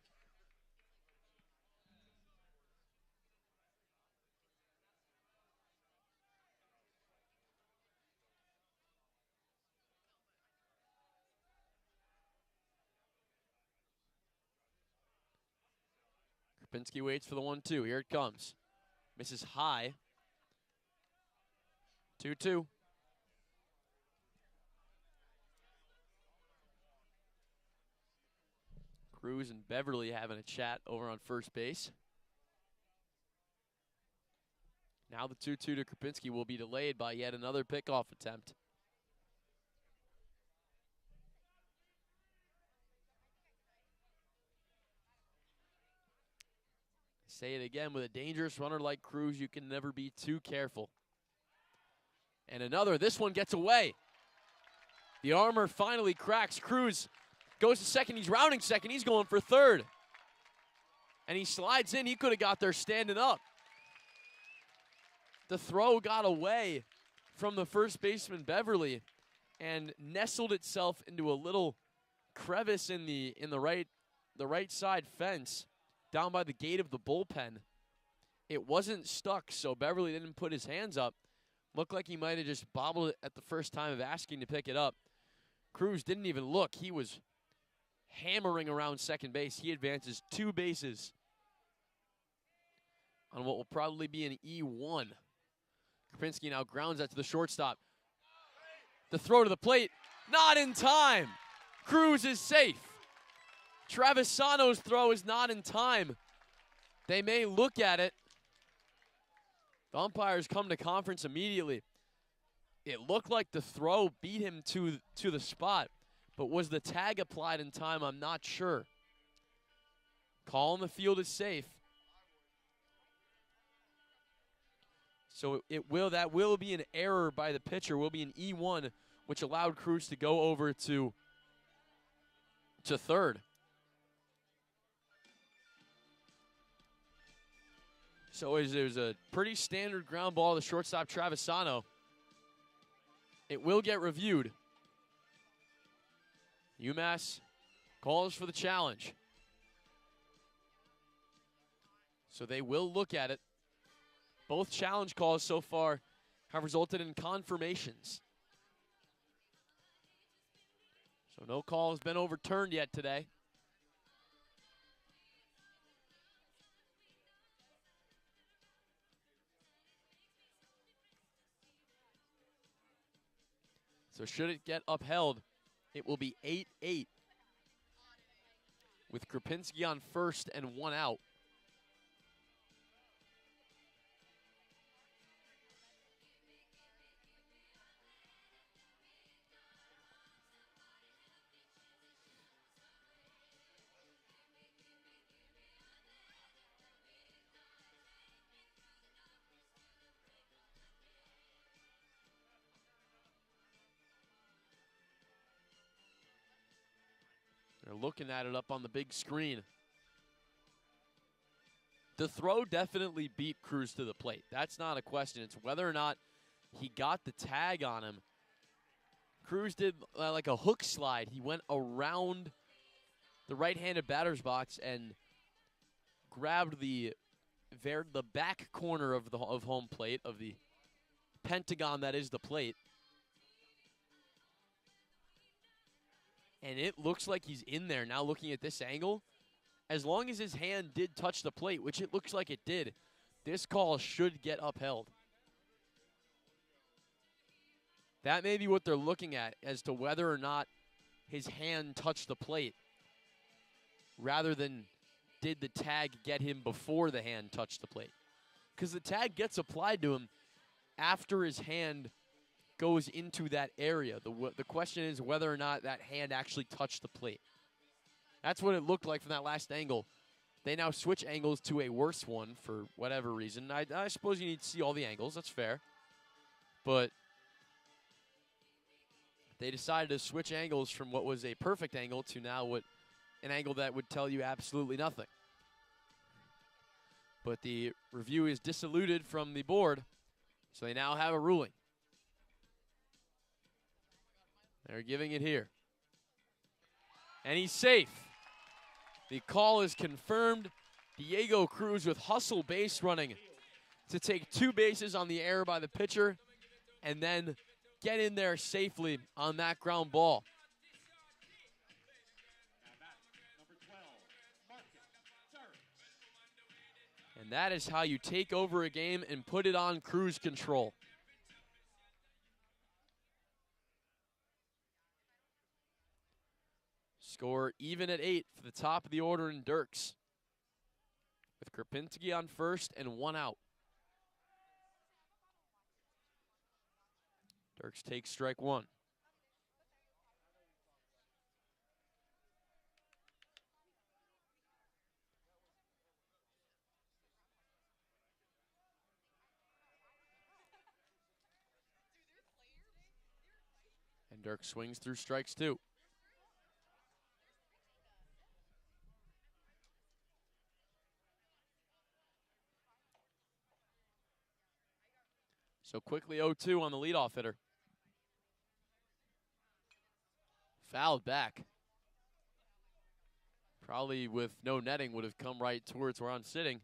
Krupinski waits for the 1-2. Here it comes. Misses high. 2-2. Cruz and Beverly having a chat over on first base. Now the 2-2 to Krupinski will be delayed by yet another pickoff attempt. Say it again, with a dangerous runner like Cruz, you can never be too careful. And another, this one gets away. The armor finally cracks. Cruz goes to second, he's rounding second, he's going for third. And he slides in, he could have got there standing up. The throw got away from the first baseman, Beverly, and nestled itself into a little crevice in the right side fence down by the gate of the bullpen. It wasn't stuck, so Beverly didn't put his hands up. Looked like he might have just bobbled it at the first time of asking to pick it up. Cruz didn't even look. He was hammering around second base. He advances 2 bases on what will probably be an E1. Krupinski now grounds that to the shortstop. The throw to the plate, not in time. Cruz is safe. Travisano's throw is not in time. They may look at it. The umpires come to conference immediately. It looked like the throw beat him to the spot, but was the tag applied in time? I'm not sure. Call on the field is safe. So that will be an error by the pitcher. Will be an E1, which allowed Cruz to go over to third. So it was a pretty standard ground ball to shortstop Travisano. It will get reviewed. UMass calls for the challenge. So they will look at it. Both challenge calls so far have resulted in confirmations. So no call has been overturned yet today. So should it get upheld, it will be 8-8 with Krupinski on first and 1 out. They're looking at it up on the big screen. The throw definitely beat Cruz to the plate. That's not a question. It's whether or not he got the tag on him. Cruz did like a hook slide. He went around the right-handed batter's box and grabbed the back corner of home plate, of the pentagon that is the plate. And it looks like he's in there now looking at this angle. As long as his hand did touch the plate, which it looks like it did, this call should get upheld. That may be what they're looking at as to whether or not his hand touched the plate, rather than did the tag get him before the hand touched the plate. Because the tag gets applied to him after his hand goes into that area. The question is whether or not that hand actually touched the plate. That's what it looked like from that last angle. They now switch angles to a worse one for whatever reason. I suppose you need to see all the angles. That's fair. But they decided to switch angles from what was a perfect angle to now an angle that would tell you absolutely nothing. But the review is disillusioned from the board, so they now have a ruling. They're giving it here. And he's safe. The call is confirmed. Diego Cruz with hustle base running to take 2 bases on the error by the pitcher and then get in there safely on that ground ball. And that is how you take over a game and put it on cruise control. Score even at 8 for the top of the order in Dirks, with Krupinski on first and 1 out. Dirks takes strike 1. And Dirks swings through strikes 2. So quickly 0-2 on the leadoff hitter. Fouled back. Probably with no netting would have come right towards where I'm sitting.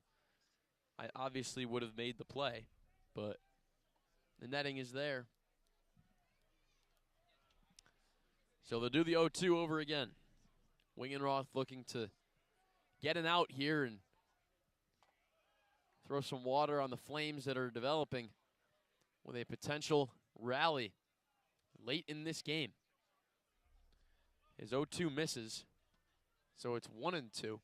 I obviously would have made the play, but the netting is there. So they'll do the 0-2 over again. Wingenroth looking to get an out here and throw some water on the flames that are developing with a potential rally late in this game. His 0-2 misses, so it's 1-2.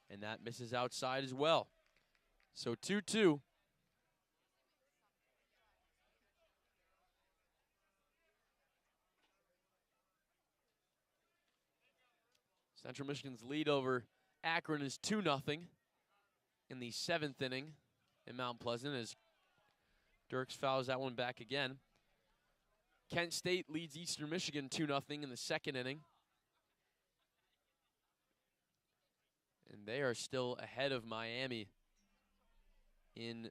And that misses outside as well. So 2-2. Central Michigan's lead over Akron is 2-0 in the 7th inning in Mount Pleasant as Dirks fouls that one back again. Kent State leads Eastern Michigan 2-0 in the 2nd inning. And they are still ahead of Miami in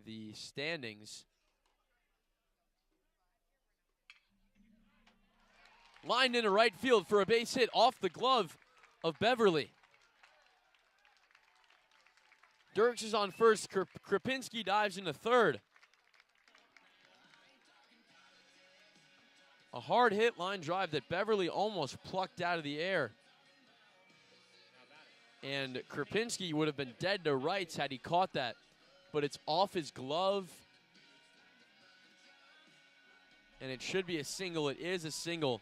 the standings. Lined into right field for a base hit off the glove of Beverly. Dirks is on first. Krupinski dives into third. A hard hit line drive that Beverly almost plucked out of the air. And Krupinski would have been dead to rights had he caught that. But it's off his glove. And it should be a single. It is a single.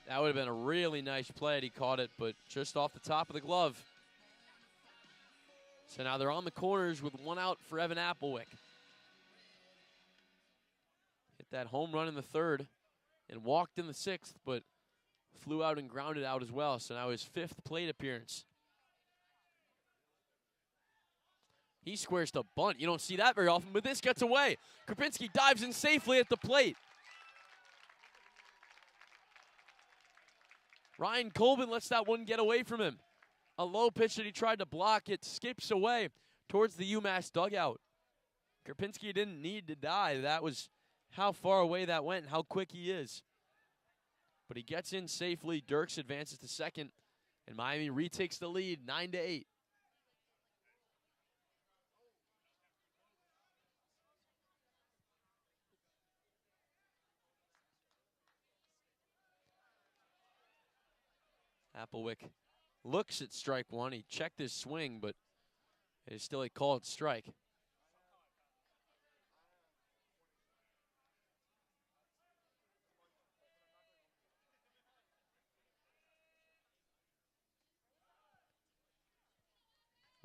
That would have been a really nice play had he caught it, but just off the top of the glove. So now they're on the corners with one out for Evan Applewick. Hit that home run in the third and walked in the sixth, but flew out and grounded out as well. So now his fifth plate appearance. He squares to bunt. You don't see that very often, but this gets away. Krupinski dives in safely at the plate. Ryan Colvin lets that one get away from him. A low pitch that he tried to block. It skips away towards the UMass dugout. Krupinski didn't need to die. That was how far away that went and how quick he is. But he gets in safely. Dirks advances to second, and Miami retakes the lead, 9-8. Applewick looks at strike one. He checked his swing, but it is still a called strike.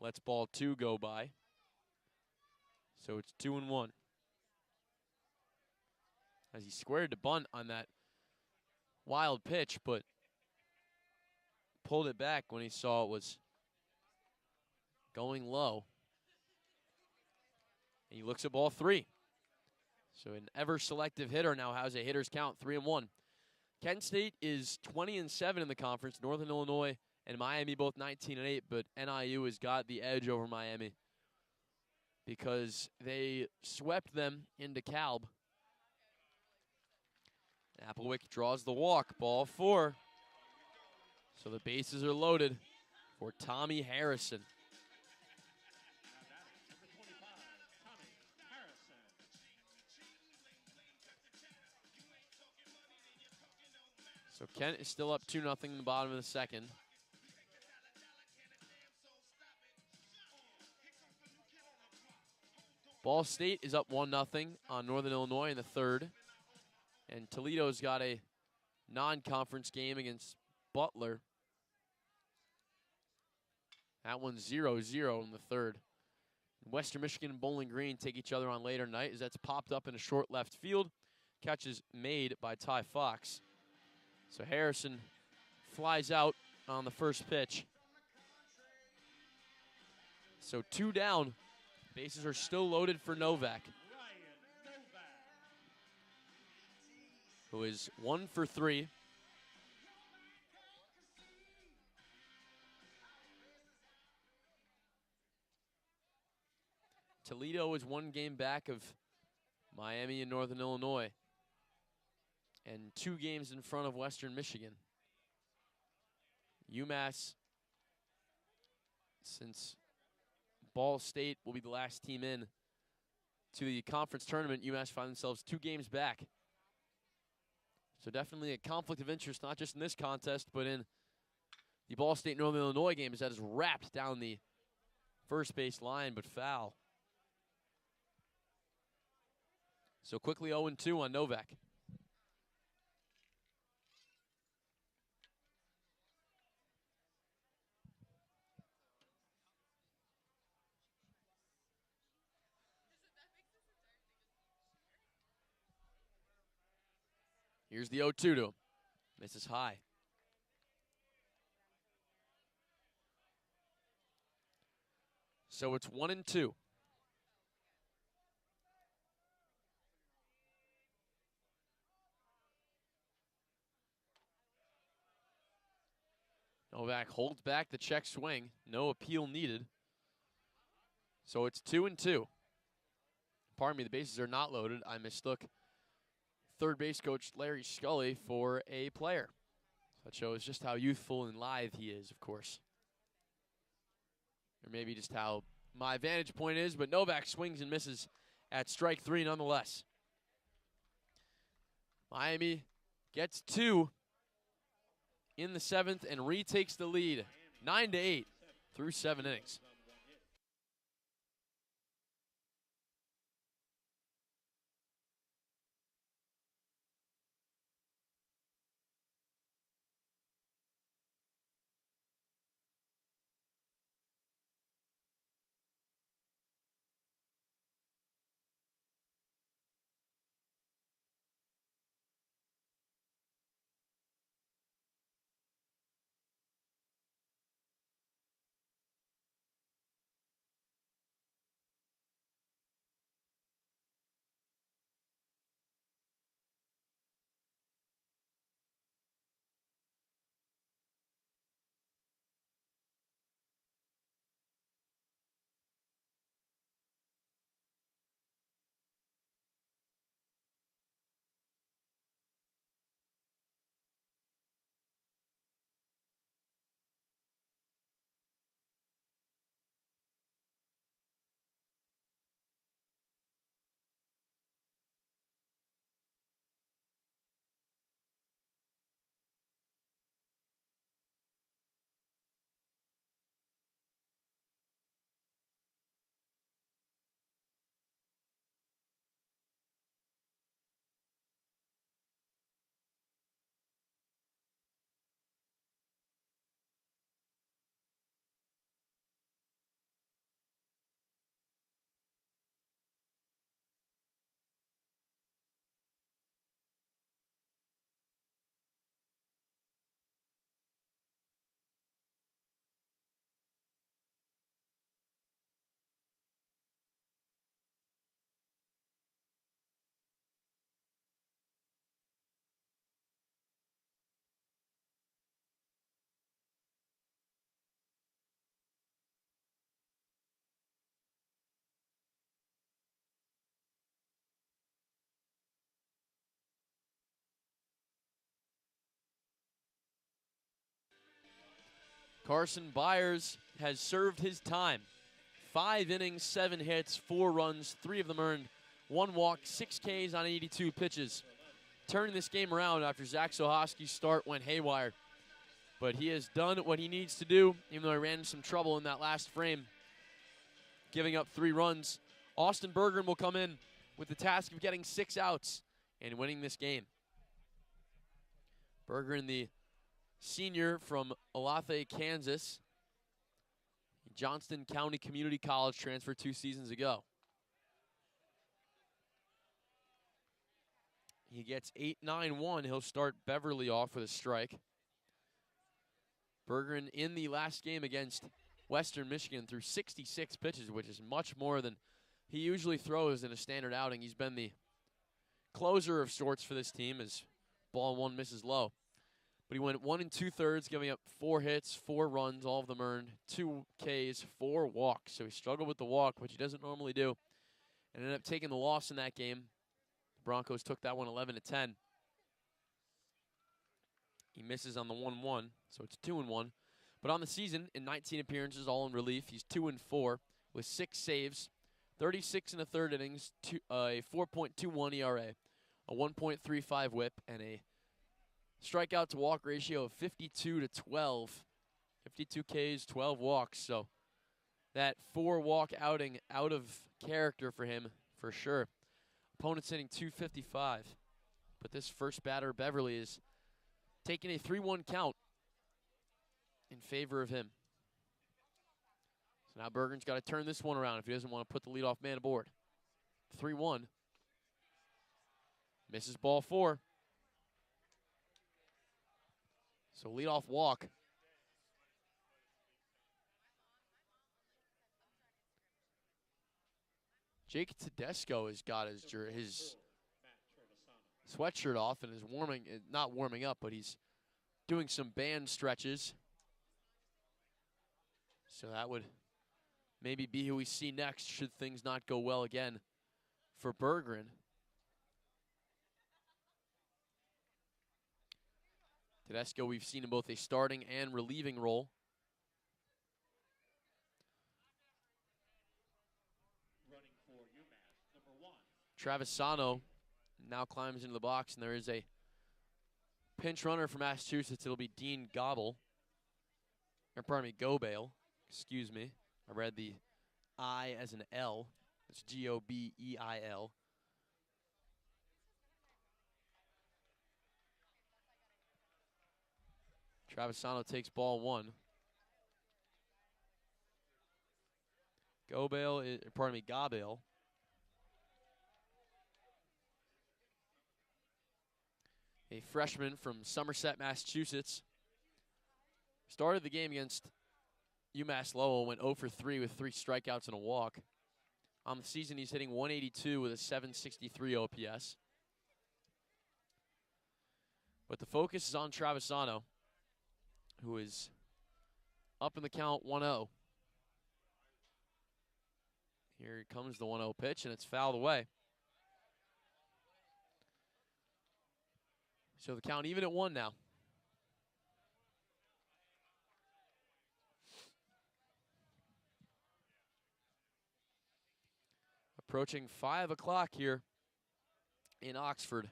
Lets ball two go by. So it's 2-1. As he squared to bunt on that wild pitch, but pulled it back when he saw it was going low. And he looks at ball three. So an ever-selective hitter now has a hitter's count, 3-1. Kent State is 20-7 in the conference. Northern Illinois and Miami both 19-8, but NIU has got the edge over Miami because they swept them into Calb. Applewick draws the walk, ball four. So the bases are loaded for Tommy Harrison. So Kent is still up 2-0 in the bottom of the second. Ball State is up 1-0 on Northern Illinois in the third. And Toledo's got a non-conference game against Butler. That one's 0-0 in the third. Western Michigan and Bowling Green take each other on later night as that's popped up in a short left field. Catch is made by Ty Fox. So Harrison flies out on the first pitch. So two down. Bases are still loaded for Novak, who is 1 for 3. Toledo is 1 game back of Miami and Northern Illinois, and 2 games in front of Western Michigan. UMass, since Ball State will be the last team in to the conference tournament, UMass find themselves 2 games back. So definitely a conflict of interest, not just in this contest, but in the Ball State Northern Illinois game, as that is wrapped down the first base line, but foul. So quickly 0-2 on Novak. Here's the 0-2 to him. Misses high. So it's 1-2. Novak holds back the check swing. No appeal needed. So it's 2-2. Pardon me, the bases are not loaded. I mistook third base coach Larry Scully for a player. That shows just how youthful and lithe he is, of course. Or maybe just how my vantage point is, but Novak swings and misses at strike 3 nonetheless. Miami gets 2 in the 7th and retakes the lead, 9-8. through 7 innings. Carson Byers has served his time. 5 innings, 7 hits, 4 runs, 3 of them earned, 1 walk, 6 Ks on 82 pitches. Turning this game around after Zach Sohosky's start went haywire. But he has done what he needs to do, even though he ran into some trouble in that last frame, giving up 3 runs. Austin Bergeron will come in with the task of getting 6 outs and winning this game. Bergeron, the senior from Olathe, Kansas. Johnston County Community College transfer 2 seasons ago. He gets 8-9-1. He'll start Beverly off with a strike. Bergeron in the last game against Western Michigan threw 66 pitches, which is much more than he usually throws in a standard outing. He's been the closer of sorts for this team as ball 1 misses low. But he went 1 2/3, giving up 4 hits, 4 runs, all of them earned, 2 Ks, 4 walks. So he struggled with the walk, which he doesn't normally do, and ended up taking the loss in that game. The Broncos took that one 11-10. He misses on the 1-1, so it's 2-1. But on the season, in 19 appearances, all in relief, he's 2-4 with 6 saves, 36 1/3 innings, a 4.21 ERA, a 1.35 WHIP, and a strikeout to walk ratio of 52-12. 52 Ks, 12 walks. So that 4 walk outing out of character for him for sure. Opponent's hitting .255. But this first batter, Beverly, is taking a 3-1 count in favor of him. So now Bergeron's got to turn this one around if he doesn't want to put the leadoff man aboard. 3-1. Misses ball 4. So leadoff walk. Jake Tedesco has got his sweatshirt off and is not warming up, but he's doing some band stretches. So that would maybe be who we see next should things not go well again for Bergeron. Tedesco, we've seen in both a starting and relieving role. Running for UMASS, number 1. Travisano now climbs into the box, and there is a pinch runner from Massachusetts. It'll be Dean Gobel. Or pardon me, Gobale. Excuse me. I read the I as an L. It's Gobeil. Travisano takes ball 1. Gobale. A freshman from Somerset, Massachusetts. Started the game against UMass Lowell, went 0 for 3 with 3 strikeouts and a walk. On the season, he's hitting 182 with a 763 OPS. But the focus is on Travisano, who is up in the count 1-0. Here comes the 1-0 pitch, and it's fouled away. So the count even at 1 now. Approaching 5 o'clock here in Oxford.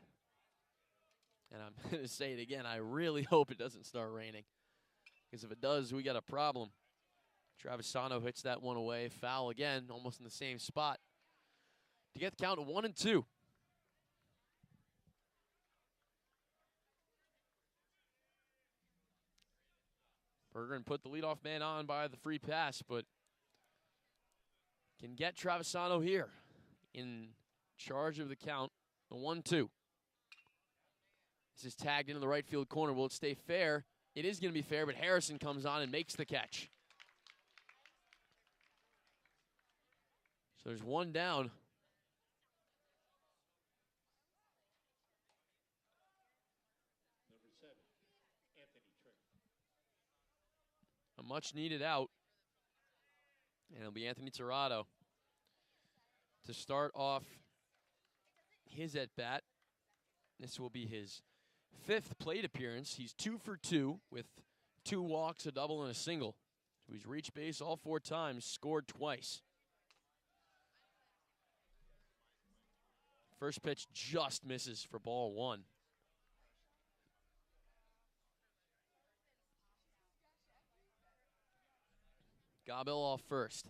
And I'm going to say it again, I really hope it doesn't start raining. Because if it does, we got a problem. Travisano hits that one away. Foul again, almost in the same spot. To get the count to 1-2. Bergeron put the leadoff man on by the free pass, but can get Travisano here in charge of the count. The 1-2. This is tagged into the right field corner. Will it stay fair? It is going to be fair, but Harrison comes on and makes the catch. So there's 1 down. Number 7, Anthony Trick. A much needed out. And it'll be Anthony Tirado to start off his at-bat. This will be his 5th plate appearance. He's 2 for 2 with 2 walks, a double, and a single. So he's reached base all 4 times, scored twice. First pitch just misses for ball 1. Gobel off first.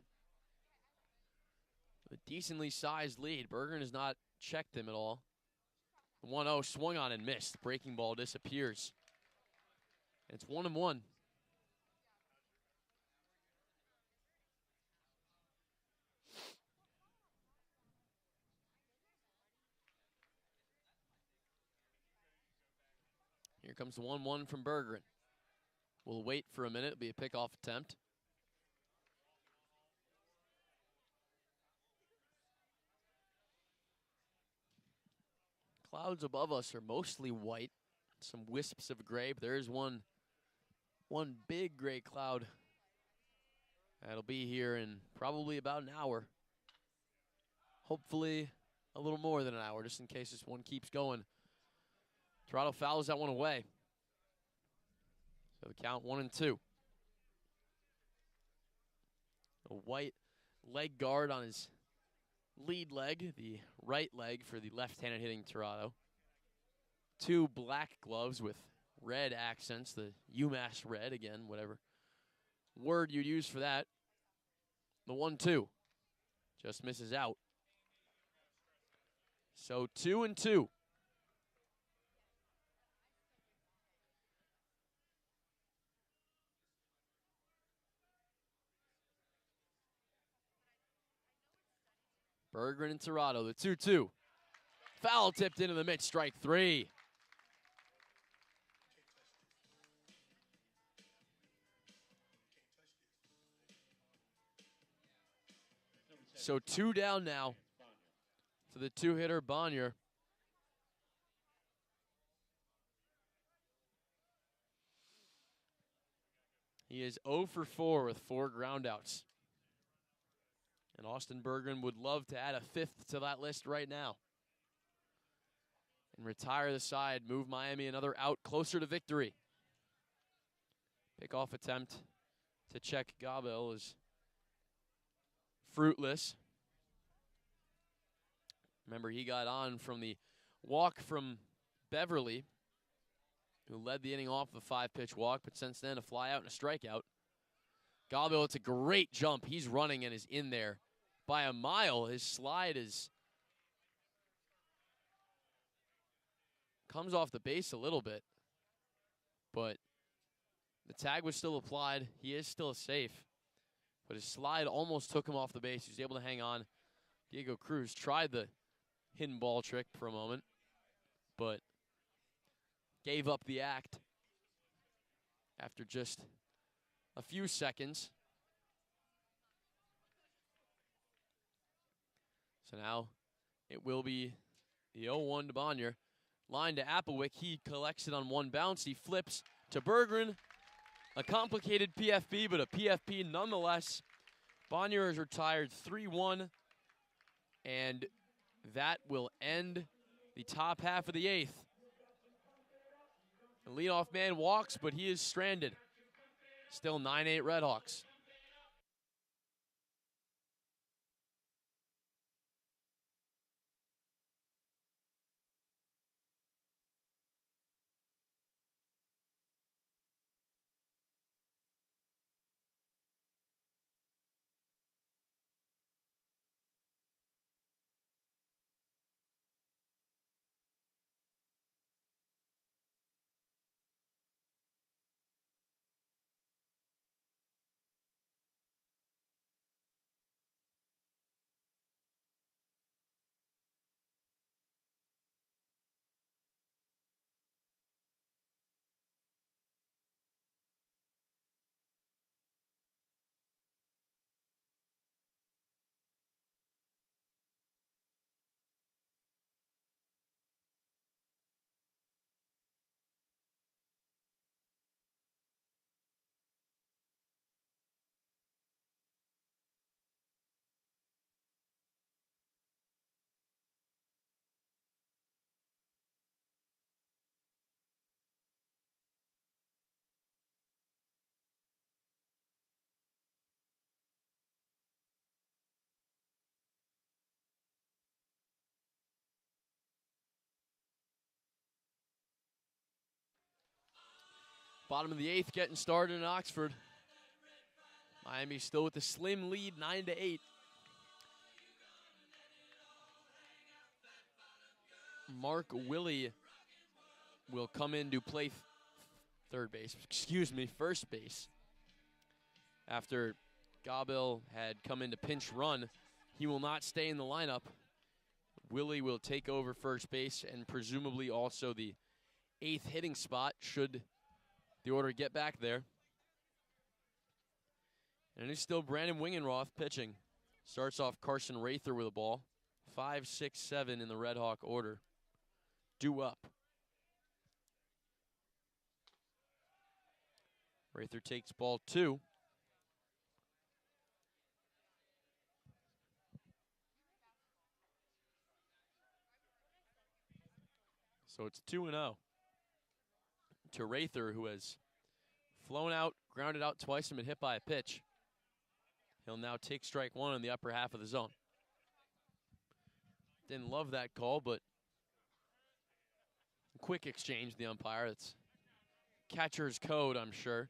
A decently sized lead. Bergeron has not checked him at all. 1-0 swung on and missed. Breaking ball disappears. It's 1-1. Here comes the 1-1 from Bergeron. We'll wait for a minute. It'll be a pickoff attempt. Clouds above us are mostly white. Some wisps of gray, but there is one big gray cloud. That'll be here in probably about an hour. Hopefully a little more than an hour, just in case this one keeps going. Toronto fouls that one away. So the count 1-2. A white leg guard on his lead leg, the right leg for the left-handed hitting Toronto. 2 black gloves with red accents, the UMASS red, again, whatever word you'd use for that. The 1-2 just misses out. So 2-2. Bergeron and Tirado, the 2-2. Foul tipped into the mid, strike 3. So 2 down now for the 2-hitter Bonnier. He is 0 for 4 with 4 groundouts. And Austin Bergeron would love to add a 5th to that list right now. And retire the side, move Miami another out closer to victory. Pickoff attempt to check Gobel is fruitless. Remember, he got on from the walk from Beverly, who led the inning off the 5-pitch walk, but since then a fly out and a strikeout. Galville, it's a great jump. He's running and is in there by a mile. His slide comes off the base a little bit, but the tag was still applied. He is still safe, but his slide almost took him off the base. He was able to hang on. Diego Cruz tried the hidden ball trick for a moment, but gave up the act after just a few seconds. So now it will be the 0-1 to Bonnier. Line to Applewick. He collects it on one bounce. He flips to Berggren. A complicated PFP, but a PFP nonetheless. Bonnier is retired 3-1, and that will end the top half of the 8th. The leadoff man walks, but he is stranded. Still 9-8 RedHawks. Bottom of the 8th getting started in Oxford. Miami still with a slim lead, 9-8. Mark Willie will come in to play first base. After Gabil had come in to pinch run, he will not stay in the lineup. Willie will take over first base and presumably also the 8th hitting spot should the order get back there. And it's still Brandon Wingenroth pitching. Starts off Carson Rather with a ball. 5, 6, 7 in the Red Hawk order. Due up. Rather takes ball 2. So it's 2-0 to Rather, who has flown out, grounded out twice, and been hit by a pitch. He'll now take strike 1 in the upper half of the zone. Didn't love that call, but quick exchange, the umpire. It's catcher's code, I'm sure.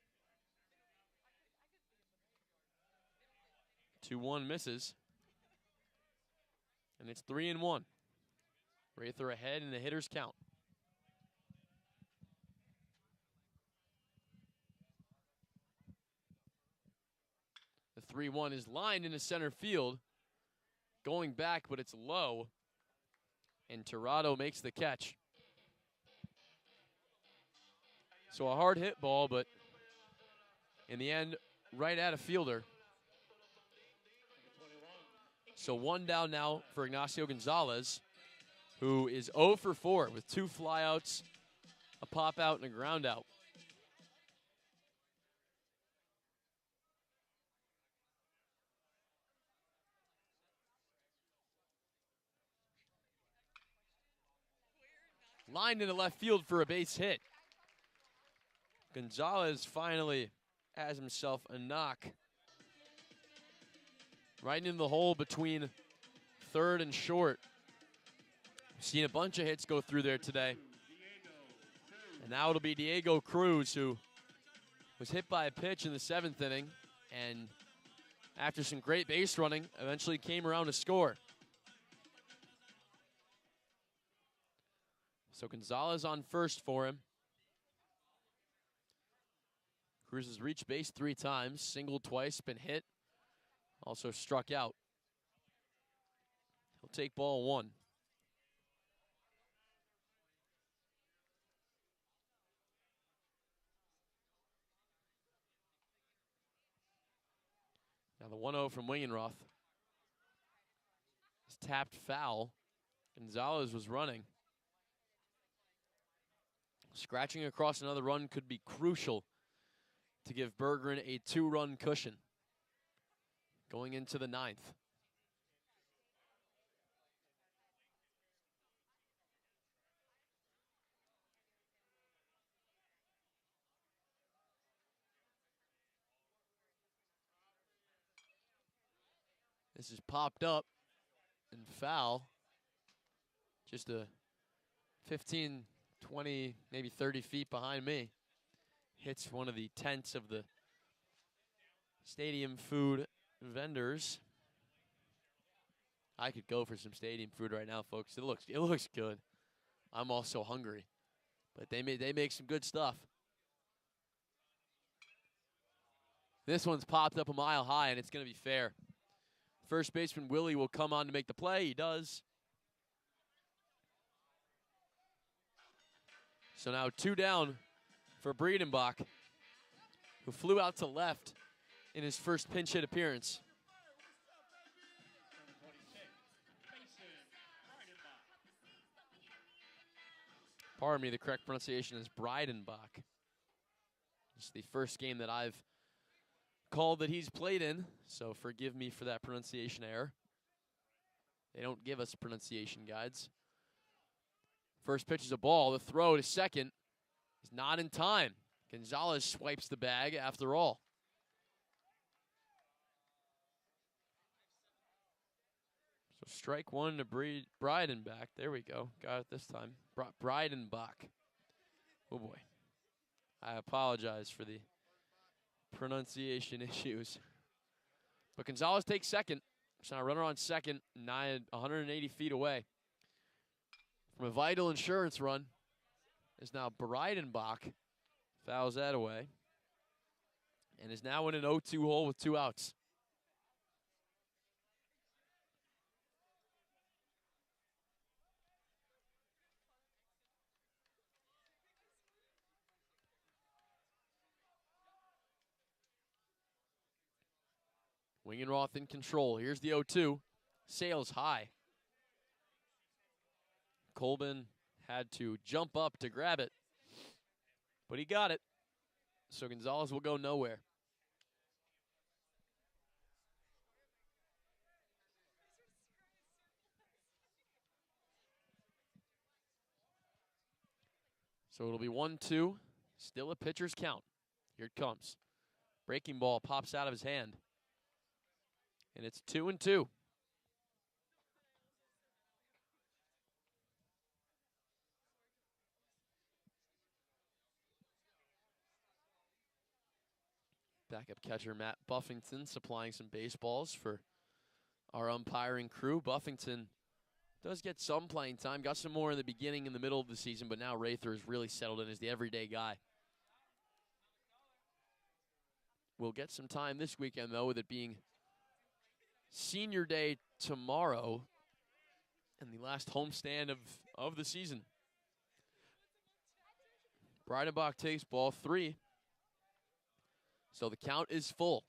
2-1 misses. And it's 3-1. Rather ahead in the hitter's count. The 3-1 is lined into center field. Going back, but it's low. And Tirado makes the catch. So a hard hit ball, but in the end, right at a fielder. So 1 down now for Ignacio Gonzalez, who is 0 for 4 with 2 flyouts, a pop out, and a ground out. Lined into left field for a base hit. Gonzalez finally has himself a knock. Right into the hole between third and short. Seen a bunch of hits go through there today. And now it'll be Diego Cruz, who was hit by a pitch in the 7th inning and after some great base running, eventually came around to score. So Gonzalez on first for him. Cruz has reached base 3 times, singled twice, been hit, also struck out. He'll take ball 1. Now the 1-0 from Wingenroth. It's tapped foul. Gonzalez was running. Scratching across another run could be crucial to give Bergeron a 2-run cushion going into the 9th. This is popped up and foul. Just a 15, 20, maybe 30 feet behind me. Hits one of the tents of the stadium food vendors. I could go for some stadium food right now, folks. It looks good. I'm also hungry, but they make some good stuff. This one's popped up a mile high, and it's going to be fair. First baseman Willie will come on to make the play. He does. So now 2 down for Breedenbach, who flew out to left in his first pinch hit appearance. Pardon me, the correct pronunciation is Breidenbach. It's the first game that I've called that he's played in, so forgive me for that pronunciation error. They don't give us pronunciation guides. First pitch is a ball. The throw to second is not in time. Gonzalez swipes the bag after all. So strike 1 to Breidenbach. There we go. Got it this time. Breidenbach. Oh boy. I apologize for the pronunciation issues. But Gonzalez takes second. So now runner on second, 180 feet away. From a vital insurance run is now Breidenbach. Fouls that away. And is now in an 0-2 hole with 2 outs. Wingenroth in control. Here's the 0-2. Sails high. Colbin had to jump up to grab it, but he got it. So Gonzalez will go nowhere. So it'll be 1-2. Still a pitcher's count. Here it comes. Breaking ball pops out of his hand. And it's 2-2. Backup catcher Matt Buffington supplying some baseballs for our umpiring crew. Buffington does get some playing time. Got some more in the beginning and the middle of the season, but now Rather is really settled in as the everyday guy. We'll get some time this weekend, though, with it being Senior Day tomorrow and the last homestand of the season. Breidenbach takes ball 3. So the count is full.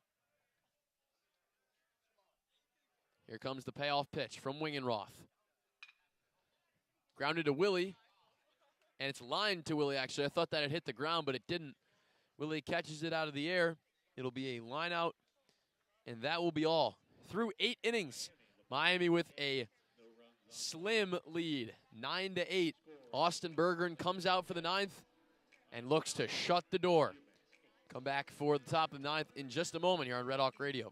Here comes the payoff pitch from Wingenroth. Grounded to Willie. And it's lined to Willie, actually. I thought that had hit the ground, but it didn't. Willie catches it out of the air. It'll be a line out. And that will be all. Through 8 innings, Miami with a slim lead, 9-8. Austin Bergeron comes out for the 9th and looks to shut the door. Come back for the top of the 9th in just a moment here on Red Hawk Radio.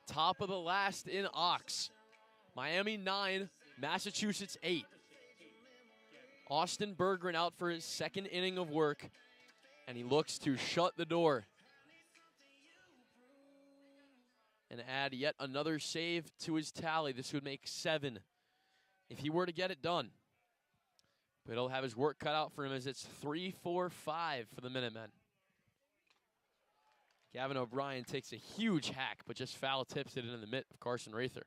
top of the last in Ox. Miami 9, Massachusetts 8. Austin Berggren out for his second inning of work, and he looks to shut the door and add yet another save to his tally. This would make 7 if he were to get it done. But he'll have his work cut out for him as it's 3-4-5 for the Minutemen. Gavin O'Brien takes a huge hack, but just foul tips it into the mitt of Carson Rather.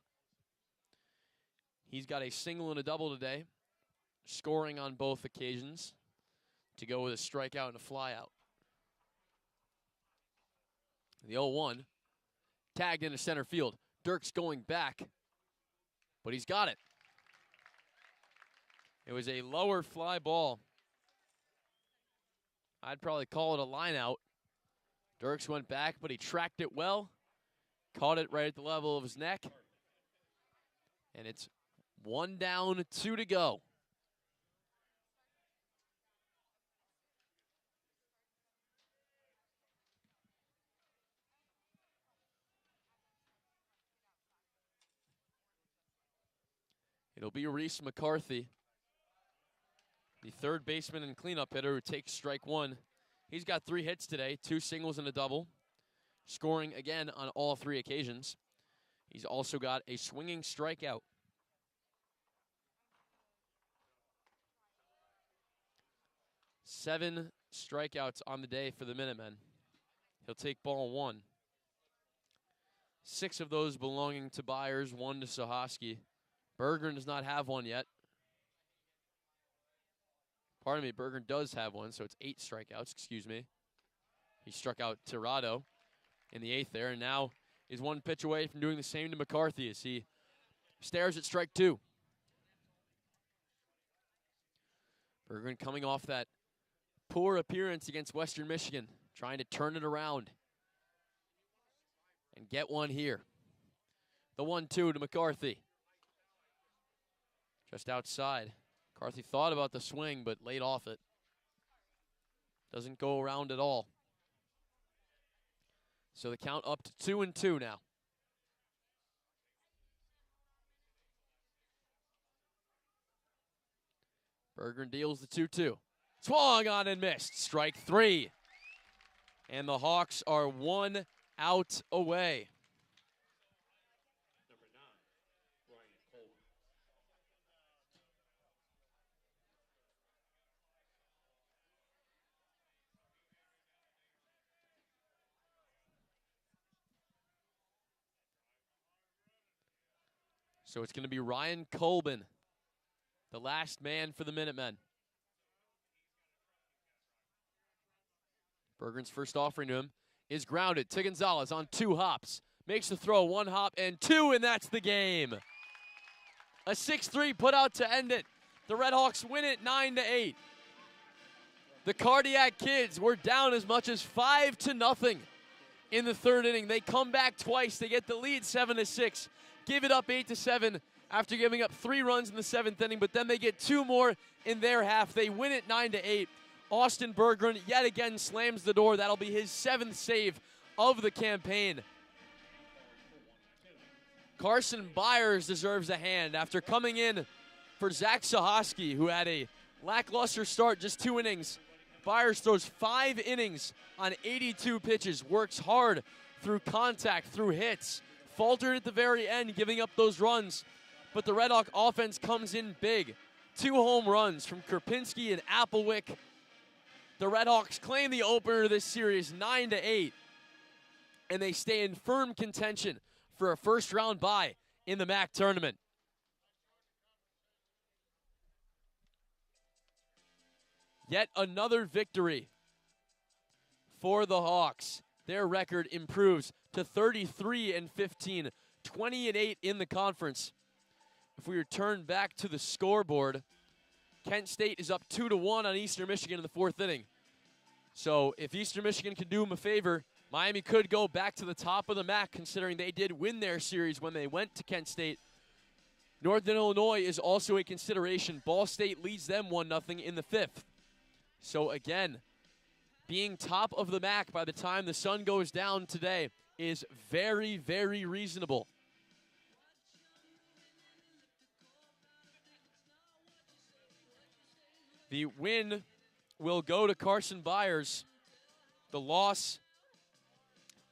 He's got a single and a double today, scoring on both occasions to go with a strikeout and a flyout. The 0-1, tagged into center field. Dirk's going back, but he's got it. It was a lower fly ball. I'd probably call it a line out. Dirks went back, but he tracked it well, caught it right at the level of his neck, and it's 1 down, 2 to go. It'll be Reese McCarthy, the third baseman and cleanup hitter, who takes strike 1. He's got 3 hits today, 2 singles and a double, scoring again on all 3 occasions. He's also got a swinging strikeout. Seven strikeouts on the day for the Minutemen. He'll take ball 1. 6 of those belonging to Byers, 1 to Sahoski. Berggren does not have one yet. Pardon me, Berggren does have one, so it's 8 strikeouts, excuse me. He struck out Tirado in the 8th there, and now is 1 pitch away from doing the same to McCarthy as he stares at strike 2. Berggren coming off that poor appearance against Western Michigan, trying to turn it around and get one here. The 1-2 to McCarthy. Just outside. McCarthy thought about the swing, but laid off it. Doesn't go around at all. So the count up to 2-2 now. Berggren deals the 2-2. Swung on and missed. Strike 3. And the Hawks are 1 out away. Number 9, Ryan Colby. So it's going to be Ryan Colbin, the last man for the Minutemen. Berggren's first offering to him is grounded to Gonzalez on 2 hops. Makes the throw, 1 hop and 2, and that's the game. A 6-3 put out to end it. The RedHawks win it 9-8. The Cardiac Kids were down as much as 5-0 in the 3rd inning. They come back twice. They get the lead 7-6, give it up 8-7 after giving up 3 runs in the 7th inning, but then they get 2 more in their half. They win it 9-8. Austin Berggren yet again slams the door. That'll be his 7th save of the campaign. Carson Byers deserves a hand after coming in for Zach Sahoski, who had a lackluster start, just 2 innings. Byers throws 5 innings on 82 pitches, works hard through contact, through hits, faltered at the very end, giving up those runs. But the Red Hawk offense comes in big. 2 home runs from Kerpinski and Applewick. The RedHawks claim the opener of this series 9-8, and they stay in firm contention for a first-round bye in the MAC tournament. Yet another victory for the Hawks. Their record improves to 33-15, 20-8 in the conference. If we return back to the scoreboard, Kent State is up 2-1 on Eastern Michigan in the 4th inning. So if Eastern Michigan can do them a favor, Miami could go back to the top of the MAC, considering they did win their series when they went to Kent State. Northern Illinois is also a consideration. Ball State leads them 1-0 in the 5th. So again, being top of the MAC by the time the sun goes down today is very, very reasonable. The win will go to Carson Byers. The loss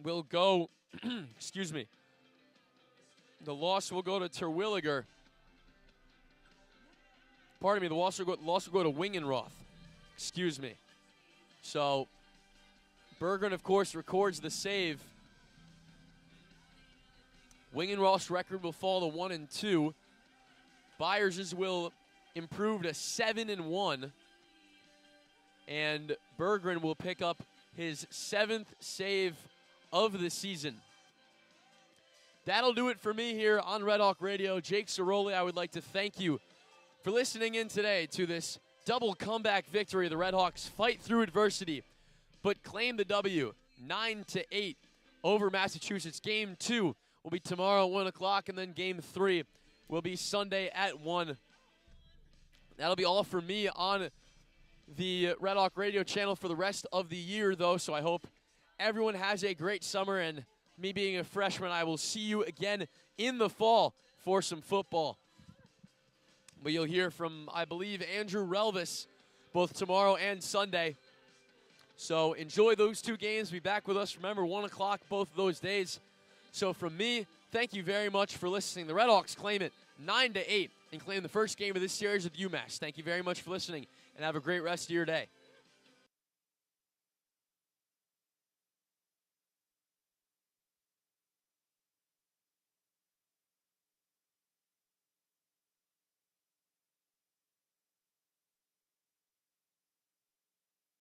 will go, excuse me, the loss will go to Terwilliger. Pardon me, the loss will go to Wingenroth. Excuse me. So, Berggren, of course, records the save. Wingenroth's record will fall to 1-2. Byers' will improve to 7-1. And Berggren will pick up his 7th save of the season. That'll do it for me here on Red Hawk Radio. Jake Zirolli, I would like to thank you for listening in today to this double comeback victory. The RedHawks fight through adversity, but claim the W 9-8 over Massachusetts. Game 2 will be tomorrow at 1 o'clock, and then Game 3 will be Sunday at 1. That'll be all for me on the Red Hawk Radio channel for the rest of the year, though, so I hope everyone has a great summer, and me being a freshman, I will see you again in the fall for some football. But you'll hear from, I believe, Andrew Relvis both tomorrow and Sunday. So enjoy those two games. Be back with us. Remember, 1 o'clock both of those days. So from me, thank you very much for listening. The RedHawks claim it 9-8 and claim the first game of this series with UMASS. Thank you very much for listening, and have a great rest of your day.